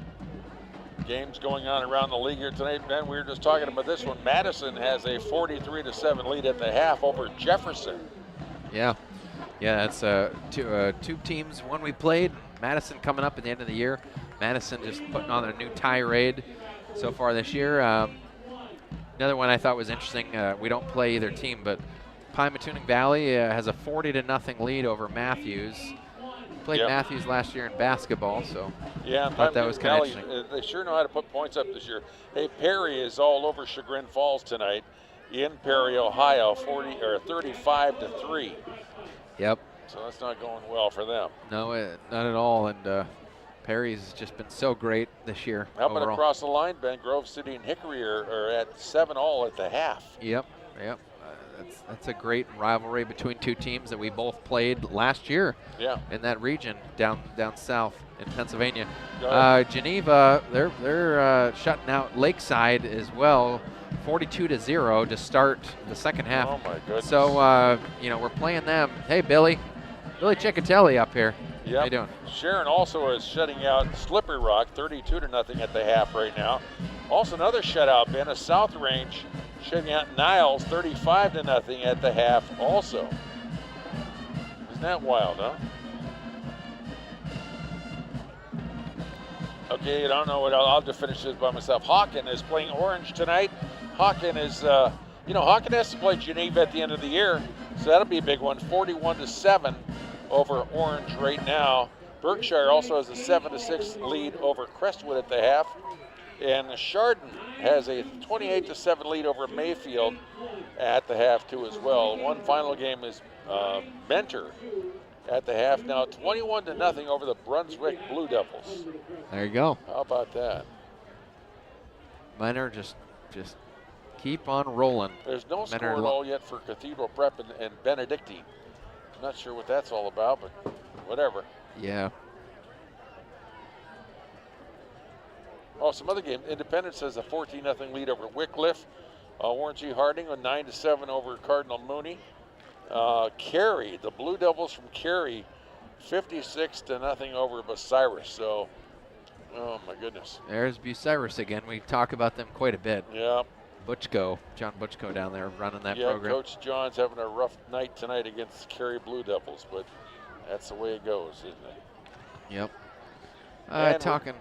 games going on around the league here tonight. Ben, we were just talking about this one. Madison has a 43-7 lead at the half over Jefferson. Yeah, that's two teams. One we played. Madison coming up at the end of the year. Madison just putting on their new tirade so far this year. Another one I thought was interesting. We don't play either team, but Pymatuning Valley has a 40-0 lead over Matthews. Played Matthews last year in basketball, so yeah, I thought that was kind of interesting. They sure know how to put points up this year. Hey, Perry is all over Chagrin Falls tonight in Perry, Ohio, 35-3. Yep. So that's not going well for them. No, not at all. And Perry's just been so great this year. How about overall. across the line, Ben? Grove City and Hickory are at 7-all at the half. Yep. That's a great rivalry between two teams that we both played last year in that region down south in Pennsylvania. Geneva, they're shutting out Lakeside as well, 42-0 to start the second half. Oh my goodness! So we're playing them. Hey, Billy Ciccatelli up here. Yep. How you doing? Sharon also is shutting out Slippery Rock 32-0 at the half right now. Also another shutout, Ben, a South Range shutting out Niles 35-0 at the half also. Isn't that wild, huh? Okay, I don't know what I'll just finish this by myself. Hawken is playing Orange tonight. Hawken is, Hawken has to play Geneva at the end of the year, so that'll be a big one. 41-7 over Orange right now. Berkshire also has a 7-6 lead over Crestwood at the half. And Chardon has a 28-7 lead over Mayfield at the half too as well. One final game is Mentor at the half now, 21-0 over the Brunswick Blue Devils. There you go. How about that? Mentor just keep on rolling. There's no score at all yet for Cathedral Prep and Benedictine. I'm not sure what that's all about, but whatever. Yeah. Oh, some other game. Independence has a 14-0 lead over Wycliffe. Warren G. Harding a 9-7 over Cardinal Mooney. Cary, the Blue Devils from Cary, 56-0 over Bucyrus. So, oh my goodness. There's Bucyrus again. We talk about them quite a bit. Yeah. John Butchko down there running that yeah, program. Coach John's having a rough night tonight against the Cary Blue Devils, but that's the way it goes, isn't it? Yep. Talking.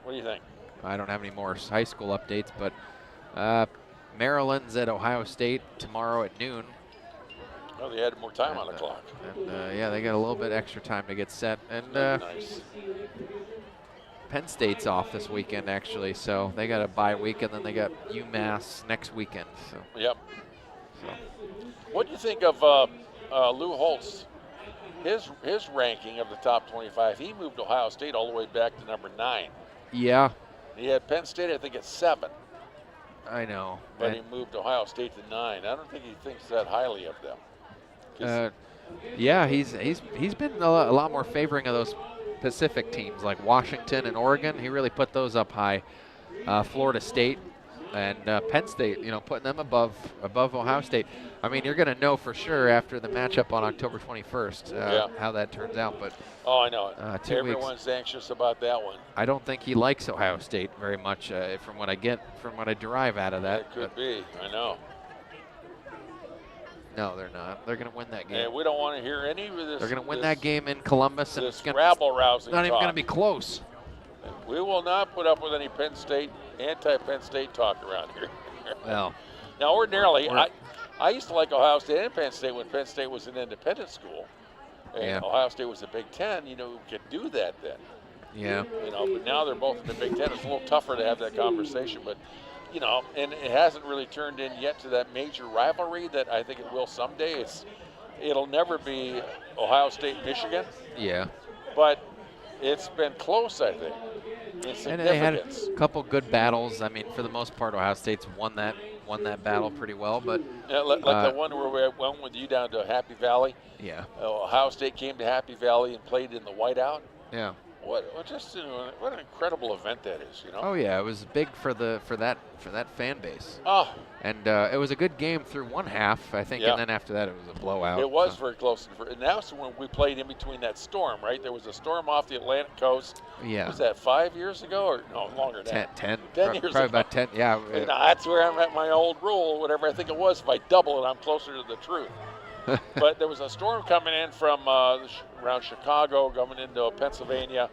What do you think? I don't have any more high school updates, but Maryland's at Ohio State tomorrow at noon. Oh, they had more time on the clock. And they got a little bit extra time to get set. And nice. Penn State's off this weekend, actually, so they got a bye week, and then they got UMass next weekend. So. Yep. So. What do you think of Lou Holtz? His ranking of the top 25, he moved Ohio State all the way back to number 9. Yeah. He had Penn State, I think, at 7. I know. But he moved Ohio State to 9. I don't think he thinks that highly of them. Yeah, he's been a lot more favoring of those Pacific teams like Washington and Oregon. He really put those up high. Florida State and Penn State, putting them above Ohio State. I mean, you're going to know for sure after the matchup on October 21st how that turns out. But I know it. Everyone's anxious about that one. I don't think he likes Ohio State very much, from what I derive out of that. It could be. I know. No, they're not. They're going to win that game. And we don't want to hear any of this. They're going to win that game in Columbus, and it's rabble-rousing not even going to be close. We will not put up with any Penn State, anti-Penn State talk around here. Well, now ordinarily, I used to like Ohio State and Penn State when Penn State was an independent school, and Ohio State was a Big Ten. You could do that then. Yeah. But now they're both in the Big Ten. It's a little tougher to have that conversation, but. And it hasn't really turned in yet to that major rivalry that I think it will someday. It'll never be Ohio State, Michigan. Yeah. But it's been close, I think. And they had a couple good battles. I mean, for the most part, Ohio State's won that battle pretty well. But like the one where we went with you down to Happy Valley. Yeah. Ohio State came to Happy Valley and played in the whiteout. Yeah. what an incredible event that is, you know. Oh yeah, it was big for that fan base. Oh. And it was a good game through one half, I think, and then after that it was a blowout. It was very close. And that's when we played in between that storm, right? There was a storm off the Atlantic coast. Yeah. Was that 5 years ago or no longer than that? 10 years probably ago. about 10. Yeah. And that's where I'm at my old rule, whatever I think it was. If I double it, I'm closer to the truth. But there was a storm coming in from around Chicago, coming into Pennsylvania,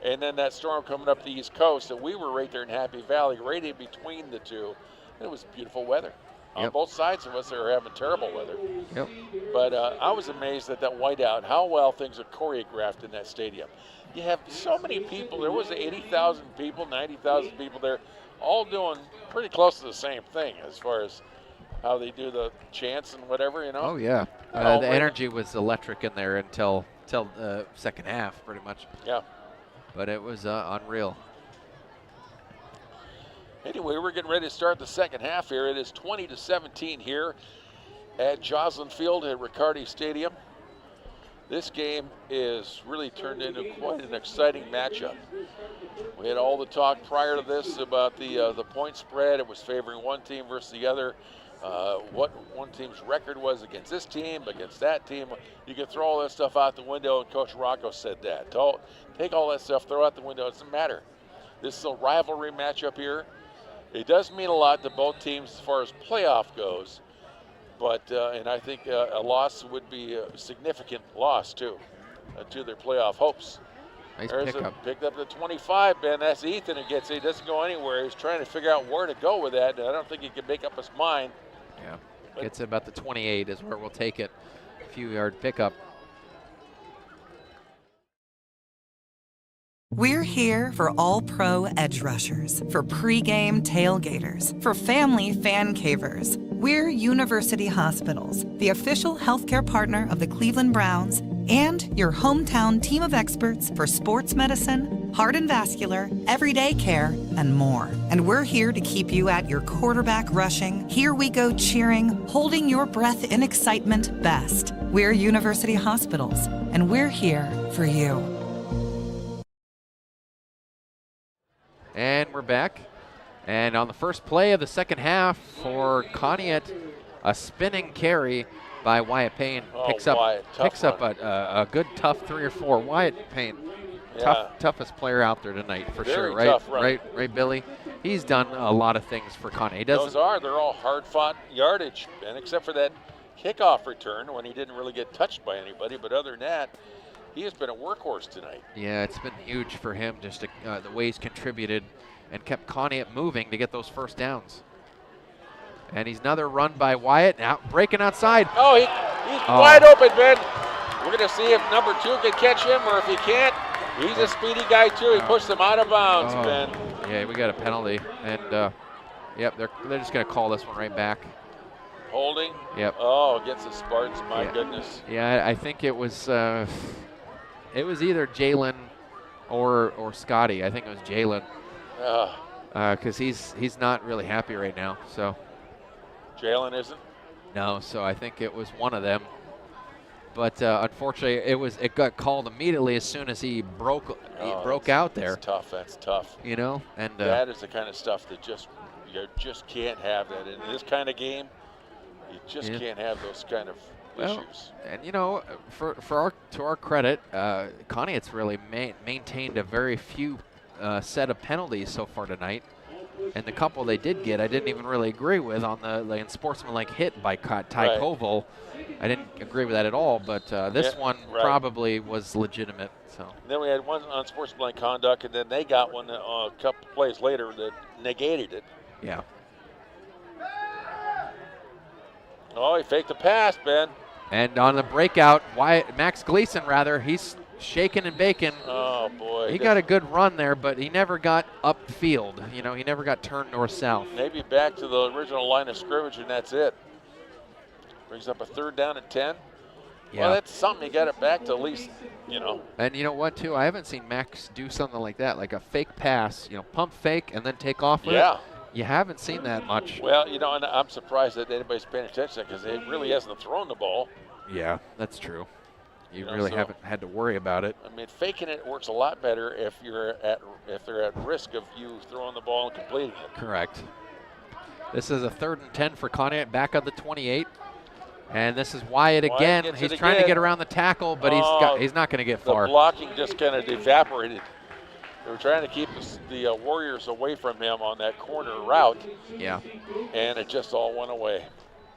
and then that storm coming up the East Coast, and we were right there in Happy Valley, right in between the two. And it was beautiful weather. On both sides of us, they were having terrible weather. Yep. But I was amazed at that whiteout, how well things are choreographed in that stadium. You have so many people. There was 80,000 people, 90,000 people there, all doing pretty close to the same thing as far as how they do the chants and whatever, you know. Oh yeah, the energy was electric in there until the second half, pretty much. Yeah. But it was unreal. Anyway, we're getting ready to start the second half here. It is 20-17 here at Joslin Field at Riccardi Stadium. This game is really turned into quite an exciting matchup. We had all the talk prior to this about the point spread. It was favoring one team versus the other. What one team's record was against this team, against that team. You can throw all that stuff out the window, and Coach Rocco said that. Take all that stuff, throw it out the window. It doesn't matter. This is a rivalry matchup here. It does mean a lot to both teams as far as playoff goes, but and I think a loss would be a significant loss too to their playoff hopes. Nice There's pickup. Picked up the 25, Ben. That's Ethan who gets it. He doesn't go anywhere. He's trying to figure out where to go with that, and I don't think he can make up his mind. Yeah, gets about the 28 is where we'll take it. A few yard pickup. We're here for all pro edge rushers, for pregame tailgaters, for family fan cavers. We're University Hospitals, the official healthcare partner of the Cleveland Browns, and your hometown team of experts for sports medicine, heart and vascular, everyday care, and more. And we're here to keep you at your quarterback rushing, here we go cheering, holding your breath in excitement best. We're University Hospitals, and we're here for you. And we're back. And on the first play of the second half for Conneaut, a spinning carry by Wyatt Payne. Picks up a good tough 3 or 4. Wyatt Payne, toughest player out there tonight for sure, right? Tough run. Right, Billy? He's done a lot of things for Conneaut. They're all hard-fought yardage, and except for that kickoff return when he didn't really get touched by anybody, but other than that, he has been a workhorse tonight. Yeah, it's been huge for him, just the way he's contributed and kept Conneaut moving to get those first downs. And he's another run by Wyatt, now breaking outside. Oh, he's wide open, Ben. We're going to see if number 2 can catch him, or if he can't, he's a speedy guy too. He pushed him out of bounds, Ben. Yeah, we got a penalty, and yep, they're just going to call this one right back. Holding? Yep. Oh, against the Spartans, my goodness. Yeah, I think it was either Jalen or Scotty. I think it was Jalen. Because he's not really happy right now. So Jalen isn't? No, so I think it was one of them. But unfortunately, it got called immediately as soon as he broke out there. That's tough. That's tough. You know, and that is the kind of stuff that you just can't have that in this kind of game. You just can't have those kind of issues. And you know, to our credit, Conneaut's really maintained a very few set of penalties so far tonight. And the couple they did get, I didn't even really agree with on the unsportsmanlike hit by Ty Koval. I didn't agree with that at all, but this one probably was legitimate. So then we had one unsportsmanlike conduct, and then they got one a couple plays later that negated it. Yeah. Oh, he faked the pass, Ben. And on the breakout, Max Gleason, he's shaking and baking. Oh, boy. He got a good run there, but he never got upfield. You know, he never got turned north-south. Maybe back to the original line of scrimmage, and that's it. Brings up a 3rd down and 10. Yeah. Well, that's something. You got it back to at least, you know. And you know what, too? I haven't seen Max do something like that, like a fake pass, pump fake and then take off with it. You haven't seen that much. Well, and I'm surprised that anybody's paying attention because he really hasn't thrown the ball. Yeah, that's true. you really haven't had to worry about it. I mean, faking it works a lot better if they're at risk of you throwing the ball and completing it. Correct. This is a 3rd and 10 for Conneaut, back on the 28. And this is Wyatt again. He's trying to get around the tackle, but he's not going to get far. The blocking just kind of evaporated. They were trying to keep the Warriors away from him on that corner route. Yeah. And it just all went away.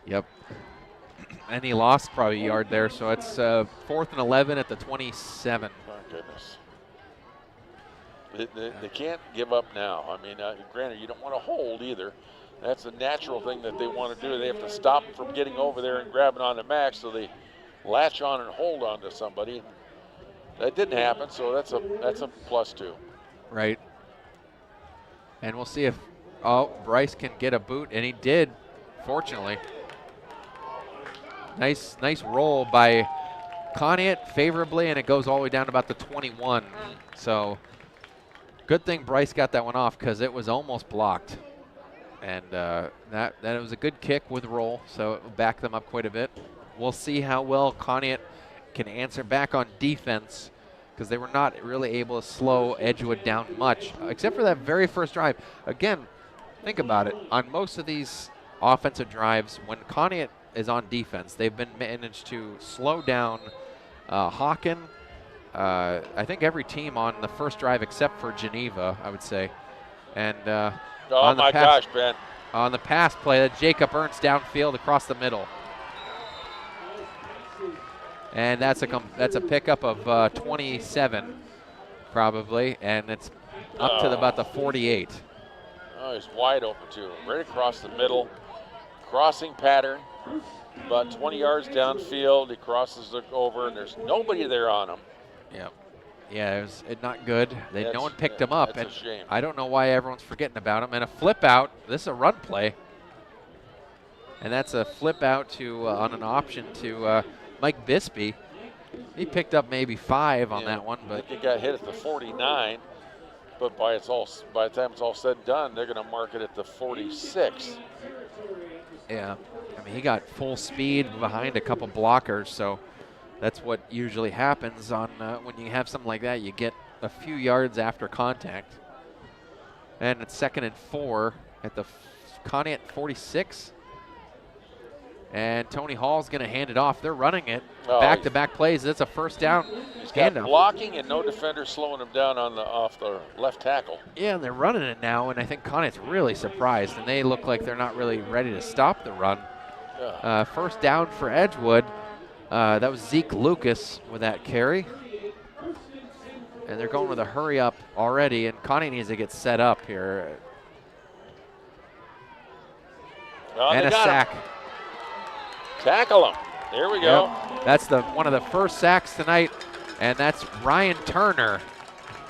Yep. And he lost probably a yard there, so it's 4th and 11 at the 27. My goodness. They can't give up now. I mean, granted, you don't want to hold either. That's a natural thing that they want to do. They have to stop them from getting over there and grabbing on to Max, so they latch on and hold on to somebody. That didn't happen, so that's a +2. Right. And we'll see if Bryce can get a boot, and he did, fortunately. Nice roll by Conneaut favorably, and it goes all the way down to about the 21. So good thing Bryce got that one off because it was almost blocked. And that was a good kick with roll, so it will back them up quite a bit. We'll see how well Conneaut can answer back on defense because they were not really able to slow Edgewood down much, except for that very first drive. Again, think about it. On most of these offensive drives, when Conneaut is on defense, they've been managed to slow down Hawken. I think every team on the first drive except for Geneva, I would say. And oh my gosh, Ben. On the pass play, Jacob Ernst downfield across the middle. And that's a pickup of 27, probably, and it's up to about the 48. Oh, he's wide open too, right across the middle. Crossing pattern, about 20 yards downfield. He crosses it over, and there's nobody there on him. Yep. Yeah, it was not good. No one picked him up, and a shame. I don't know why everyone's forgetting about him. And a flip out. This is a run play, and that's a flip out to on an option to Mike Bispy. He picked up maybe 5 on that one, but I think he got hit at the 49. But by the time it's all said and done, they're going to mark it at the 46. Yeah, I mean he got full speed behind a couple blockers, so. That's what usually happens on when you have something like that. You get a few yards after contact. And it's 2nd and 4 at the Conneaut 46. And Tony Hall's going to hand it off. They're running it. Back-to-back plays. That's a first down. He's got blocking and no defender slowing him down off the left tackle. Yeah, and they're running it now, and I think Conneaut's really surprised. And they look like they're not really ready to stop the run. Yeah. First down for Edgewood. That was Zeke Lucas with that carry. And they're going with a hurry up already, and Conneaut needs to get set up here. And a sack. Tackle him. There we go. Yep. That's one of the first sacks tonight, and that's Ryan Turner.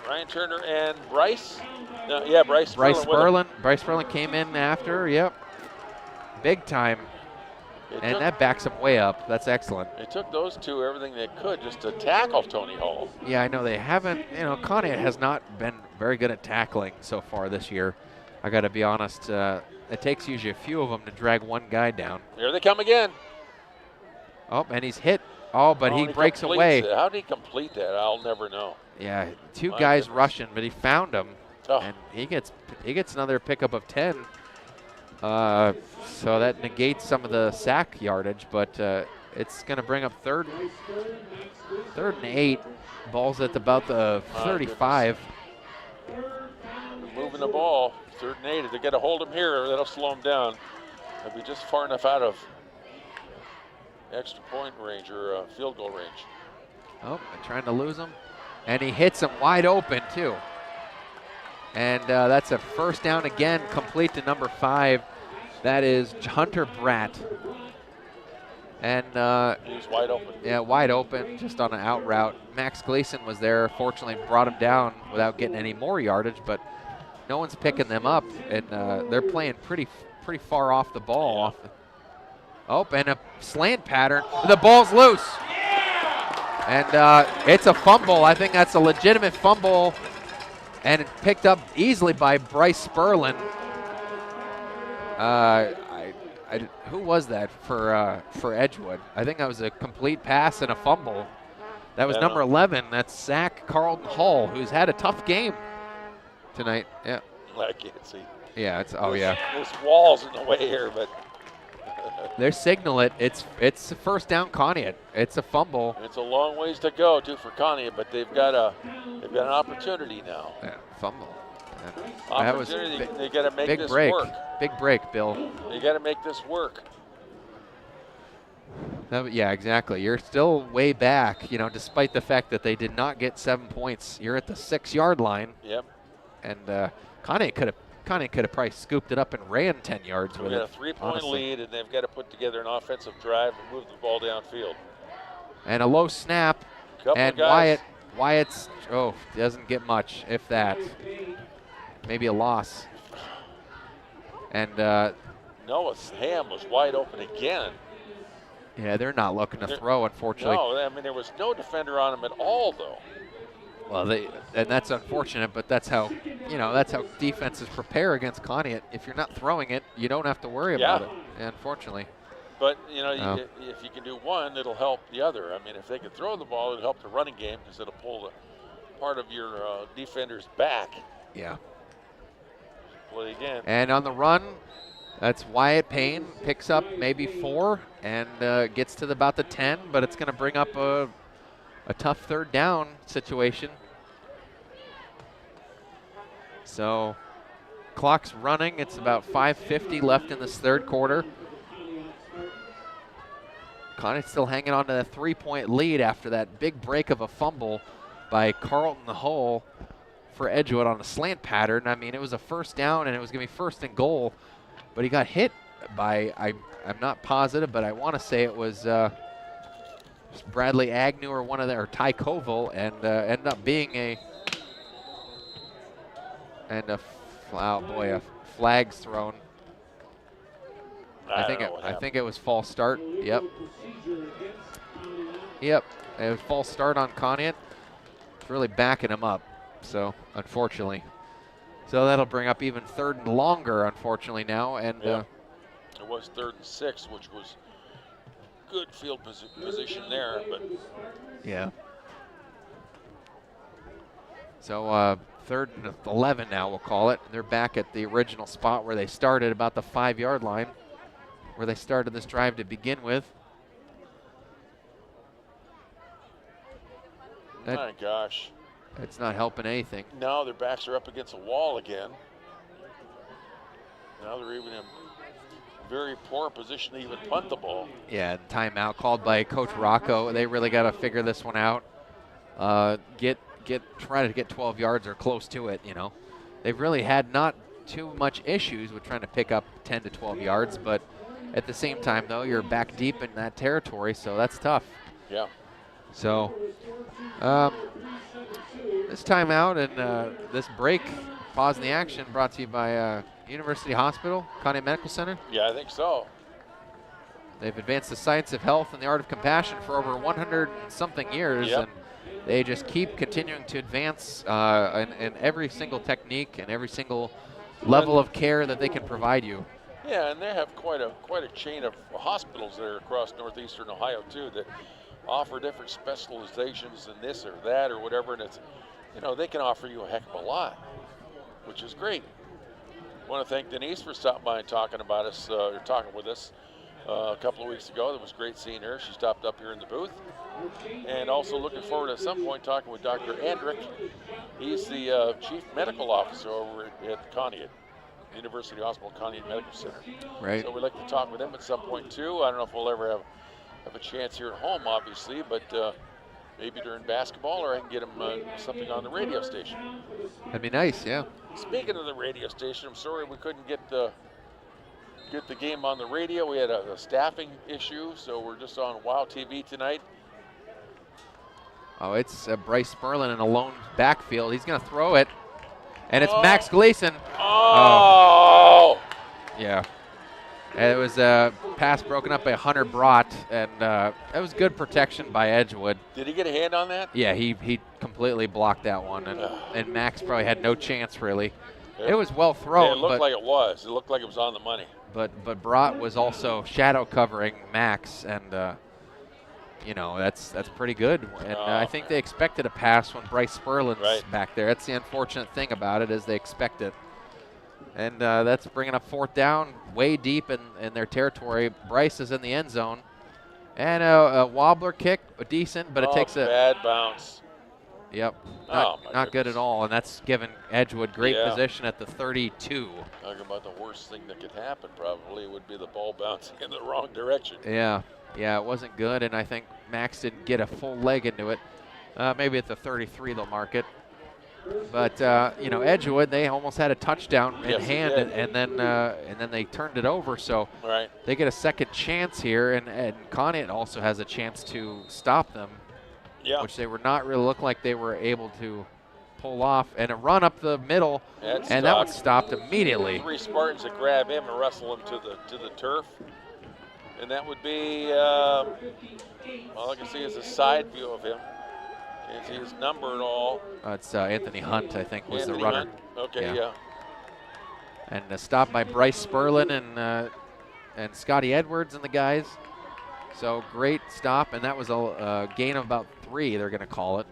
Ryan Turner and Bryce? No, yeah, Bryce Sperlin. Bryce Sperlin came in after, yep. Big time. And that backs him way up. That's excellent. They took those two everything they could just to tackle Tony Hall. Yeah, I know they haven't. Conneaut has not been very good at tackling so far this year. I got to be honest. It takes usually a few of them to drag one guy down. Here they come again. Oh, and he's hit. Oh, but he breaks away. How did he complete that? I'll never know. Yeah, two guys rushing, but he found him. Oh. And he gets another pickup of 10. So that negates some of the sack yardage, but it's going to bring up third and 8. Ball's at about the 35. Moving the ball, 3rd and 8. If they get a hold of him here, that'll slow him down. They'll be just far enough out of extra point range or field goal range. Oh, they're trying to lose him. And he hits him wide open, too. And that's a first down again, complete to number 5. That is Hunter Bratt. And he was wide open. Yeah, wide open, just on an out route. Max Gleason was there, fortunately brought him down without getting any more yardage, but no one's picking them up, and they're playing pretty far off the ball. Yeah. Oh, and a slant pattern. The ball's loose. And it's a fumble. I think that's a legitimate fumble. And picked up easily by Bryce Sperlin. Who was that for Edgewood? I think that was a complete pass and a fumble. That was number 11. That's Zach Carlton Hall, who's had a tough game tonight. Yeah. I can't see. Yeah, it's yeah. There's walls in the way here, but they signal it. It's a first down Conneaut. It's a fumble. It's a long ways to go too for Conneaut, but they've got an opportunity now. Yeah, fumble. Opportunity. They got to make big this break. work. Big break, Bill. They got to make this work. Yeah, exactly. You're still way back, despite the fact that they did not get 7 points. You're at the 6-yard line. Yep. And Conneaut could have probably scooped it up and ran 10 yards with it. They got a 3-point lead, and they've got to put together an offensive drive and move the ball downfield. And a low snap. And Wyatt's doesn't get much, if that. Maybe a loss. And Noah Ham was wide open again. Yeah, they're not looking to throw, unfortunately. No, I mean, there was no defender on him at all, though. Well, and that's unfortunate, but that's how defenses prepare against Conneaut. If you're not throwing it, you don't have to worry about it, unfortunately. But, if you can do one, it'll help the other. I mean, if they can throw the ball, it'll help the running game because it'll pull the part of your defenders back. Yeah. Play again. And on the run, that's Wyatt Payne, picks up maybe 4 and gets to about the 10, but it's going to bring up a tough third down situation. So clock's running. It's about 5:50 left in this third quarter. Conneaut still hanging on to that 3-point lead after that big break of a fumble by Carlton Hull for Edgewood on a slant pattern. I mean, it was a first down and it was going to be 1st and goal, but he got hit by, I'm not positive, but I want to say it was Bradley Agnew or Ty Koval, and ended up being a flag's thrown. I think it was false start. Yep. It was false start on Conneaut. It's really backing him up. So unfortunately, that'll bring up even 3rd and longer. Unfortunately now, and it was 3rd and 6, which was good field position there, but yeah. So 3rd and 11 now, we'll call it. They're back at the original spot where they started, about the 5-yard line, where they started this drive to begin with. My gosh. It's not helping anything. Now their backs are up against a wall again. Now they're even in very poor position to even punt the ball. Yeah, timeout called by Coach Rocco. They really got to figure this one out. Try to get 12 yards or close to it, They've really had not too much issues with trying to pick up 10 to 12 yards, but at the same time, though, you're back deep in that territory, so that's tough. Yeah. So this timeout and this break, pause in the action, brought to you by University Hospital, Conneaut Medical Center. Yeah, I think so. They've advanced the science of health and the art of compassion for over 100-something years, and they just keep continuing to advance in every single technique and every single level of care that they can provide you. Yeah, and they have quite a chain of hospitals there across northeastern Ohio too that offer different specializations in this or that or whatever, and it's, they can offer you a heck of a lot, which is great. I want to thank Denise for stopping by and talking with us a couple of weeks ago. It was great seeing her. She stopped up here in the booth. And also looking forward at some point talking with Dr. Andrick. He's the Chief Medical Officer over at Conneaut, University Hospital Conneaut Medical Center. Right. So we'd like to talk with him at some point too. I don't know if we'll ever have a chance here at home, obviously, but maybe during basketball, or I can get him something on the radio station. That'd be nice, yeah. Speaking of the radio station, I'm sorry we couldn't get the game on the radio. We had a staffing issue, so we're just on WOW TV tonight. Oh, it's Bryce Sperlin in a lone backfield. He's going to throw it, and it's Max Gleason. Oh! Yeah. And it was a pass broken up by Hunter Brott, and it was good protection by Edgewood. Did he get a hand on that? Yeah, he completely blocked that one, and Max probably had no chance, really. It was well thrown. Yeah, it looked like it was. It looked like it was on the money. But Brott was also shadow covering Max, and you know, that's pretty good. And I think they expected a pass when Bryce Spurlin's back there. That's the unfortunate thing about it, is they expect it. And that's bringing up 4th down, way deep in their territory. Bryce is in the end zone. And a wobbler kick, decent, but it takes a bad bounce. Yep, not good at all, and that's given Edgewood great position at the 32. Talking about the worst thing that could happen probably would be the ball bouncing in the wrong direction. Yeah, it wasn't good, and I think Max didn't get a full leg into it. Maybe at the 33 they'll mark it. But you know, Edgewood, they almost had a touchdown in hand, and then they turned it over. So they get a second chance here, and Conneaut also has a chance to stop them, which they were not really look like they were able to pull off. And a run up the middle, and that one stopped immediately. 3 Spartans that grab him and wrestle him to the turf, and that would be all I can see is a side view of him. Can't see his number at all. It's Anthony Hunt, I think, was Anthony the runner. Hunt. Okay, yeah. And a stop by Bryce Spurlin and Scotty Edwards and the guys. So great stop, and that was a gain of about 3, they're going to call it.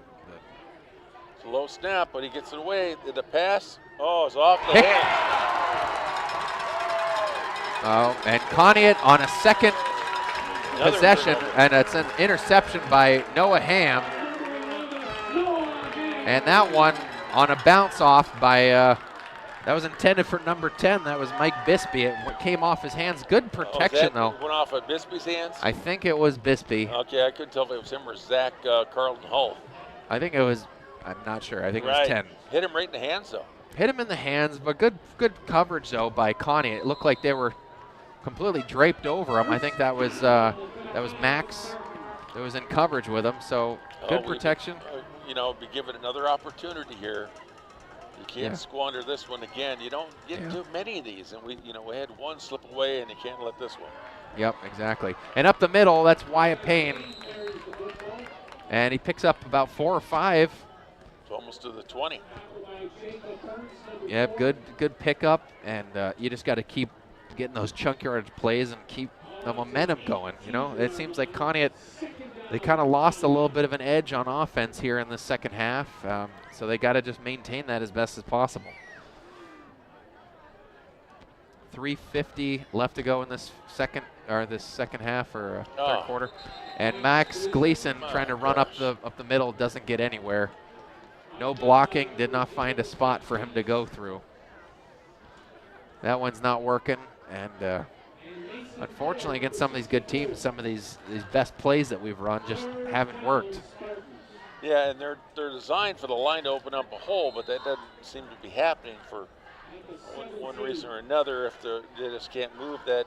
It's a low snap, but he gets it away. The pass, it's off the hands. Oh, and Conneaut on a second possession, and it's an interception by Noah Ham. And that one on a bounce off by, that was intended for number 10. That was Mike Bisbee. It came off his hands. Good protection, though. Went off of Bisbee's hands? I think it was Bisbee. Okay, I couldn't tell if it was him or Zach Carlton Hull. I think it was, I'm not sure. I think it was 10. Hit him right in the hands, though. Hit him in the hands, but good coverage, though, by Conneaut. It looked like they were completely draped over him. I think that was Max that was in coverage with him, so good protection. You know, be given another opportunity here. You can't squander this one again. You don't get too many of these, and we had one slip away, and you can't let this one. Yep, exactly. And up the middle, that's Wyatt Payne, and he picks up about 4 or 5. It's almost to the 20. Yeah, good pickup, and you just got to keep getting those chunk yardage plays and keep the momentum going. You know, it seems like Conneaut, they kind of lost a little bit of an edge on offense here in the second half, so they got to just maintain that as best as possible. 3:50 left to go in this second half or third quarter, and Max Gleason trying to run up the middle, doesn't get anywhere. No blocking, did not find a spot for him to go through. That one's not working, and unfortunately against some of these good teams, some of these best plays that we've run just haven't worked. Yeah, and they're designed for the line to open up a hole, but that doesn't seem to be happening for one reason or another. If they just can't move that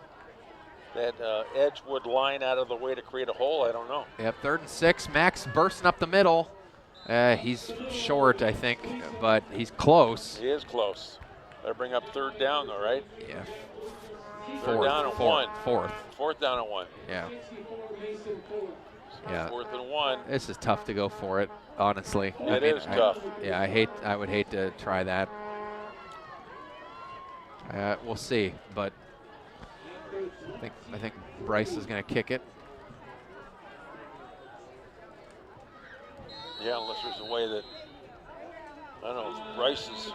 Edgewood line out of the way to create a hole, I don't know. Yep, 3rd and 6. Max bursting up the middle. He's short, I think, but he's close. He is close. Better bring up 3rd down, though, right? Yeah. 3rd down and 1. 4th. 4th down and 1. Yeah. Yeah. 4th and 1. This is tough to go for it, honestly. It is tough. Yeah, I would hate to try that. We'll see, but I think Bryce is going to kick it. Yeah, unless there's a way that, I don't know, if Bryce is...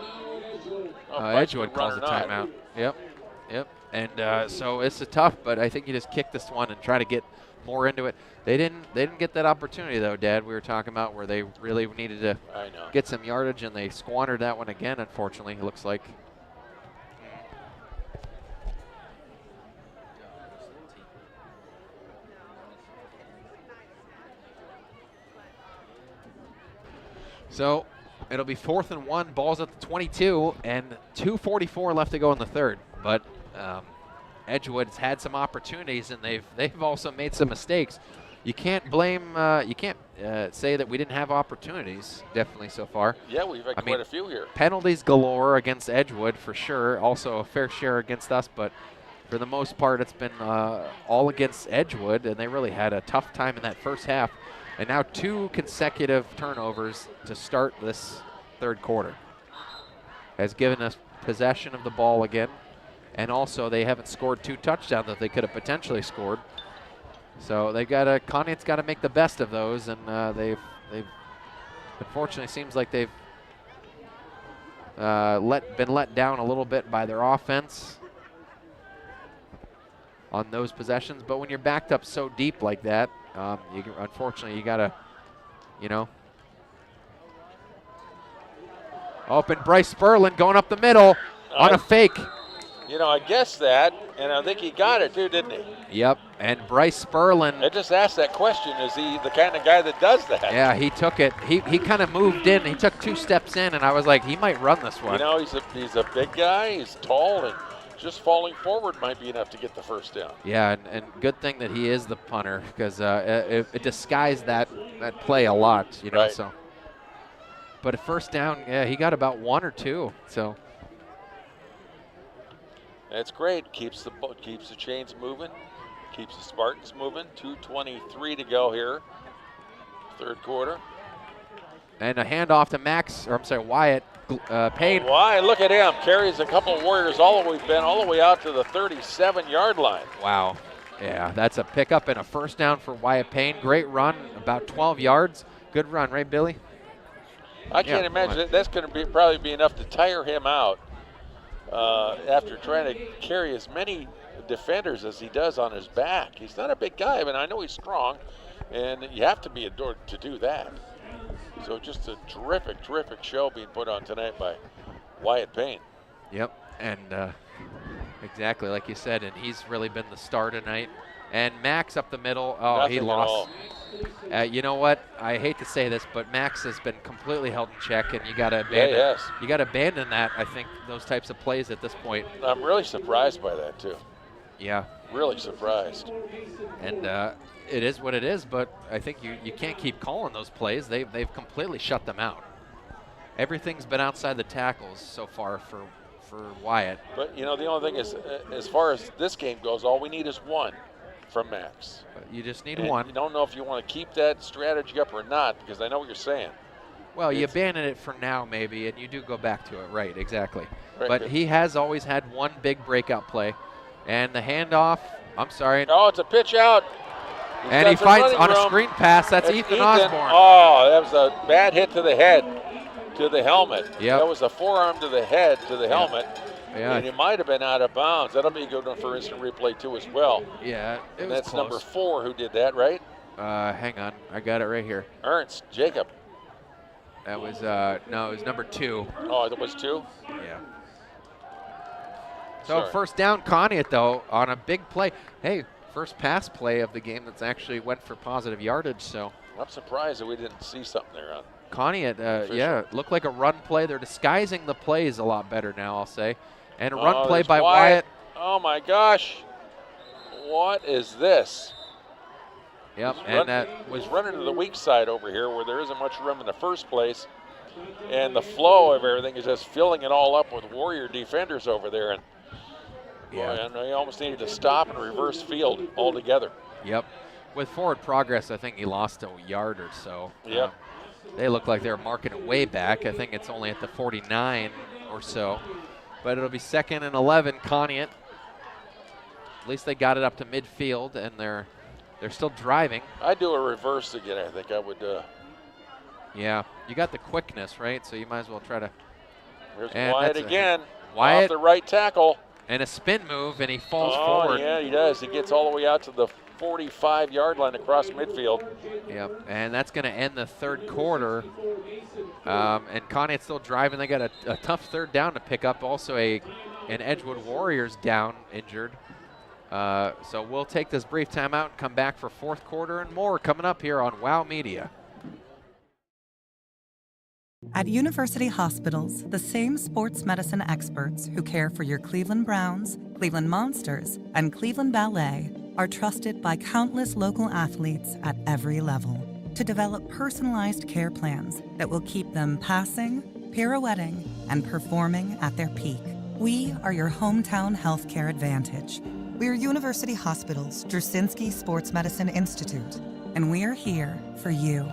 Edgewood calls a timeout. Yep. And so it's a tough, but I think you just kick this one and try to get more into it. They didn't get that opportunity, though, Dad. We were talking about where they really needed to get some yardage, and they squandered that one again, unfortunately, it looks like. So it'll be 4th and 1, ball's at the 22, and 2:44 left to go in the 3rd. But Edgewood's had some opportunities, and they've also made some mistakes. You can't blame, you can't say that we didn't have opportunities, definitely so far. Yeah, we've had quite a few here. Penalties galore against Edgewood for sure, also a fair share against us, but for the most part it's been all against Edgewood, and they really had a tough time in that first half. And now 2 consecutive turnovers to start this 3rd quarter has given us possession of the ball again. And also they haven't scored 2 touchdowns that they could have potentially scored. So Conneaut's got to make the best of those, and they've unfortunately seems like they've been let down a little bit by their offense on those possessions. But when you're backed up so deep like that, unfortunately you got to, open Bryce Sperlin going up the middle on a fake. I guessed that, and I think he got it too, didn't he? Yep, and Bryce Sperlin. I just asked that question, is he the kind of guy that does that? Yeah, he took it. He kind of moved in. He took 2 steps in, and I was like, he might run this one. He's a big guy. He's tall, and just falling forward might be enough to get the first down. Yeah, and good thing that he is the punter, because it disguised that play a lot, Right. So. But at first down, yeah, he got about 1 or 2, so. That's great. Keeps the chains moving. Keeps the Spartans moving. 2:23 to go here. Third quarter. And a handoff to Wyatt Payne. Why? Look at him. Carries a couple of Warriors all the way out to the 37-yard line. Wow. Yeah, that's a pickup and a first down for Wyatt Payne. Great run, about 12 yards. Good run, right, Billy? I can't imagine that's going to probably be enough to tire him out. After trying to carry as many defenders as he does on his back. He's not a big guy, but I know he's strong, and you have to be adored to do that. So just a terrific, terrific show being put on tonight by Wyatt Payne. Yep, and exactly like you said, and he's really been the star tonight. And Max up the middle, he lost. You know what? I hate to say this, but Max has been completely held in check, and you got to abandon. You got to abandon that. I think those types of plays at this point. I'm really surprised by that too. Yeah, really surprised. And it is what it is, but I think you can't keep calling those plays. They've completely shut them out. Everything's been outside the tackles so far for Wyatt. But the only thing is, as far as this game goes, all we need is 1. From Max. You just need and 1. You don't know if you want to keep that strategy up or not, because I know what you're saying. Well, you abandon it for now maybe, and you do go back to it. Right, exactly. Right, but he has always had 1 big breakout play. And the handoff, I'm sorry. Oh, it's a pitch out. And he finds on a screen pass. That's Ethan Osborne. Oh, that was a bad hit to the head, to the helmet. Yep. That was a forearm to the head, to the helmet. Yeah. And it might have been out of bounds. That'll be a good one for instant replay too as well. Yeah, and that's close. Number 4 who did that, right? Hang on, I got it right here. Ernst Jacob. That was no, it was number 2. Oh, it was 2. Yeah. So first down, Conneaut though on a big play. Hey, first pass play of the game that's actually went for positive yardage. So I'm surprised that we didn't see something there on Conneaut. Yeah, looked like a run play. They're disguising the plays a lot better now, I'll say. And a run play by Wyatt. Oh my gosh. What is this? Yep, he's running to the weak side over here where there isn't much room in the first place. And the flow of everything is just filling it all up with Warrior defenders over there. And he almost needed to stop and reverse field altogether. Yep. With forward progress, I think he lost a yard or so. Yep. They look like they're marking it way back. I think it's only at the 49 or so. But it'll be 2nd and 11, Conneaut. At least they got it up to midfield, and they're still driving. I'd do a reverse again, I think I would. Yeah, you got the quickness, right? So you might as well try to. There's Wyatt again. Wyatt off the right tackle. And a spin move, and he falls forward. Yeah, he does. He gets all the way out to the 45-yard line across midfield. Yep, and that's going to end the third quarter. And Conneaut's still driving. They got a tough third down to pick up. Also an Edgewood Warriors down, injured. So we'll take this brief timeout and come back for fourth quarter and more coming up here on WOW Media. At University Hospitals, the same sports medicine experts who care for your Cleveland Browns, Cleveland Monsters, and Cleveland Ballet are trusted by countless local athletes at every level to develop personalized care plans that will keep them passing, pirouetting, and performing at their peak. We are your hometown healthcare advantage. We're University Hospitals Drzinski Sports Medicine Institute, and we're here for you.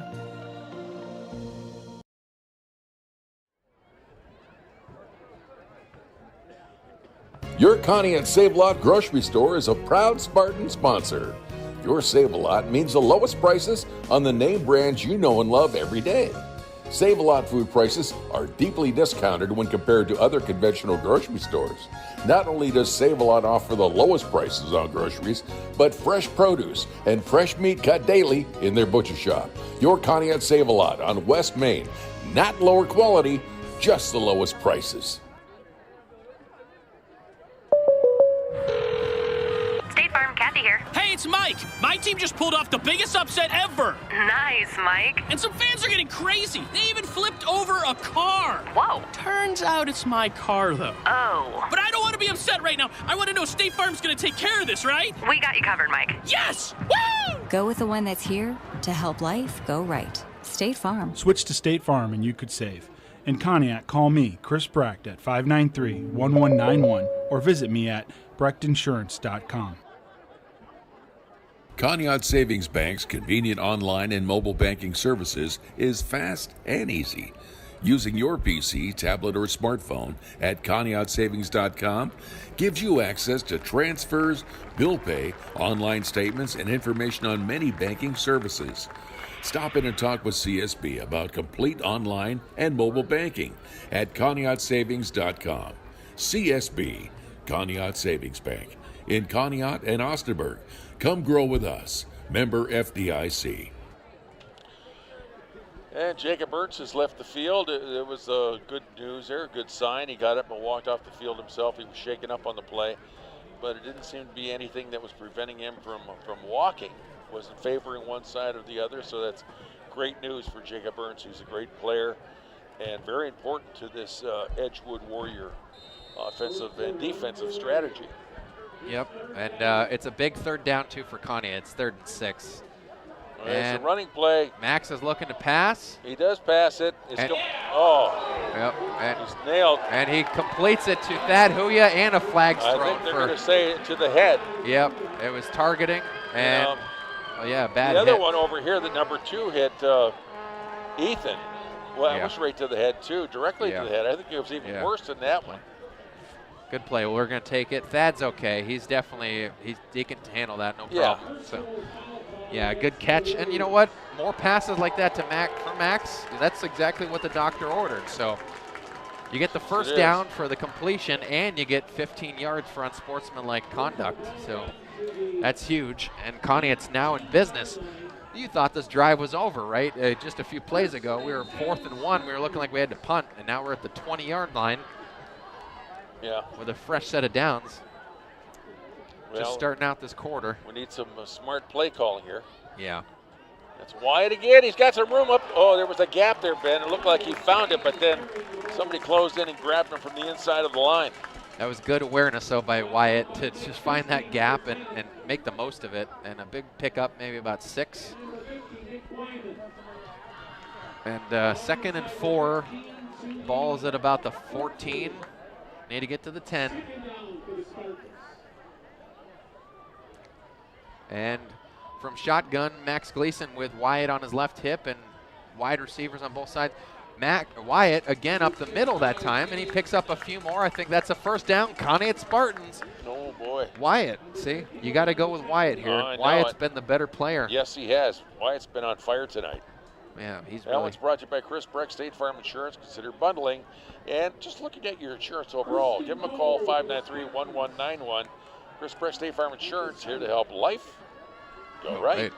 Your Conneaut Save Lot grocery store is a proud Spartan sponsor. Your Save-A-Lot means the lowest prices on the name brands you know and love every day. Save-A-Lot food prices are deeply discounted when compared to other conventional grocery stores. Not only does Save-A-Lot offer the lowest prices on groceries, but fresh produce and fresh meat cut daily in their butcher shop. Your Conneaut Save-A-Lot on West Main. Not lower quality, just the lowest prices. State Farm, Kathy here. Hey, it's Mike. My team just pulled off the biggest upset ever. Nice, Mike. And some fans are getting crazy. They even flipped over a car. Whoa. Turns out it's my car, though. Oh. But I don't want to be upset right now. I want to know State Farm's going to take care of this, right? We got you covered, Mike. Yes! Woo! Go with the one that's here to help life go right. State Farm. Switch to State Farm and you could save. In Conneaut, call me, Chris Brecht, at 593-1191 or visit me at brechtinsurance.com. Conneaut Savings Bank's convenient online and mobile banking services is fast and easy. Using your PC, tablet, or smartphone at ConneautSavings.com gives you access to transfers, bill pay, online statements, and information on many banking services. Stop in and talk with CSB about complete online and mobile banking at ConneautSavings.com. CSB, Conneaut Savings Bank, in Conneaut and Austinburg. Come grow with us. Member FDIC. And Jacob Ernst has left the field. It was good news there, good sign. He got up and walked off the field himself. He was shaken up on the play, but it didn't seem to be anything that was preventing him from walking. Wasn't favoring one side or the other, so that's great news for Jacob Ernst. He's a great player and very important to this Edgewood Warrior offensive and defensive strategy. Yep, and it's a big third down, too, for Conneaut. It's 3rd and 6. Well, it's a running play. Max is looking to pass. He does pass it. Yep, and he's nailed. And he completes it to Thad Huya and a flag's throw. I think they're going to say it to the head. Yep, it was targeting. And, bad The other hit. one over here, the number 2 hit Ethan. Well, it was right to the head, too, directly to the head. I think it was even worse than that one. Good play. Well, we're going to take it. Thad's okay. He's definitely, he can handle that, no problem. So, yeah, good catch. And you know what? More passes like that to Max. That's exactly what the doctor ordered. So you get the first down for the completion, and you get 15 yards for unsportsmanlike conduct. So that's huge. And Conneaut's now in business. You thought this drive was over, right? Just a few plays ago, we were 4th and 1. We were looking like we had to punt, and now we're at the 20-yard line. Yeah. With a fresh set of downs. Well, just starting out this quarter. We need some smart play calling here. Yeah. That's Wyatt again. He's got some room up. Oh, there was a gap there, Ben. It looked like he found it, but then somebody closed in and grabbed him from the inside of the line. That was good awareness, though, by Wyatt to just find that gap and make the most of it. And a big pickup, maybe about 6. And 2nd and 4. Ball's at about the 14. Need to get to the 10. And from shotgun, Max Gleason with Wyatt on his left hip and wide receivers on both sides. Wyatt again up the middle that time, and he picks up a few more. I think that's a first down. Conneaut Spartans. Oh, boy. Wyatt, see? You got to go with Wyatt here. Wyatt's been the better player. Yes, he has. Wyatt's been on fire tonight. Yeah, he's really. It's brought to you by Chris Brecht, State Farm Insurance. Consider bundling. And just looking at your insurance overall, give him a call, 593-1191. Chris Brecht, State Farm Insurance, here to help life go right.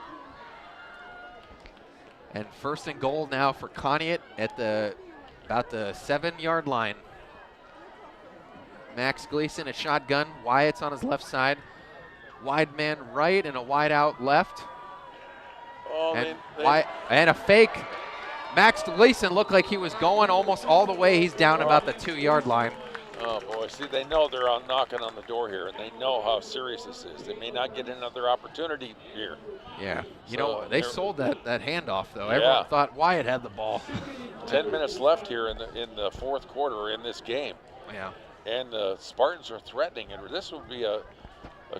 And 1st and goal now for Conneaut at about the 7-yard line. Max Gleason, a shotgun. Wyatt's on his left side. Wide man right and a wide out left. Oh, and a fake. Max Gleason looked like he was going almost all the way. He's down about the 2-yard line. Oh, boy. See, they know they're out knocking on the door here, and they know how serious this is. They may not get another opportunity here. Yeah. You know, they sold that handoff, though. Everyone thought Wyatt had the ball. 10 minutes left here in the 4th quarter in this game. Yeah. And the Spartans are threatening, and this would be a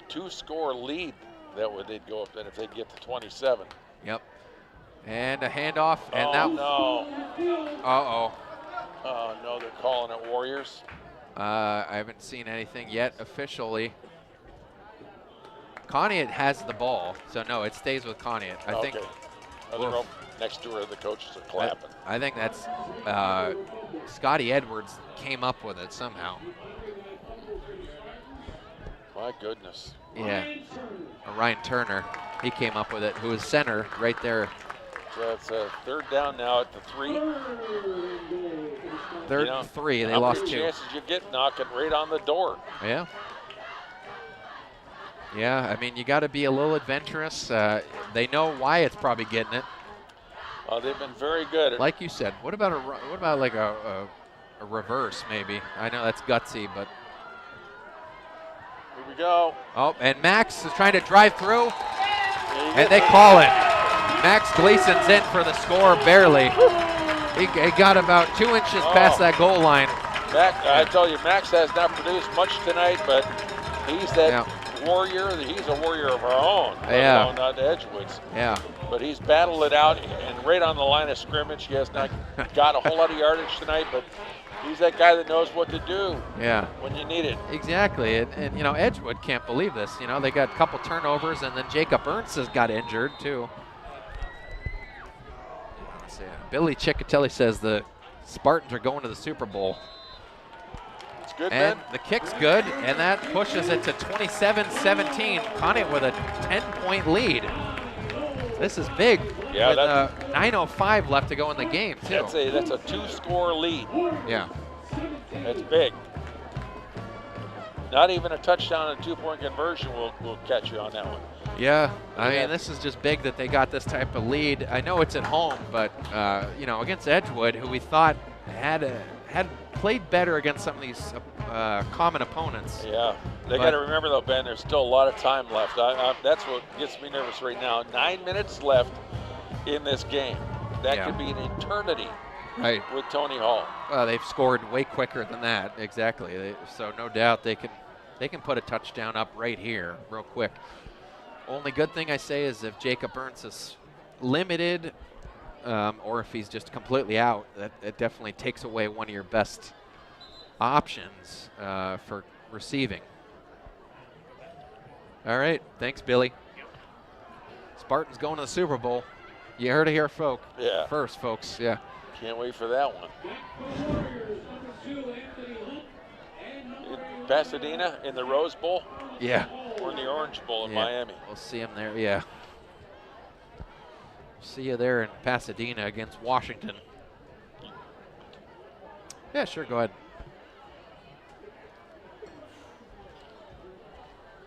2-score lead they'd go up then if they'd get to 27. Yep. And a handoff. And no. Uh-oh. Oh, no, they're calling it Warriors. I haven't seen anything yet officially. Conneaut has the ball, so no, it stays with Conneaut. I think. Other next to her, the coaches are clapping. I think that's Scotty Edwards came up with it somehow. My goodness. Yeah, Ryan Turner, he came up with it, who is center right there. So it's a third down now at the 3. Third and 3, they lost 2. How many chances you get knocking right on the door? Yeah. Yeah, I mean, you got to be a little adventurous. They know Wyatt's probably getting it. They've been very good. Like you said, what about like a reverse maybe? I know that's gutsy, but. Here we go. Oh, and Max is trying to drive through, and they call it. Max Gleason's in for the score, barely. He got about 2 inches past that goal line. I tell you, Max has not produced much tonight, but he's that warrior. He's a warrior of our own. Yeah. Not Edgewood's. Yeah. But he's battled it out, and right on the line of scrimmage. He has not got a whole lot of yardage tonight, but he's that guy that knows what to do when you need it. Exactly, and you know, Edgewood can't believe this. You know, they got a couple turnovers, and then Jacob Ernst has got injured too. Let's see. Billy Ciccatelli says the Spartans are going to the Super Bowl. It's good, and Ben. the kick's good, and that pushes it to 27-17. Conneaut with a 10-point lead. This is big. Yeah, with 9:05 left to go in the game too. That's a 2-score lead. Yeah. That's big. Not even a touchdown and 2-point conversion will catch you on that one. Yeah, I mean, this is just big that they got this type of lead. I know it's at home, but you know, against Edgewood, who we thought had played better against some of these common opponents. Yeah, they got to remember though, Ben, there's still a lot of time left. That's what gets me nervous right now. 9 minutes left in this game. That could be an eternity. Right. With Tony Hall. They've scored way quicker than that. Exactly. So no doubt they can put a touchdown up right here real quick. Only good thing I say is if Jacob Ernst is limited, or if he's just completely out, that definitely takes away one of your best options for receiving. All right, thanks, Billy. Spartans going to the Super Bowl. You heard it here, first, folks. Yeah. Can't wait for that one. In Pasadena in the Rose Bowl? Yeah. Or in the Orange Bowl in Miami? We'll see him there, yeah. See you there in Pasadena against Washington. Yeah, sure, go ahead.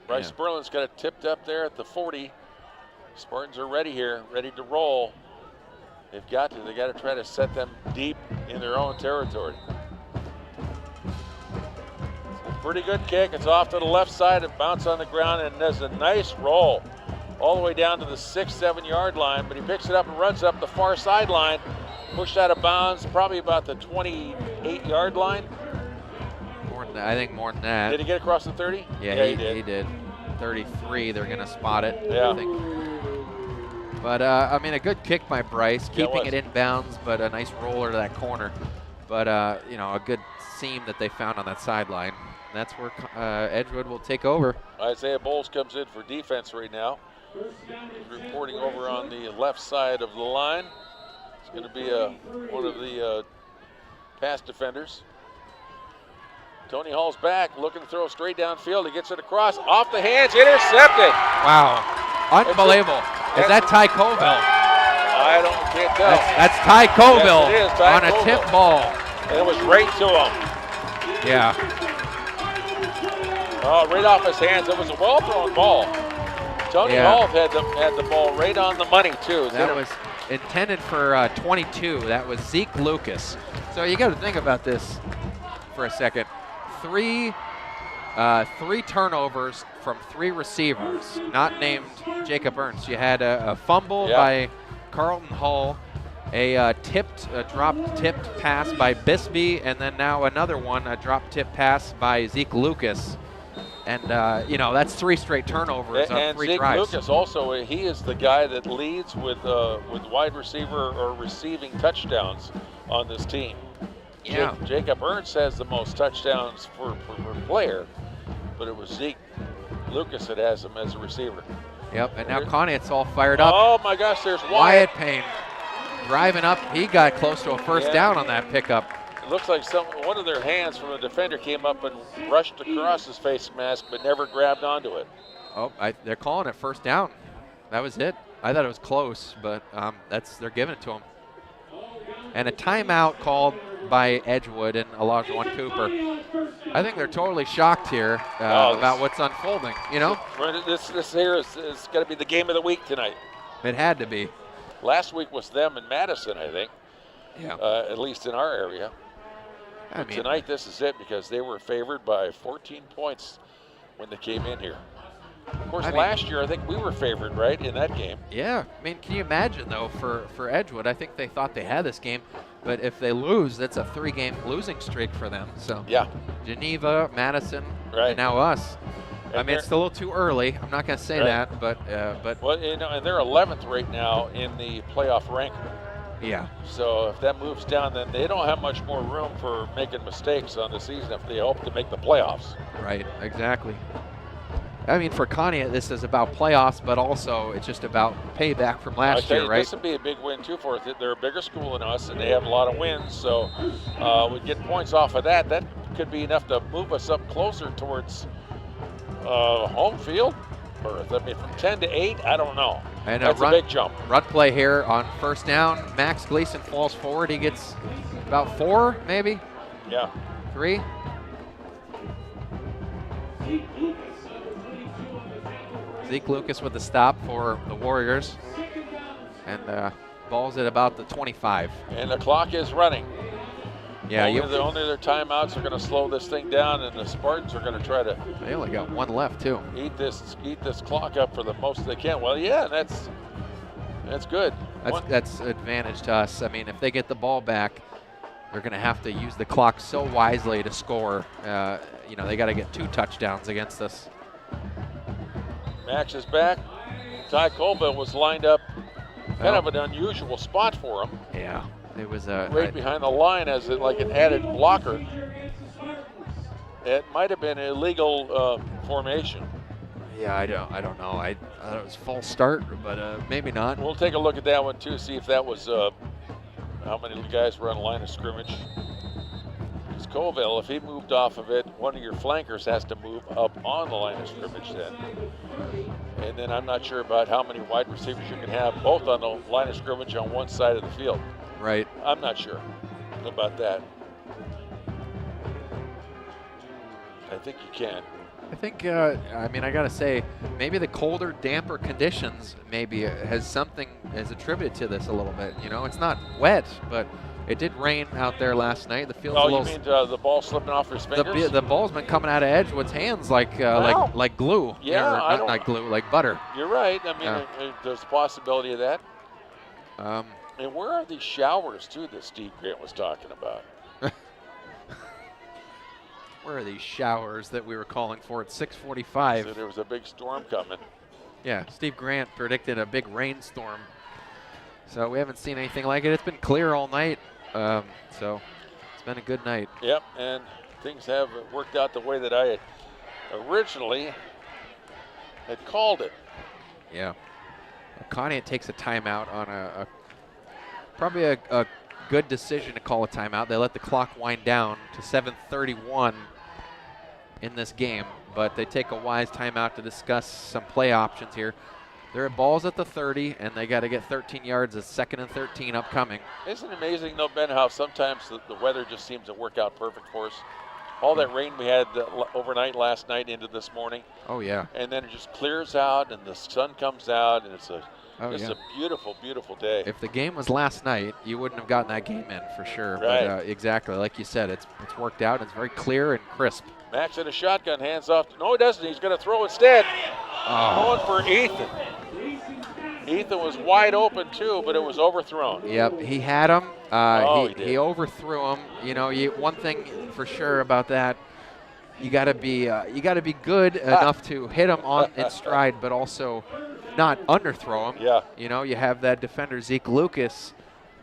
Bryce Sperlin's got it tipped up there at the 40. Spartans are ready here, ready to roll. They've got to. They got to try to set them deep in their own territory. It's a pretty good kick. It's off to the left side. It bounces on the ground and does a nice roll all the way down to the 6-7 yard line. But he picks it up and runs up the far sideline. Pushed out of bounds, probably about the 28 yard line. More than that, I think more than that. Did he get across the 30? Yeah, he did. 33. They're going to spot it. Yeah. I think. But, I mean, a good kick by Bryce, keeping it inbounds, but a nice roller to that corner. But, you know, a good seam that they found on that sideline. That's where Edgewood will take over. Isaiah Bowles comes in for defense right now. He's reporting over on the left side of the line. It's going to be one of the pass defenders. Tony Hall's back, looking to throw straight downfield. He gets it across, off the hands, intercepted. Wow, unbelievable. Is that Ty Colville? I can't tell. That's Ty Colville on a Colville. tip ball. And it was right to him. Yeah. Oh, right off his hands. It was a well-thrown ball. Tony Hall had the ball right on the money, too. That was intended for 22. That was Zeke Lucas. So you got to think about this for a second. Three turnovers from 3 receivers, not named Jacob Ernst. You had a fumble by Carlton Hall, a dropped tipped pass by Bisbee, and then now another one, a drop tip pass by Zeke Lucas. And, you know, that's 3 straight turnovers on 3 Zeke drives. Lucas also, he is the guy that leads with wide receiver or receiving touchdowns on this team. Yeah. Jacob Ernst has the most touchdowns per player, but it was Zeke. Lucas that has him as a receiver. Yep, and now Conneaut's all fired up. Oh my gosh, there's Wyatt Payne driving up. He got close to a first down on that pickup. It looks like one of their hands from the defender came up and rushed across his face mask, but never grabbed onto it. Oh, they're calling it first down. That was it. I thought it was close, but they're giving it to him. And a timeout called by Edgewood and Olajuwon Cooper. I think they're totally shocked here about what's unfolding. You know, this here is going to be the game of the week tonight. It had to be. Last week was them in Madison, I think. Yeah. At least in our area. I mean, tonight this is it because they were favored by 14 points when they came in here. Of course, last year I think we were favored, right, in that game. Yeah. I mean, can you imagine, though, for Edgewood? I think they thought they had this game, but if they lose, that's a 3-game losing streak for them. So yeah, Geneva, Madison, right. And now us. I mean, it's still a little too early. I'm not going to say that, but well, you know, and they're 11th right now in the playoff ranking. Yeah. So if that moves down, then they don't have much more room for making mistakes on the season if they hope to make the playoffs. Right, exactly. I mean, for Conneaut, this is about playoffs, but also it's just about payback from last year, right? This would be a big win, too, for us. They're a bigger school than us, and they have a lot of wins. So we get points off of that. That could be enough to move us up closer towards home field berth. I mean, from 10 to 8, I don't know. And that's a big jump. Run play here on first down. Max Gleason falls forward. He gets about 4, maybe? Yeah. 3? Zeke Lucas with the stop for the Warriors. And ball's at about the 25. And the clock is running. Yeah, only their timeouts are going to slow this thing down, and the Spartans are going to try to. They only got 1 left too. Eat this clock up for the most they can. Well, yeah, that's good. That's advantage to us. I mean, if they get the ball back, they're going to have to use the clock so wisely to score. You know, they got to get 2 touchdowns against us. Max is back. Ty Colville was lined up, kind of an unusual spot for him. Yeah. It was right behind the line as like an added blocker. It might have been an illegal formation. Yeah, I don't know. I thought it was false start, but maybe not. We'll take a look at that one too, see if that was how many guys were on the line of scrimmage. Because Colville, if he moved off of it, one of your flankers has to move up on the line of scrimmage then. And then I'm not sure about how many wide receivers you can have both on the line of scrimmage on one side of the field. Right. I'm not sure about that. I think you can. I think, I mean, I got to say, maybe the colder, damper conditions maybe has attributed to this a little bit. You know, it's not wet, but it did rain out there last night. The field's a little. You mean the ball slipping off his fingers? The ball's been coming out of Edgewood's hands like glue. Yeah, not like glue, like butter. You're right. I mean, there's a possibility of that. And where are these showers, too, that Steve Grant was talking about? Where are these showers that we were calling for at 6:45? So there was a big storm coming. Yeah, Steve Grant predicted a big rainstorm. So we haven't seen anything like it. It's been clear all night, so it's been a good night. Yep, and things have worked out the way that I had originally had called it. Yeah. Conneaut takes a timeout on probably a good decision to call a timeout. They let the clock wind down to 7:31 in this game, but they take a wise timeout to discuss some play options here. They're at balls at the 30, and they got to get 13 yards. It's 2nd and 13 upcoming. Isn't it amazing, though, Ben, how sometimes the weather just seems to work out perfect for us? All that rain we had overnight last night into this morning. Oh, yeah. And then it just clears out, and the sun comes out, and it's a beautiful, beautiful day. If the game was last night, you wouldn't have gotten that game in for sure. Right. But exactly, like you said, it's worked out. It's very clear and crisp. Max in a shotgun, hands off. No, he doesn't. He's going to throw instead. Going for Ethan. Ethan was wide open too, but it was overthrown. Yep, he had him. He overthrew him. You know, one thing for sure about that, you got to be good enough to hit him in stride, but also not underthrow him. Yeah. You know, you have that defender Zeke Lucas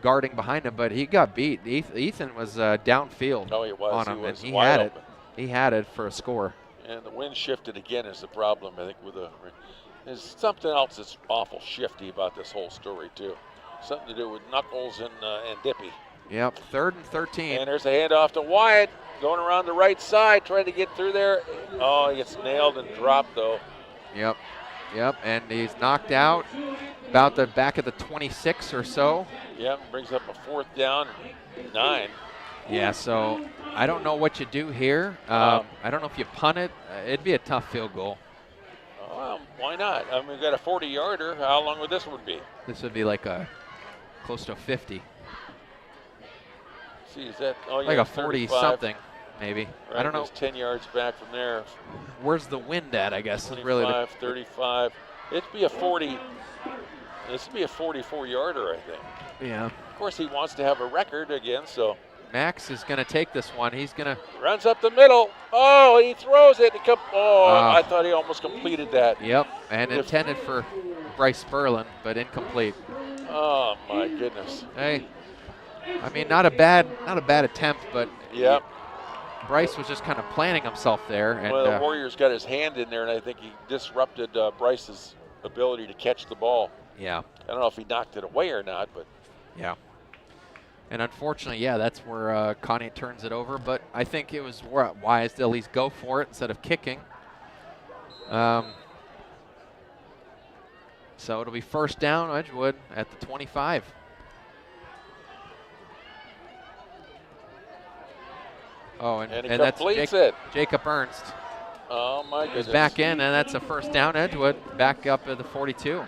guarding behind him, but he got beat. Ethan was downfield he was. on him, he was and wide open. He had it for a score. And the wind shifted again is the problem, I think, with the. There's something else that's awful shifty about this whole story, too. Something to do with Knuckles and Dippy. Yep, 3rd and 13. And there's a handoff to Wyatt, going around the right side, trying to get through there. Oh, he gets nailed and dropped, though. Yep, and he's knocked out about the back of the 26 or so. Yep, brings up a 4th down, 9. Yeah, so I don't know what you do here. I don't know if you punt it. It'd be a tough field goal. Well, why not? I mean, we've got a 40-yarder. How long would this one be? This would be like close to a 50. See, is that like a 40-something, maybe. Right, I don't know. Just 10 yards back from there. Where's the wind at? I guess 25, is really the 35. It'd be a 40. This would be a 44-yarder, I think. Yeah. Of course, he wants to have a record again, so. Max is going to take this one. He's going to. Runs up the middle. Oh, he throws it. I thought he almost completed that. Yep, and intended for Bryce Spurlin, but incomplete. Oh, my goodness. Hey, I mean, not a bad attempt, but yep. Bryce was just kind of planning himself there. And, well, the Warriors got his hand in there, and I think he disrupted Bryce's ability to catch the ball. Yeah. I don't know if he knocked it away or not, but. Yeah. And unfortunately, yeah, that's where Conneaut turns it over. But I think it was wise to at least go for it instead of kicking. So it'll be 1st down, Edgewood at the 25. Oh, and that's Jacob Ernst. Oh, my goodness. Is back in, and that's a 1st down, Edgewood, back up at the 42.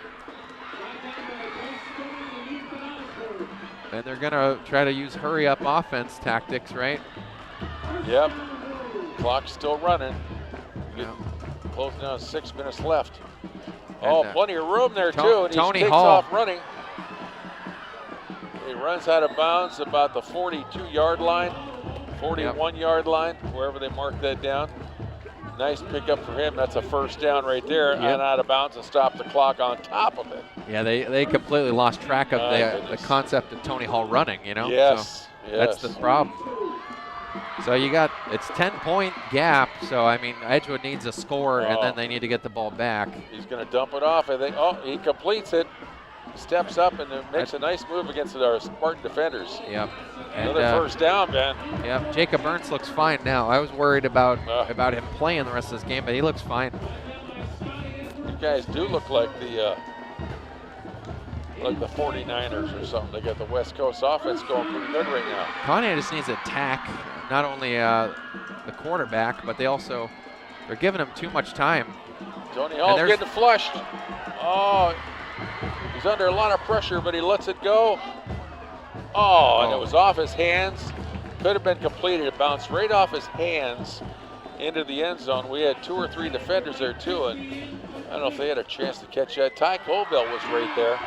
And they're going to try to use hurry-up offense tactics, right? Yep. Clock's still running. Close now, 6 minutes left. And, plenty of room there, too. And Tony he takes Hall off running. He runs out of bounds about the 42-yard line, 41-yard line, wherever they mark that down. Nice pickup for him. That's a 1st down right there, and out of bounds and stop the clock on top of it. Yeah, they completely lost track of the concept of Tony Hall running, you know? Yes, so that's the problem. So it's 10-point gap, so, I mean, Edgewood needs a score, and then they need to get the ball back. He's going to dump it off, I think. Oh, he completes it. Steps up and makes a nice move against our Spartan defenders. Yep. Another 1st down, Ben. Yep. Jacob Ernst looks fine now. I was worried about him playing the rest of this game, but he looks fine. These guys do look like the 49ers or something. They got the West Coast offense going pretty good right now. Conneaut just needs to attack not only the quarterback, but they're giving him too much time. Tony Hall's getting flushed. Oh. He's under a lot of pressure, but he lets it go. Oh, and it was off his hands. Could have been completed. It bounced right off his hands into the end zone. We had 2 or 3 defenders there, too, and I don't know if they had a chance to catch that. Ty Colville was right there.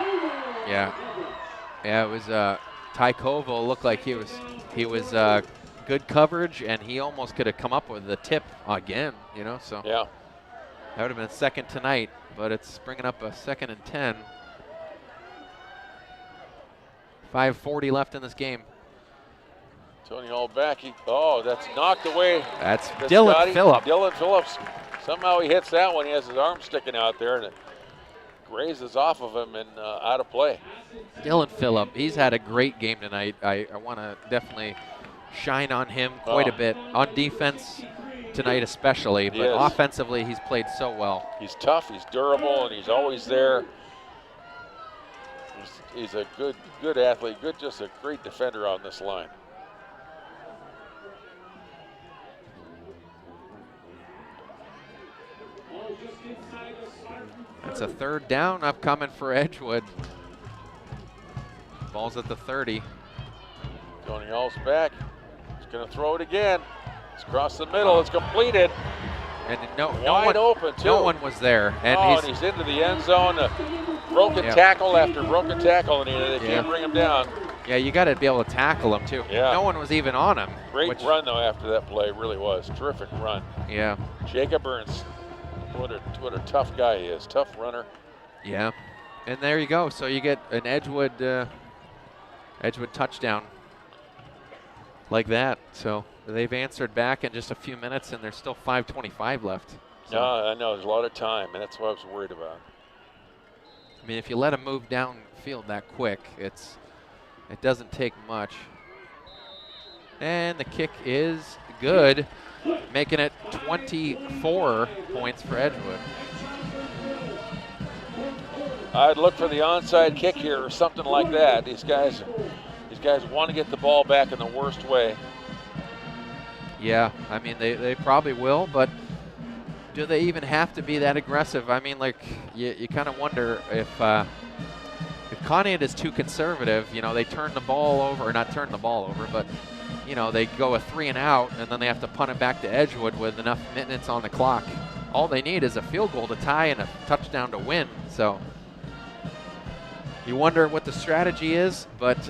Yeah. Yeah, it was Ty Colville looked like he was good coverage, and he almost could have come up with the tip again, you know, so. Yeah. That would have been 2nd tonight, but it's bringing up a 2nd and 10. 5:40 left in this game. Tony Hall back. That's knocked away. That's Dylan Phillips. Dylan Phillips. Somehow he hits that one. He has his arm sticking out there, and it grazes off of him and out of play. Dylan Phillips, he's had a great game tonight. I want to definitely shine on him quite a bit. On defense tonight especially, but offensively he's played so well. He's tough, he's durable, and he's always there. He's a good athlete, just a great defender on this line. It's a 3rd down upcoming for Edgewood. Ball's at the 30. Tony Hall's back. He's going to throw it again. It's across the middle. It's completed. And wide open, too. No one was there. And he's into the end zone. Broken tackle after broken tackle, and they can't bring him down. Yeah, you got to be able to tackle him, too. Yeah. No one was even on him. Great run, though, after that play. Really was. Terrific run. Yeah. Jacob Ernst. What a tough guy he is. Tough runner. Yeah. And there you go. So you get an Edgewood touchdown like that. So they've answered back in just a few minutes, and there's still 5:25 left. So. No, I know there's a lot of time, and that's what I was worried about. I mean, if you let them move downfield that quick, it doesn't take much. And the kick is good, making it 24 points for Edgewood. I'd look for the onside kick here or something like that. These guys want to get the ball back in the worst way. Yeah, I mean, they probably will, but do they even have to be that aggressive? I mean, like, you kind of wonder if Conneaut is too conservative, you know, they turn the ball over, or not turn the ball over, but, you know, they go a 3 and out, and then they have to punt it back to Edgewood with enough minutes on the clock. All they need is a field goal to tie and a touchdown to win. So you wonder what the strategy is, but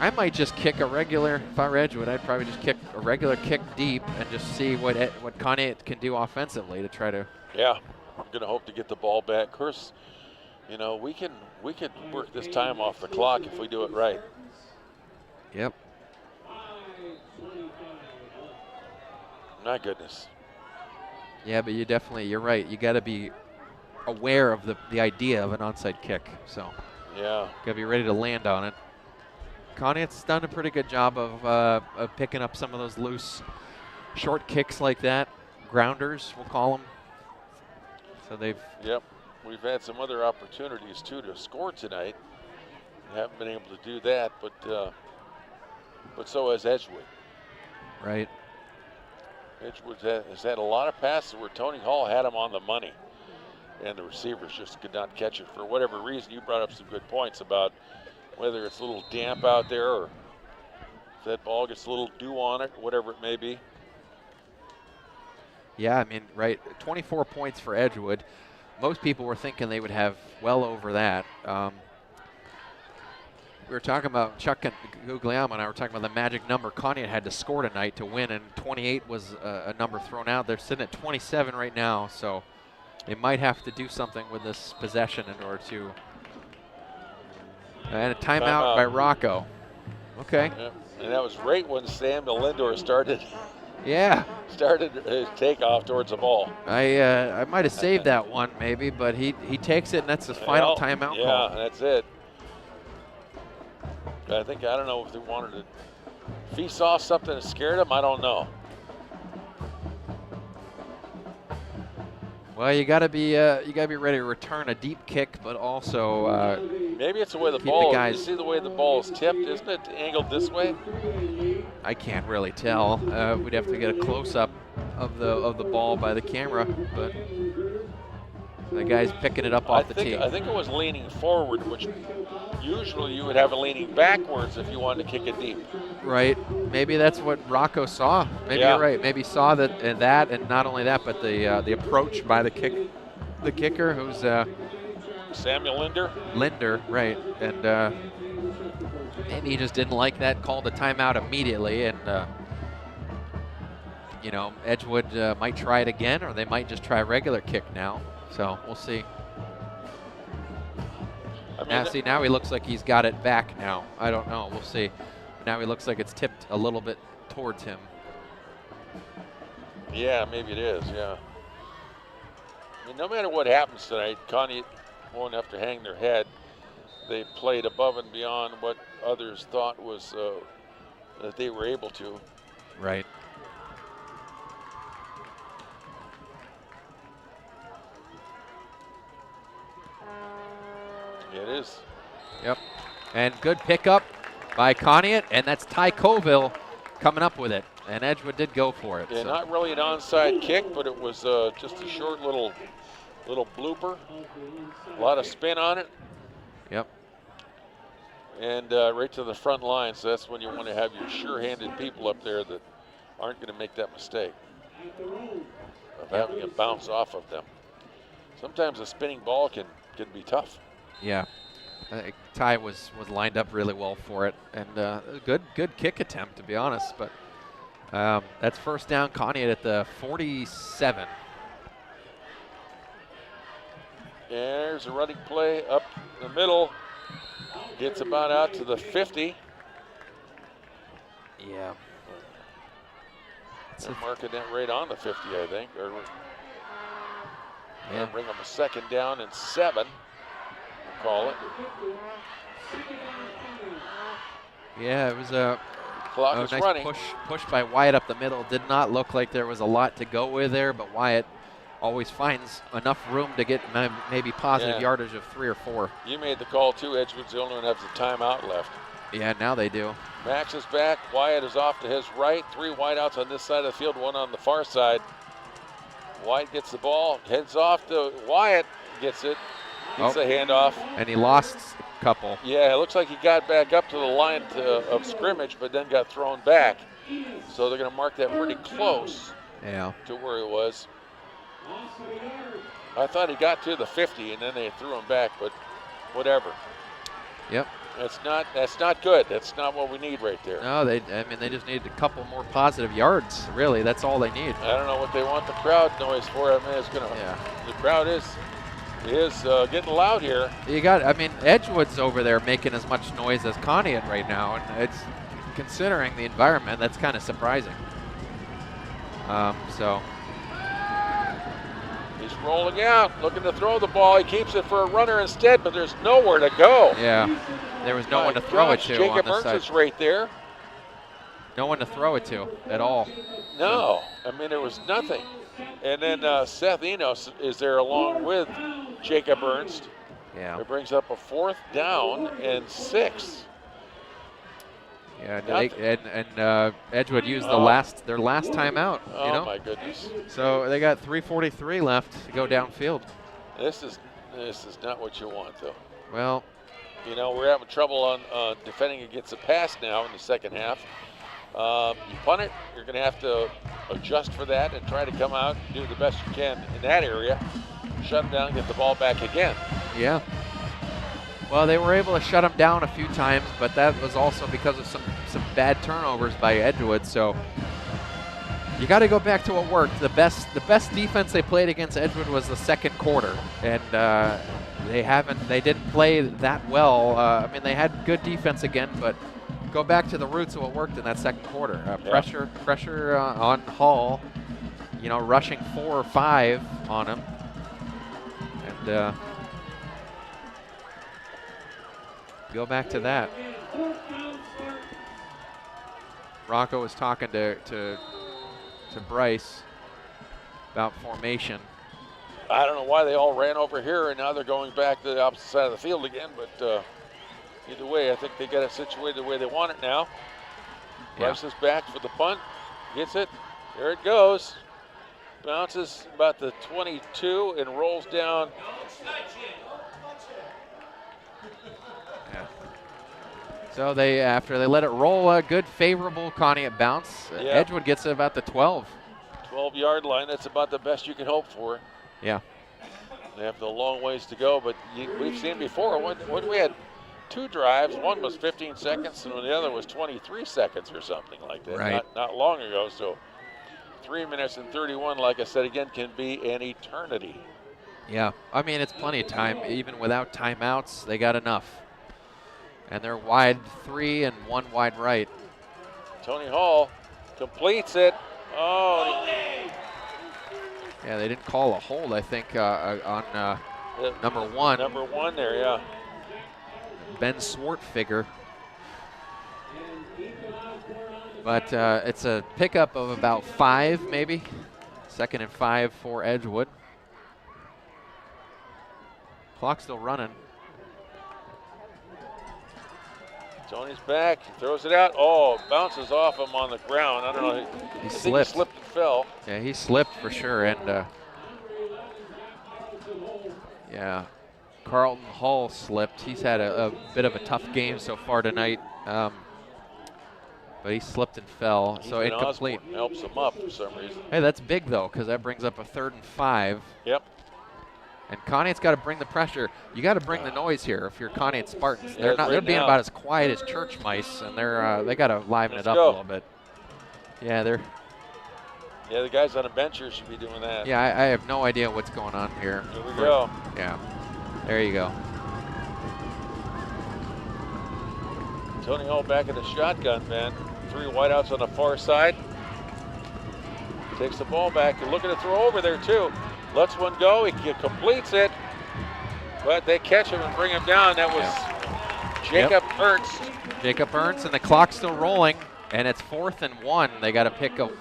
I might just kick a regular, if I were Edgewood, I'd probably just kick a regular kick deep and just see what Conneaut can do offensively to try to. Yeah, I'm going to hope to get the ball back. Of course, you know, we can work this time off the clock if we do it right. Yep. My goodness. Yeah, but you're right. You got to be aware of the idea of an onside kick. So yeah, got to be ready to land on it. Conneaut's done a pretty good job of picking up some of those loose, short kicks like that, grounders, we'll call them. So they've. Yep, we've had some other opportunities too to score tonight. We haven't been able to do that, but so has Edgewood. Right. Edgewood has had a lot of passes where Tony Hall had them on the money, and the receivers just could not catch it for whatever reason. You brought up some good points about whether it's a little damp out there or if that ball gets a little dew on it, whatever it may be. Yeah, I mean, right, 24 points for Edgewood. Most people were thinking they would have well over that. We were talking about, Chuck and Guglielmo and I were talking about the magic number Conneaut had to score tonight to win, and 28 was a number thrown out. They're sitting at 27 right now, so they might have to do something with this possession in order to. And a timeout by Rocco. Okay. Yeah. And that was right when Samuel Lindor started. Yeah. Started his takeoff towards the ball. I might have saved that one maybe, but he takes it, and that's his final timeout call. Yeah, that's it. I don't know if they wanted to, if he saw something that scared him, I don't know. Well, you got to be ready to return a deep kick, but also maybe it's the way the ball. You see the way the ball is tipped, isn't it angled this way? I can't really tell. We'd have to get a close-up of the ball by the camera, but the guy's picking it up off the tee. I think it was leaning forward, which usually you would have it leaning backwards if you wanted to kick it deep. Right. Maybe that's what Rocco saw. Maybe you're right. Maybe he saw that, and not only that, but the approach by the kicker, who's Samuel Linder. Linder, right? And maybe he just didn't like that, called a timeout immediately, and you know, Edgewood might try it again, or they might just try a regular kick now. So we'll see. Now he looks like he's got it back now. I don't know. We'll see. Now he looks like it's tipped a little bit towards him. Yeah, maybe it is, yeah. I mean, no matter what happens tonight, Conneaut won't have to hang their head. They played above and beyond what others thought was that they were able to. Right. It is. Yep. And good pickup by Conneaut, and that's Ty Colville coming up with it. And Edgewood did go for it. Yeah, so. Not really an onside kick, but it was just a short little blooper. A lot of spin on it. Yep. And right to the front line, so that's when you want to have your sure-handed people up there that aren't going to make that mistake of having it bounce off of them. Sometimes a spinning ball can be tough. Yeah, Ty was lined up really well for it, and good kick attempt, to be honest. But that's first down, Conneaut at the 47. There's a running play up the middle. Gets about out to the 50. Yeah. They're marking that right on the 50, I think. Or yeah. bring them a 2nd down and 7. We'll call it. Yeah, it was a Clock is nice running. push by Wyatt up the middle. Did not look like there was a lot to go with there, but Wyatt always finds enough room to get maybe positive yardage of 3 or 4. You made the call too. Edgewood's the only one that has a timeout left. Yeah, now they do. Max is back. Wyatt is off to his right. 3 wideouts on this side of the field, 1 on the far side. Wyatt gets the ball, heads off to Wyatt, gets it, gets the handoff. And he lost a couple. Yeah, it looks like he got back up to the line of scrimmage, but then got thrown back. So they're going to mark that pretty close to where he was. I thought he got to the 50, and then they threw him back, but whatever. Yep. That's not good. That's not what we need right there. No, they just needed a couple more positive yards. Really, that's all they need. I don't know what they want the crowd noise for. I mean, it's gonna. Yeah. The crowd is getting loud here. Edgewood's over there making as much noise as Conneaut right now, and it's considering the environment, that's kind of surprising. He's rolling out, looking to throw the ball. He keeps it for a runner instead, but there's nowhere to go. Yeah, there was no one to throw it to. Jacob on Ernst the is right there. No one to throw it to at all. No, I mean, there was nothing. And then Seth Enos is there along with Jacob Ernst. Yeah. It brings up a 4th down and 6. Yeah, Edgewood used their last timeout. Oh my goodness! So they got 3:43 left to go downfield. This is not what you want, though. Well, we're having trouble on defending against the pass now in the second half. You punt it, you're going to have to adjust for that and try to come out and do the best you can in that area. Shut them down and get the ball back again. Yeah. Well, they were able to shut them down a few times, but that was also because of some bad turnovers by Edgewood. So you got to go back to what worked. The best defense they played against Edgewood was the second quarter, and they didn't play that well. They had good defense again, but go back to the roots of what worked in that second quarter. Pressure on Hall. Rushing 4 or 5 on him, and. Go back to that. Rocco was talking to Bryce about formation. I don't know why they all ran over here and now they're going back to the opposite side of the field again, but either way, I think they got it situated the way they want it now. Bryce is back for the punt, gets it, there it goes. Bounces about the 22 and rolls down. So after they let it roll, a good favorable Conneaut bounce. Edgewood gets it about the 12. 12-yard line, that's about the best you can hope for. Yeah. They have a long ways to go, but we've seen before, when we had 2 drives, one was 15 seconds and the other was 23 seconds or something like that, right. not long ago. So 3 minutes and 31, like I said again, can be an eternity. Yeah, it's plenty of time. Even without timeouts, they got enough. And they're wide 3 and 1 wide right. Tony Hall completes it. Oh. Yeah, they didn't call a hold, I think, on number 1. Number 1 there, yeah. Ben Swartfigger. But it's a pickup of about 5, maybe. 2nd and 5 for Edgewood. Clock still running. Tony's back, he throws it out. Oh, bounces off him on the ground. I don't know. He slipped and fell. Yeah, he slipped for sure. And Carlton Hall slipped. He's had a bit of a tough game so far tonight. But he slipped and fell, so incomplete. Osborne helps him up for some reason. Hey, that's big though, because that brings up a 3rd and 5. Yep. And Conneaut's got to bring the pressure. You got to bring the noise here if you're Conneaut Spartans. Yeah, they're being about as quiet as church mice, and they got to liven it up a little bit. Yeah, the guys on the bench here should be doing that. Yeah, I have no idea what's going on here. Here we go. Yeah, there you go. Tony Hall back in the shotgun, man. 3 wideouts on the far side. Takes the ball back. You're looking to throw over there, too. Lets one go. He completes it. But they catch him and bring him down. That was Jacob Ernst. Jacob Ernst, and the clock's still rolling, and it's 4th and 1. They got to pick up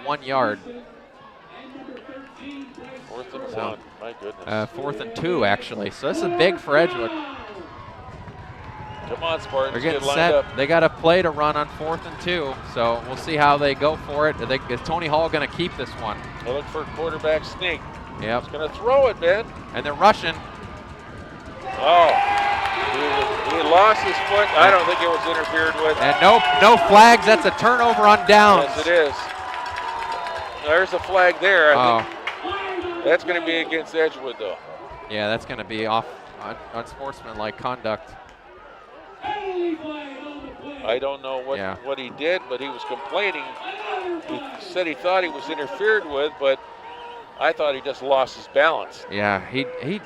1 yard. 4th and 1. My goodness. 4th and 2, actually. So this is big for Edgewood. Come on, Spartans. They're getting lined set. up. They got a play to run on 4th and 2, so we'll see how they go for it. Is Tony Hall going to keep this one? They look for a quarterback sneak. Yep. He's going to throw it, man. And they're rushing. Oh, he lost his foot. I don't think it was interfered with. And no flags. That's a turnover on downs. Yes, it is. There's a flag there. I think that's going to be against Edgewood, though. Yeah, that's going to be off unsportsmanlike conduct. I don't know what he did, but he was complaining. He said he thought he was interfered with, but I thought he just lost his balance. Yeah,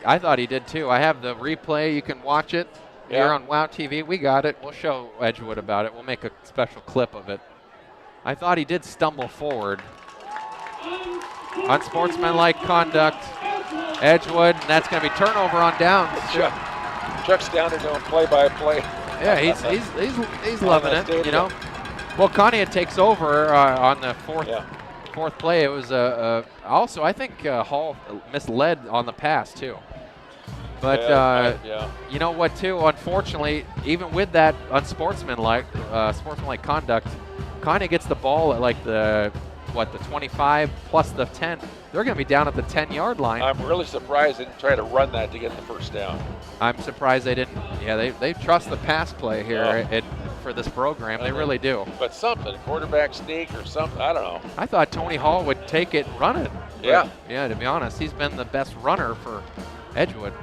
I thought he did too. I have the replay. You can watch it here on WOW TV. We got it. We'll show Edgewood about it. We'll make a special clip of it. I thought he did stumble forward. Unsportsmanlike conduct. Edgewood, and that's going to be turnover on downs. Chuck's down there doing play-by-play. Yeah, he's loving it, you know. Well, Conneaut takes over on the fourth play. It was also, I think Hall misled on the pass too. But you know what too? Unfortunately, even with that unsportsmanlike conduct, Conneaut gets the ball at like the 25 plus the 10. They're going to be down at the 10-yard line. I'm really surprised they didn't try to run that to get the first down. I'm surprised they didn't. Yeah, they trust the pass play here for this program. They really do. But something, quarterback sneak or something, I don't know. I thought Tony Hall would take it and run it. Yeah. Yeah, to be honest, he's been the best runner for Edgewood.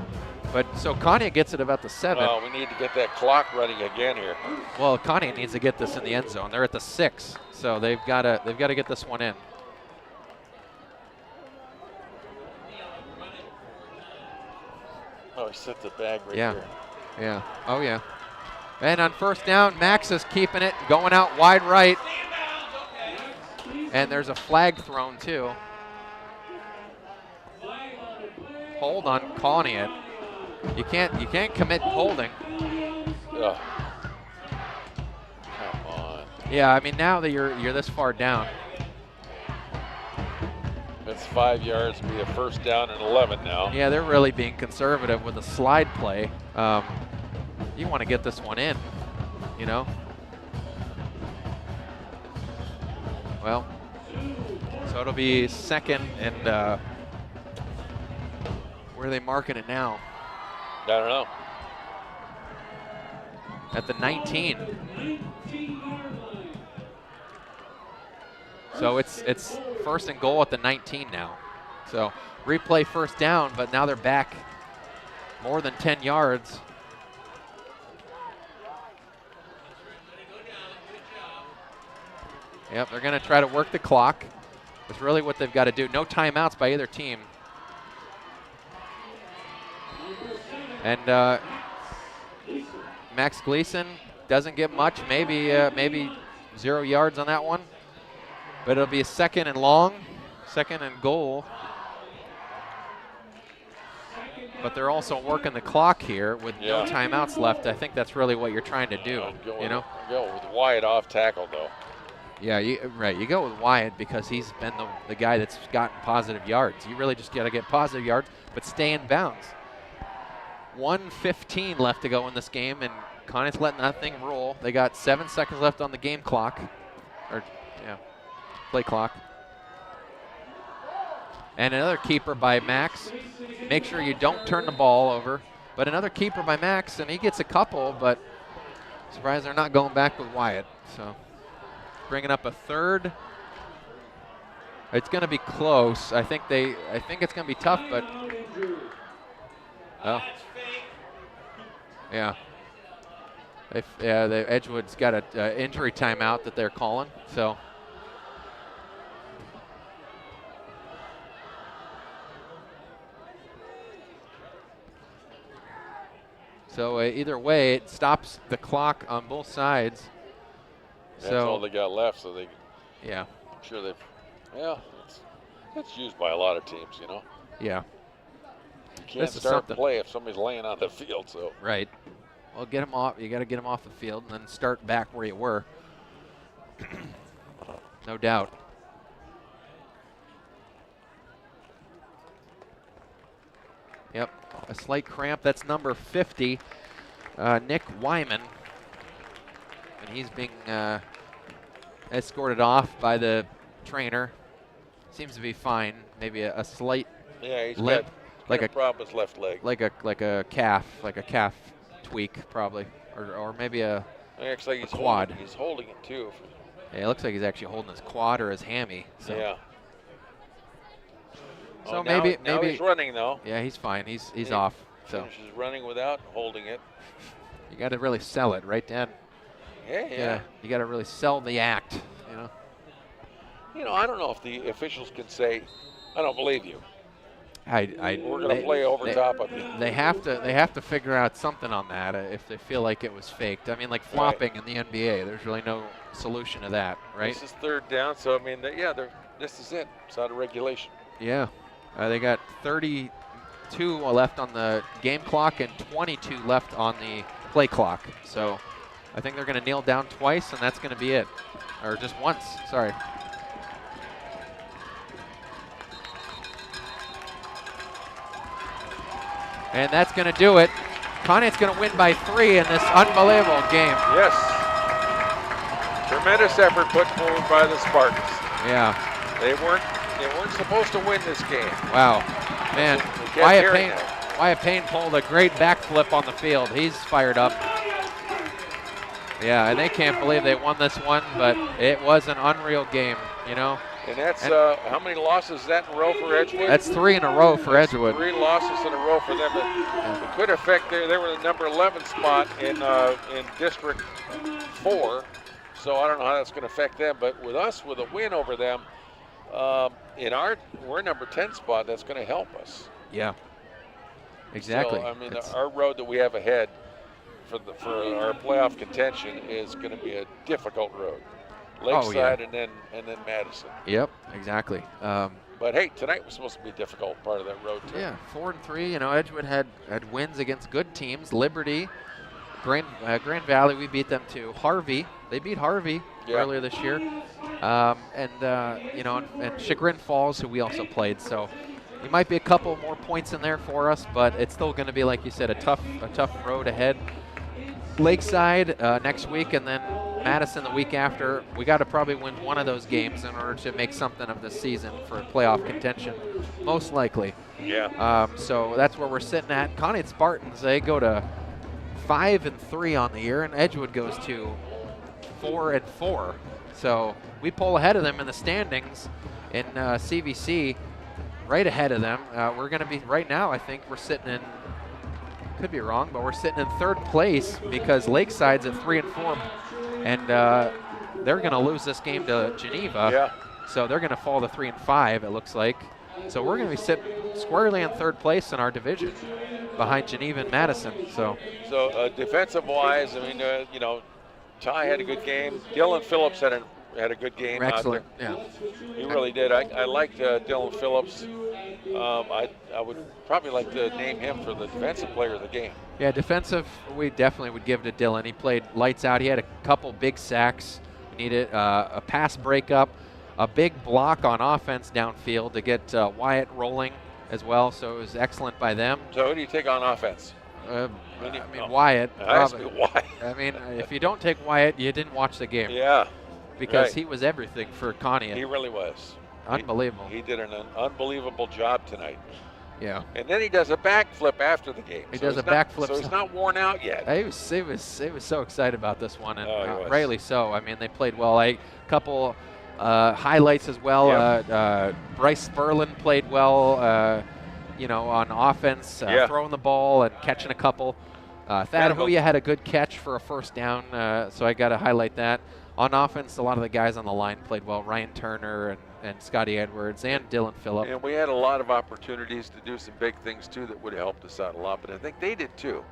But so Conneaut gets it about the 7. Well, we need to get that clock running again here. Well, Conneaut needs to get this in the end zone. They're at the 6, so they've got to get this one in. Oh, he set the bag right there. Yeah. Oh, yeah. And on first down, Max is keeping it, going out wide right. And there's a flag thrown, too. Hold on Conneaut. You can't commit holding. Ugh. Come on. Yeah, I mean, now that you're this far down. That's 5 yards, be a first down and 11 now. Yeah, they're really being conservative with a slide play. You want to get this one in, you know? Well, so it'll be 2nd and where are they marking it now? I don't know. At the 19. So it's 1st and goal at the 19 now. So replay first down, but now they're back more than 10 yards. Yep, they're going to try to work the clock. That's really what they've got to do. No timeouts by either team. And Max Gleason doesn't get much, maybe 0 yards on that one. But it'll be a 2nd and long, 2nd and goal. But they're also working the clock here with no timeouts left. I think that's really what you're trying to do, you know? Go with Wyatt off tackle, though. Yeah, right. You go with Wyatt because he's been the guy that's gotten positive yards. You really just got to get positive yards, but stay in bounds. 1:15 left to go in this game, and Conneaut's letting that thing roll. They got 7 seconds left on the game clock, play clock. And another keeper by Max. Make sure you don't turn the ball over. But another keeper by Max, and he gets a couple, but surprised they're not going back with Wyatt. So bringing up a 3rd. It's going to be close. I think it's going to be tough, but yeah. The Edgewood's got an injury timeout that they're calling. So either way, it stops the clock on both sides. That's all they got left, so they. Yeah. I'm sure they've. Yeah, It's used by a lot of teams, you know. Yeah. You can't start something. play if somebody's laying on the field. So Right. Well, get them off. You got to get them off the field and then start back where you were. No doubt. Yep. A slight cramp. That's number 50, Nick Wyman. And he's being escorted off by the trainer. Seems to be fine. Maybe a slight he's limp, got like a problem with his left leg. like a calf tweak probably, or maybe a Actually, he's quad. He's holding it too. Yeah, it looks like he's actually holding his quad or his hammy. So. Yeah. So now maybe he's running though. Yeah, he's fine. He's off. So Finishes running without holding it. you got to really sell it, right, Dan? Yeah. You got to really sell the act, you know. You know, I don't know if the officials can say, "I don't believe you." We're going to play over top of you. They have to figure out something on that if they feel like it was faked. I mean, like flopping in the NBA, there's really no solution to that, right? This is third down, so I mean, this is it. It's out of regulation. Yeah, they got 32 left on the game clock and 22 left on the play clock. So I think they're going to kneel down twice, and that's going to be it, or just once. Sorry. And that's going to do it. Conneaut's going to win by 3 in this unbelievable game. Yes. Tremendous effort put forward by the Spartans. Yeah. They weren't supposed to win this game. Wow. Man, Wyatt Payne pulled a great backflip on the field. He's fired up. Yeah, and they can't believe they won this one, but it was an unreal game, you know. And that's how many losses is that in a row for Edgewood? That's 3 in a row for Edgewood. 3 losses in a row for them. It could affect they were the number 11 spot in District 4. So I don't know how that's going to affect them. But with us, with a win over them, we're number 10 spot. That's going to help us. Yeah. Exactly. So, I mean, our road that we have ahead for our playoff contention is going to be a difficult road. Lakeside and then Madison. Yep, exactly. But hey, tonight was supposed to be a difficult part of that road too. Yeah, 4-3. You know, Edgewood had wins against good teams. Liberty, Grand Valley, we beat them too. Harvey, they beat Harvey earlier this year, and Chagrin Falls, who we also played. So you might be a couple more points in there for us, but it's still going to be, like you said, a tough road ahead. Lakeside next week, and then Madison the week after. We got to probably win one of those games in order to make something of the season for playoff contention, most likely. Yeah. So that's where we're sitting at. Conneaut Spartans, they go to 5-3 on the year, and Edgewood goes to 4-4. So we pull ahead of them in the standings in CVC, right ahead of them. We're going to be right now. I think we're sitting in. Could be wrong, but we're sitting in 3rd place because Lakeside's at 3-4, and they're going to lose this game to Geneva. Yeah. So they're going to fall to 3-5. It looks like. So we're going to be sitting squarely in 3rd place in our division, behind Geneva and Madison. So defensive-wise, I mean, Ty had a good game. Dylan Phillips had a good game. Excellent. Yeah. He really did. I liked Dylan Phillips. I would probably like to name him for the defensive player of the game. Yeah, defensive, we definitely would give to Dylan. He played lights out. He had a couple big sacks. We needed a pass breakup, a big block on offense downfield to get Wyatt rolling as well. So it was excellent by them. So who do you take on offense? Wyatt. Wyatt. I mean, if you don't take Wyatt, you didn't watch the game. Yeah. Because he was everything for Conneaut. He really was. Unbelievable. He did an unbelievable job tonight. Yeah. And then he does a backflip after the game. He does a backflip. So he's not worn out yet. He was so excited about this one, and rightly so. I mean, they played well. A couple highlights as well. Yep. Bryce Sperlin played well, on offense, throwing the ball and catching a couple. Thad Huya had a good catch for a first down, so I got to highlight that. On offense, a lot of the guys on the line played well. Ryan Turner and Scotty Edwards and Dylan Phillip. And we had a lot of opportunities to do some big things, too, that would have helped us out a lot. But I think they did, too.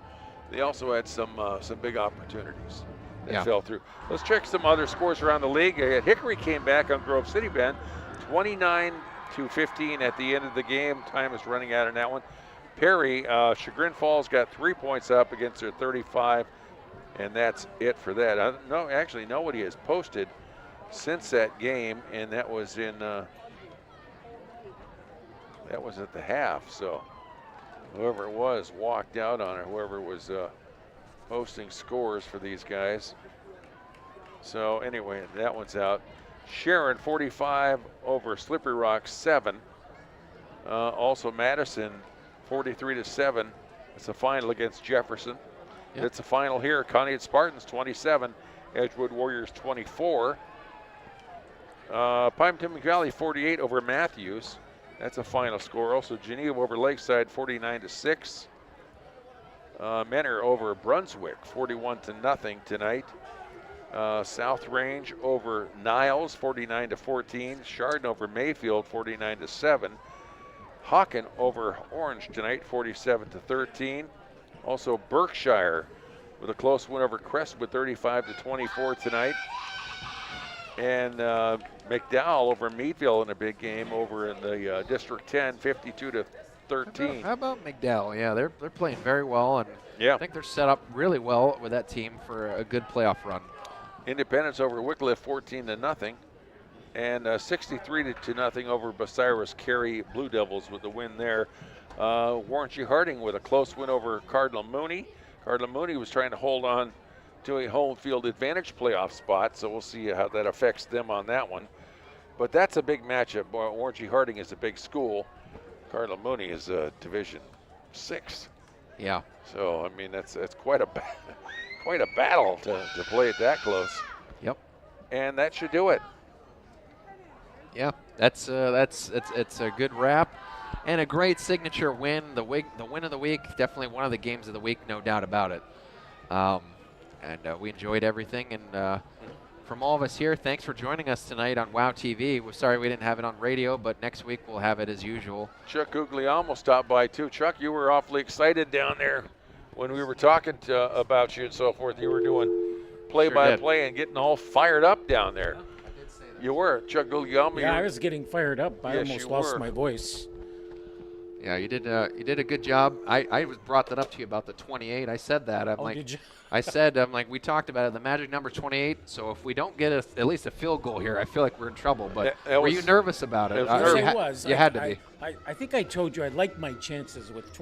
They also had some big opportunities that fell through. Let's check some other scores around the league. Hickory came back on Grove City Bend, 29 2:15 at the end of the game. Time is running out on that one. Perry, Chagrin Falls got 3 points up against their 35, and that's it for that. Actually, nobody has posted since that game, and that was in that was at the half. So whoever it was walked out on it. Whoever was posting scores for these guys. So anyway, that one's out. Sharon 45 over Slippery Rock 7. Also Madison 43-7. It's a final against Jefferson. Yep. It's a final here. Conneaut Spartans 27, Edgewood Warriors 24. Pymatimmy Valley 48 over Matthews. That's a final score. Also Geneva over Lakeside 49-6. Menor over Brunswick 41-0 tonight. South Range over Niles 49-14. Chardon over Mayfield 49-7. Hawken over Orange tonight 47-13. Also Berkshire with a close win over Crestwood 35-24 tonight. And McDowell over Meadville in a big game over in the District 10 52-13. How about McDowell? Yeah, they're playing very well, and yeah. I think they're set up really well with that team for a good playoff run. Independence over Wycliffe 14-0, and 63-0 over Bucyrus Carey Blue Devils with the win there. Warren G. Harding with a close win over Cardinal Mooney. Cardinal Mooney was trying to hold on to a home field advantage playoff spot, so we'll see how that affects them on that one. But that's a big matchup. Warren G. Harding is a big school. Cardinal Mooney is Division 6. Yeah. So I mean that's quite a battle to play it that close. Yep. And that should do it. Yeah, it's a good wrap and a great signature win. The win of the week, definitely one of the games of the week, no doubt about it. And we enjoyed everything. And from all of us here, thanks for joining us tonight on WOW TV. We're sorry we didn't have it on radio, but next week we'll have it as usual. Chuck Guglielmo stopped by too. Chuck, you were awfully excited down there when we were talking about you and so forth. You were doing play-by-play and getting all fired up down there. I did say that. You were, Chuck Guglielmo. Yeah, I was getting fired up. I almost lost my voice. Yeah, you did a good job. I brought that up to you about the 28. I said that. Did you? I'm like, we talked about it, the magic number 28. So if we don't get at least a field goal here, I feel like we're in trouble. But were you nervous about it? I was. You had to be. I think I told you I liked my chances with 20.